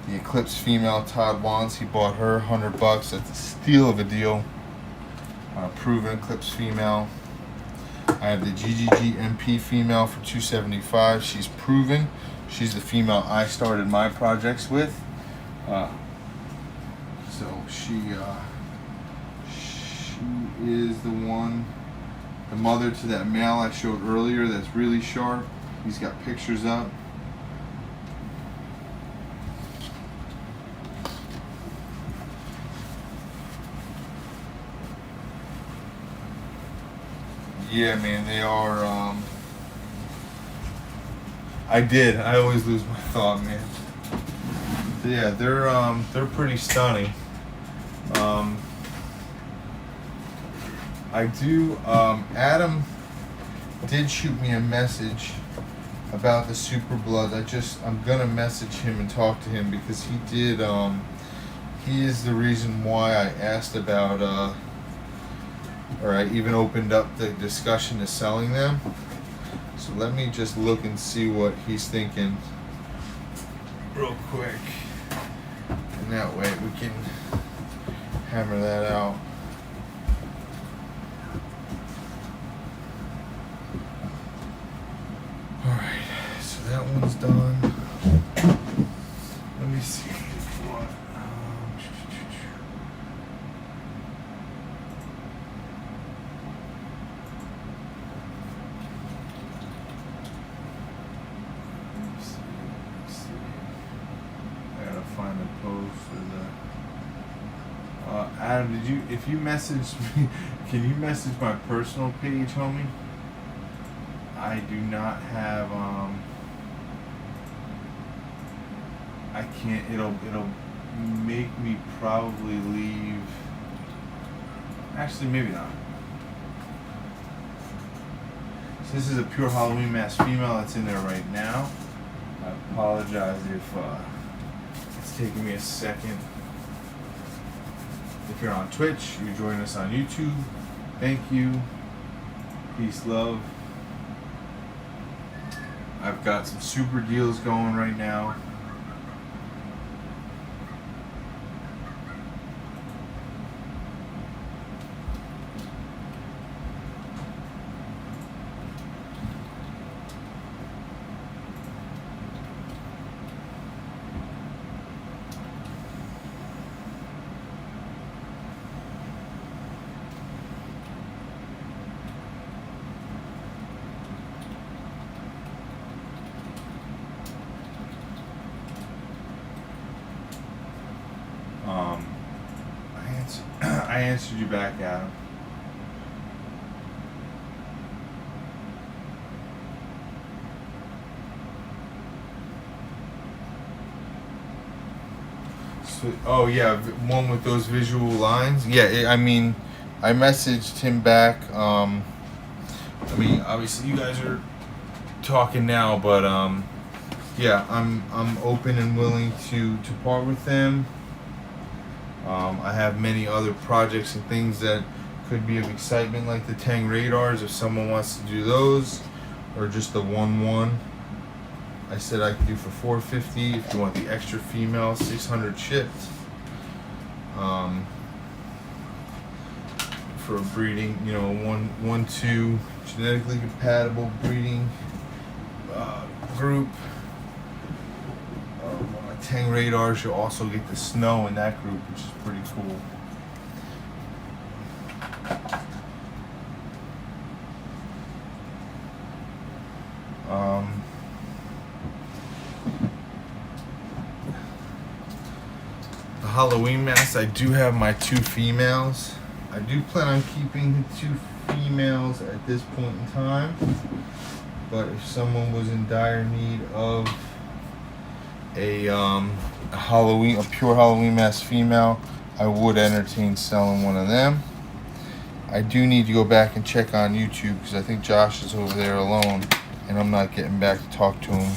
The Eclipse female Todd wants. He bought her $100. That's a steal of a deal. Proven Eclipse female. I have the GGG MP female for $275. She's proven. She's the female I started my projects with. So she is the one, the mother to that male I showed earlier that's really sharp. He's got pictures up. Yeah, man, they are. I always lose my thought, man. Yeah, they're pretty stunning. I do. Adam did shoot me a message about the Super Bloods. I'm gonna message him and talk to him because he did. He is the reason why I asked about. Or I even opened up the discussion to selling them. So let me just look and see what he's thinking real quick. And that way we can hammer that out. Alright, so that one's done. Let me see what. Find the post or the Adam, if you messaged me, can you message my personal page, homie? I do not have I can't, it'll make me probably leave. Actually, maybe not. So this is a pure Halloween mask female that's in there right now. I apologize if it's taking me a second. If you're on Twitch, you join us on YouTube. Thank you. Peace, love. I've got some super deals going right now. I answered you back, Adam. Oh yeah, one with those visual lines. Yeah, I mean, I messaged him back. I mean, obviously you guys are talking now, but yeah, I'm open and willing to part with them. I have many other projects and things that could be of excitement, like the Tang radars. If someone wants to do those, or just the 1-1. I said I could do for $450 if you want the extra female, 600 shipped. For a breeding, you know, 1-2 genetically compatible breeding group. Tang radars, you'll also get the snow in that group, which is pretty cool. The Halloween mask, I do have my 2 females. I do plan on keeping the 2 females at this point in time, but if someone was in dire need of a pure Halloween mask female, I would entertain selling one of them. I do need to go back and check on YouTube because I think Josh is over there alone and I'm not getting back to talk to him.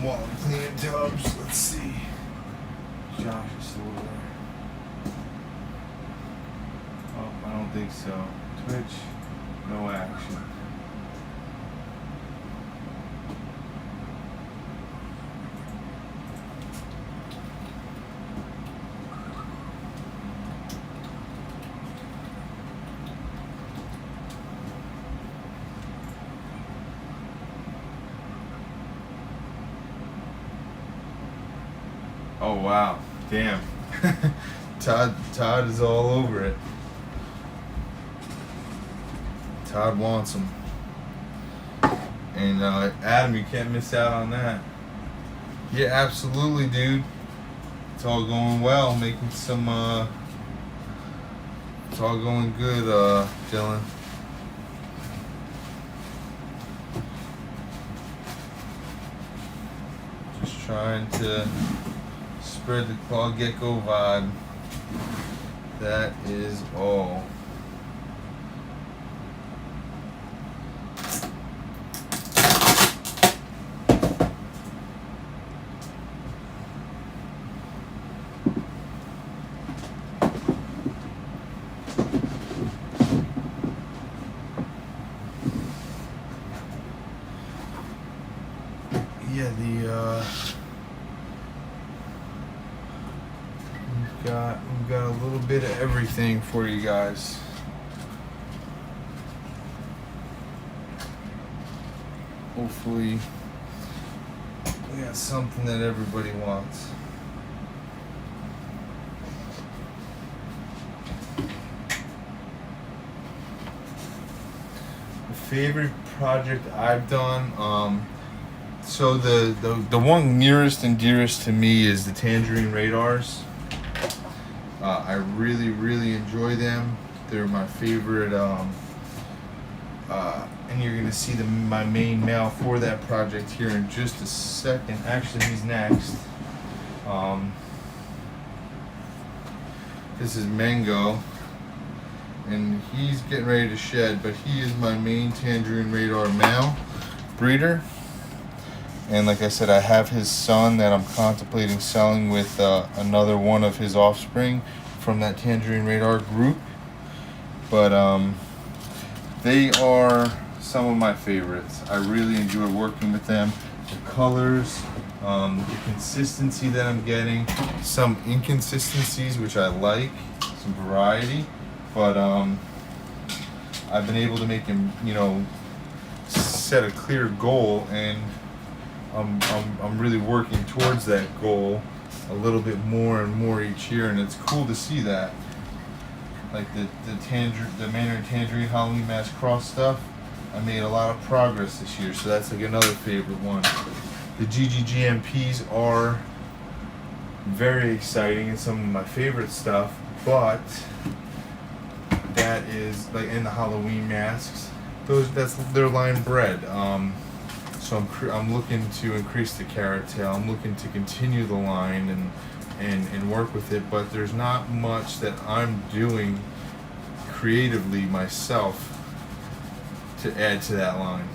While I'm cleaning tubs, let's see. Josh is still over there. Oh, I don't think so. Twitch, no action. Oh wow, damn. Todd is all over it. Todd wants them. And Adam, you can't miss out on that. Yeah, absolutely, dude. It's all going well, making some it's all going good, Dylan. Just trying to spread the Claw Gecko vibe. That is all. Yeah, we've got a little bit of everything for you guys. Hopefully we got something that everybody wants. The favorite project I've done, so the one nearest and dearest to me is the Tangerine radars. I really enjoy them. They're my favorite, and you're gonna see my main male for that project here in just a second. Actually, he's next. This is Mango, and he's getting ready to shed, but he is my main Tangerine radar male breeder. And like I said, I have his son that I'm contemplating selling with another one of his offspring from that Tangerine radar group. But they are some of my favorites. I really enjoy working with them. The colors, the consistency that I'm getting, some inconsistencies which I like, some variety. But I've been able to make him, you know, set a clear goal, and I'm really working towards that goal a little bit more and more each year, and it's cool to see that. Like the Mandarin Tangerine Halloween Mask Cross stuff, I made a lot of progress this year, so that's like another favorite one. The GGGMPs are very exciting and some of my favorite stuff, but that is like in the Halloween masks. They're line bred. So I'm looking to increase the carrot tail. I'm looking to continue the line and work with it, but there's not much that I'm doing creatively myself to add to that line.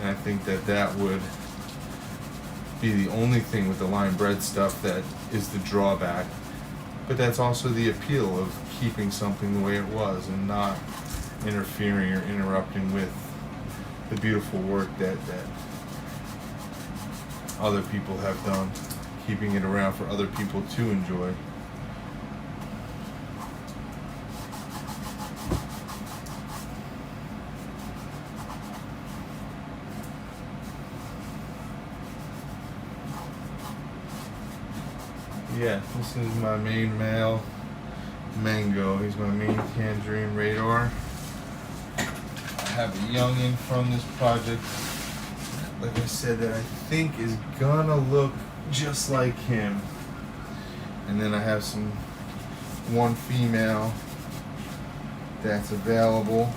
And I think that would be the only thing with the line bred stuff that is the drawback. But that's also the appeal of keeping something the way it was and not interfering or interrupting with the beautiful work that other people have done, keeping it around for other people to enjoy. Yeah, this is my main male, Mango. He's my main tangerine radar. I have a youngin from this project, like I said, that I think is gonna look just like him. And then I have one female that's available.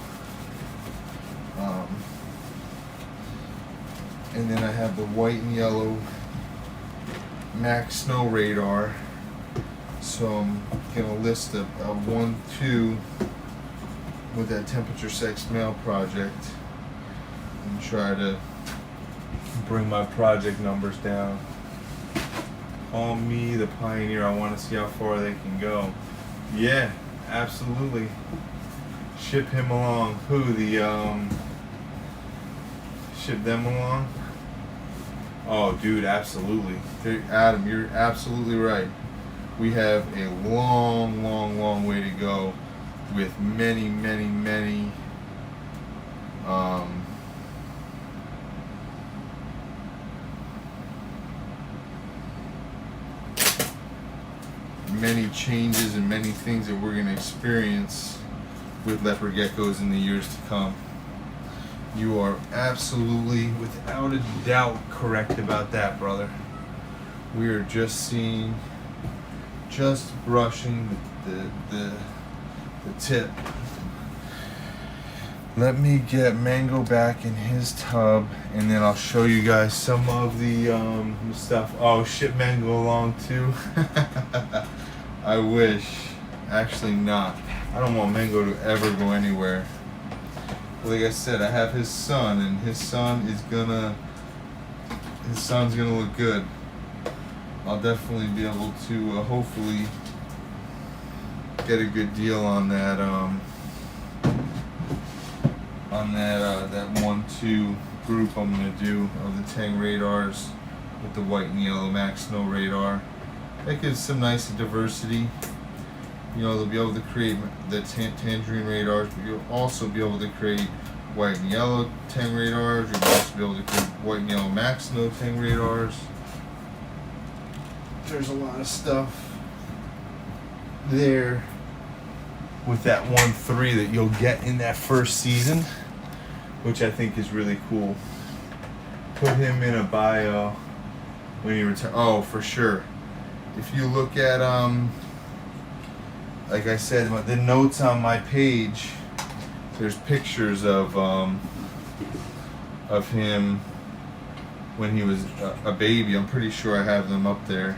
And then I have the white and yellow Max Snow radar. So I'm gonna list a 1-2 with that temperature sex male project and try to bring my project numbers down. Call me the pioneer. I want to see how far they can go. Yeah, absolutely. Ship him along. Ship them along? Oh, dude, absolutely. Adam, you're absolutely right. We have a long, long, long way to go with many, many, many many changes and many things that we're going to experience with leopard geckos in the years to come. You are absolutely, without a doubt, correct about that, brother. We are just brushing the tip. Let me get Mango back in his tub, and then I'll show you guys some of the stuff. Oh, ship Mango along too. I wish. Actually not. I don't want Mango to ever go anywhere. Like I said, I have his son, and his son's gonna look good. I'll definitely be able to hopefully get a good deal on that that 1-2 group I'm gonna do of the Tang radars with the white and yellow Max Snow radar. That gives some nice diversity. You know, they'll be able to create the tangerine radars, but you'll also be able to create white and yellow Tang radars. You'll also be able to create white and yellow Max Snow Tang radars. There's a lot of stuff there with that 1-3 that you'll get in that first season, which I think is really cool. Put him in a bio when he returns. Oh, for sure. If you look at like I said, the notes on my page, there's pictures of him when he was a baby. I'm pretty sure I have them up there.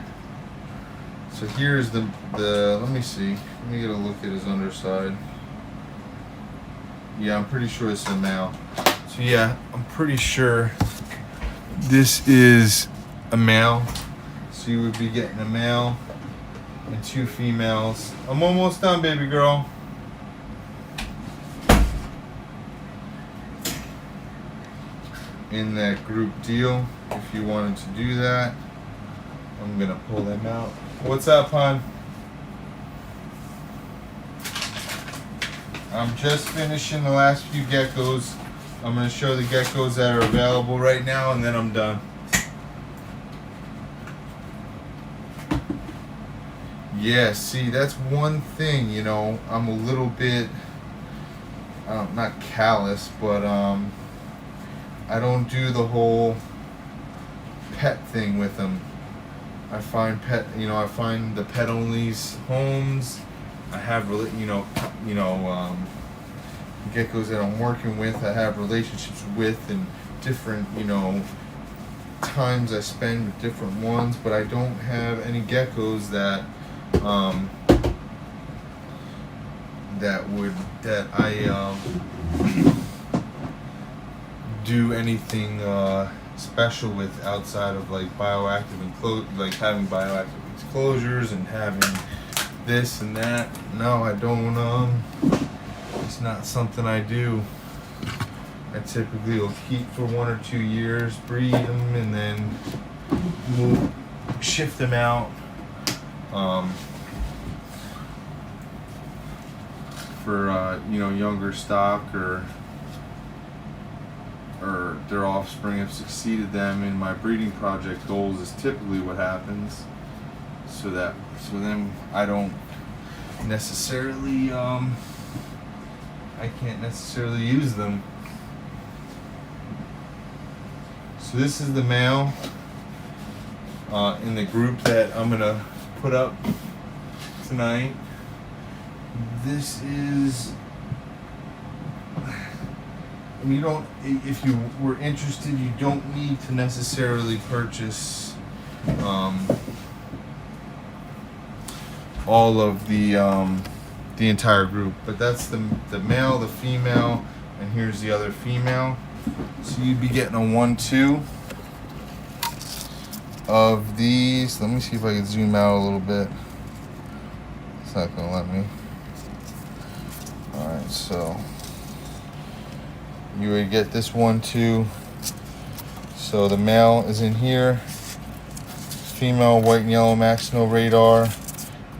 So here's the let me see. Let me get a look at his underside. Yeah, I'm pretty sure it's a male. So yeah, I'm pretty sure this is a male. So you would be getting a male and 2 females. I'm almost done, baby girl. In that group deal, if you wanted to do that, I'm gonna pull them out. What's up, hon? I'm just finishing the last few geckos. I'm gonna show the geckos that are available right now, and then I'm done. Yeah, see, that's one thing, you know, I'm a little bit, not callous, but I don't do the whole pet thing with them. I find the pet only's homes. I have geckos that I'm working with. I have relationships with, and different, you know, times I spend with different ones, but I don't have any geckos that that I do anything special with outside of like bioactive like having bioactive enclosures and having this and that. No, I don't. It's not something I do. I typically will keep for 1 or 2 years, breed them, and then shift them out for you know, younger stock or their offspring have succeeded them in my breeding project goals is typically what happens. So then I don't necessarily I can't necessarily use them. So this is the male in the group that I'm gonna put up tonight. This is, you don't, if you were interested, you don't need to necessarily purchase all of the entire group, but that's the male, the female, and here's the other female. So you'd be getting a 1-2 of these. Let me see if I can zoom out a little bit. It's not gonna let me. Alright, so you would get this 1-2. So the male is in here, female white and yellow Maxino radar,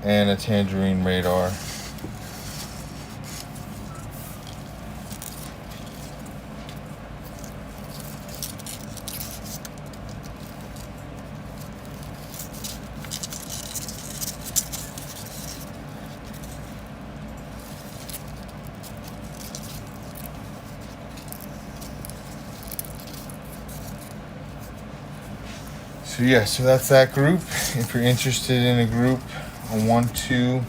and a tangerine radar. So yeah, so that's that group. If you're interested in a group, a 1-2,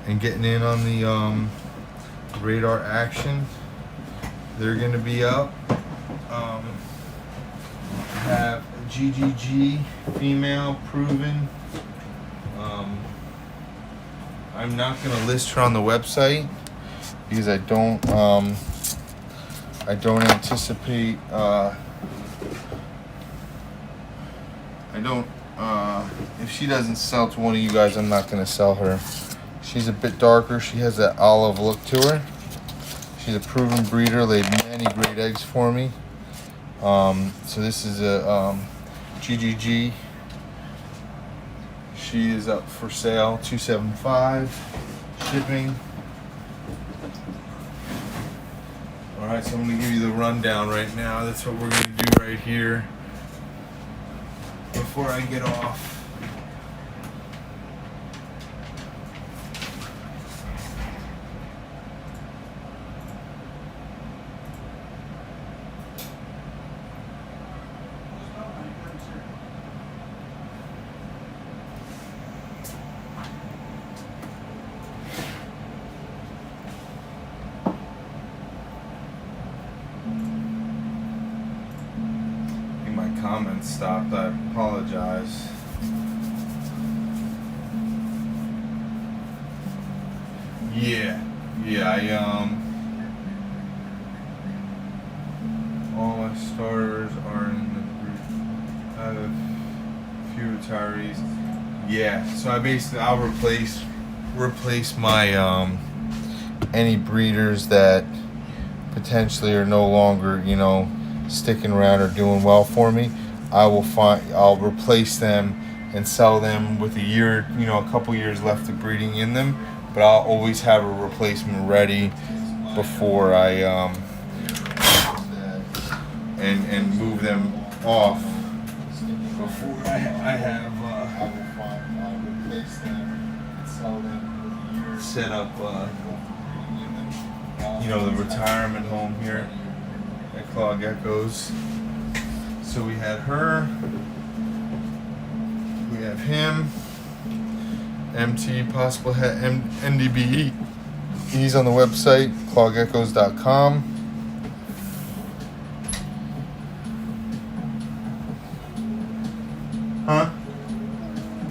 and getting in on the radar action, they're gonna be up. Have a GGG female proven. I'm not gonna list her on the website because I don't anticipate. If she doesn't sell to one of you guys, I'm not going to sell her. She's a bit darker. She has that olive look to her. She's a proven breeder, laid many great eggs for me. So this is a GGG. She is up for sale, $275 shipping. All right, so I'm going to give you the rundown right now. That's what we're going to do right here before I get off. Comments stopped. I apologize. Yeah, all my starters are in the group. I have a few retirees. Yeah, so I'll replace my any breeders that potentially are no longer, you know, sticking around or doing well for me. I'll replace them and sell them with a year, you know, a couple years left of breeding in them, but I'll always have a replacement ready before I and move them off before I have replace them and sell them with a year set up you know, the retirement home here at Claw Geckos. So we had her, we have him, MT, possible NDBE. He's on the website, clawgeckos.com.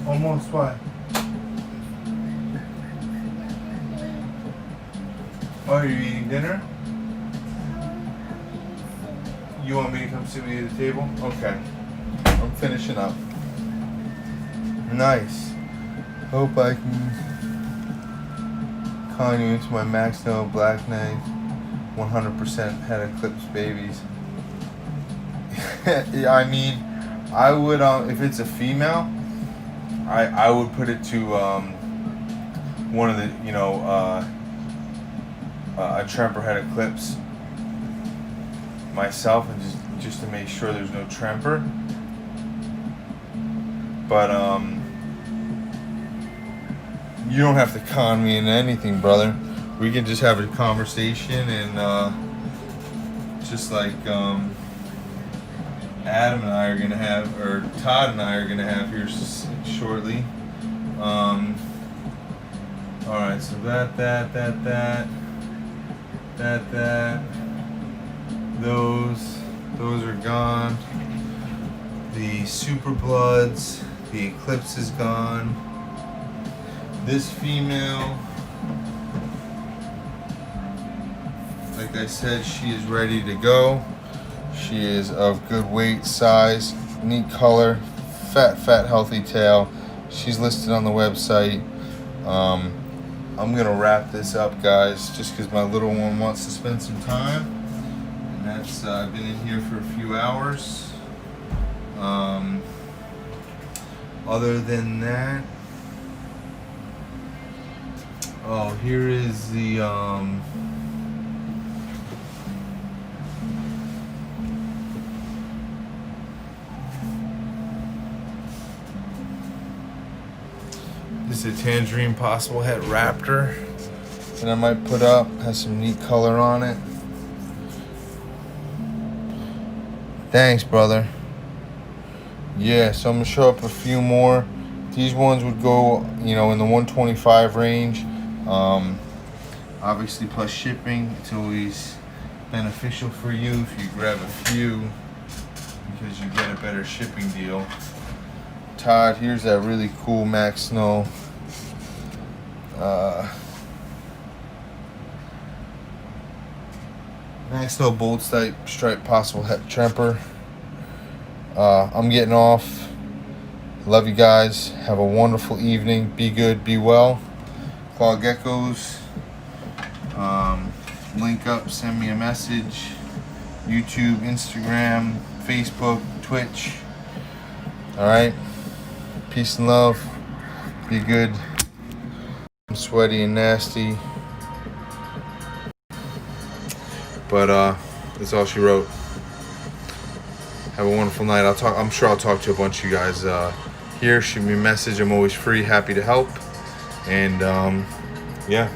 Almost what? Oh, are you eating dinner? You want me to come sit with you at the table? Okay. I'm finishing up. Nice. Hope I can con you into my Max Snow Black Knight 100% head of clips babies. Yeah, I mean, I would if it's a female, I would put it to one of the a tremper head of clips myself, and just to make sure there's no tremper. But you don't have to con me into anything, brother. We can just have a conversation, and just like Adam and I are gonna have, or Todd and I are gonna have here shortly. All right, so that. Those are gone. The Super Bloods, the Eclipse is gone. This female, like I said, she is ready to go. She is of good weight, size, neat color, fat, healthy tail. She's listed on the website. I'm gonna wrap this up, guys, just because my little one wants to spend some time. And that's, I've been in here for a few hours. Other than that, oh, here is the this is a Tangerine Possible Head Raptor that I might put up. Has some neat color on it. Thanks, brother. Yeah, so I'm gonna show up a few more. These ones would go, in the 125 range. Obviously, plus shipping, it's always beneficial for you if you grab a few because you get a better shipping deal. Todd, here's that really cool Max Snow. Max Snow Bold Stripe Possible Head Tremper. I'm getting off. Love you guys. Have a wonderful evening. Be good. Be well. Claw Geckos. Link up. Send me a message. YouTube, Instagram, Facebook, Twitch. Alright. Peace and love. Be good. I'm sweaty and nasty. But that's all she wrote. Have a wonderful night. I'm sure I'll talk to a bunch of you guys here. Shoot me a message. I'm always free, happy to help. And yeah,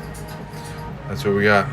that's what we got.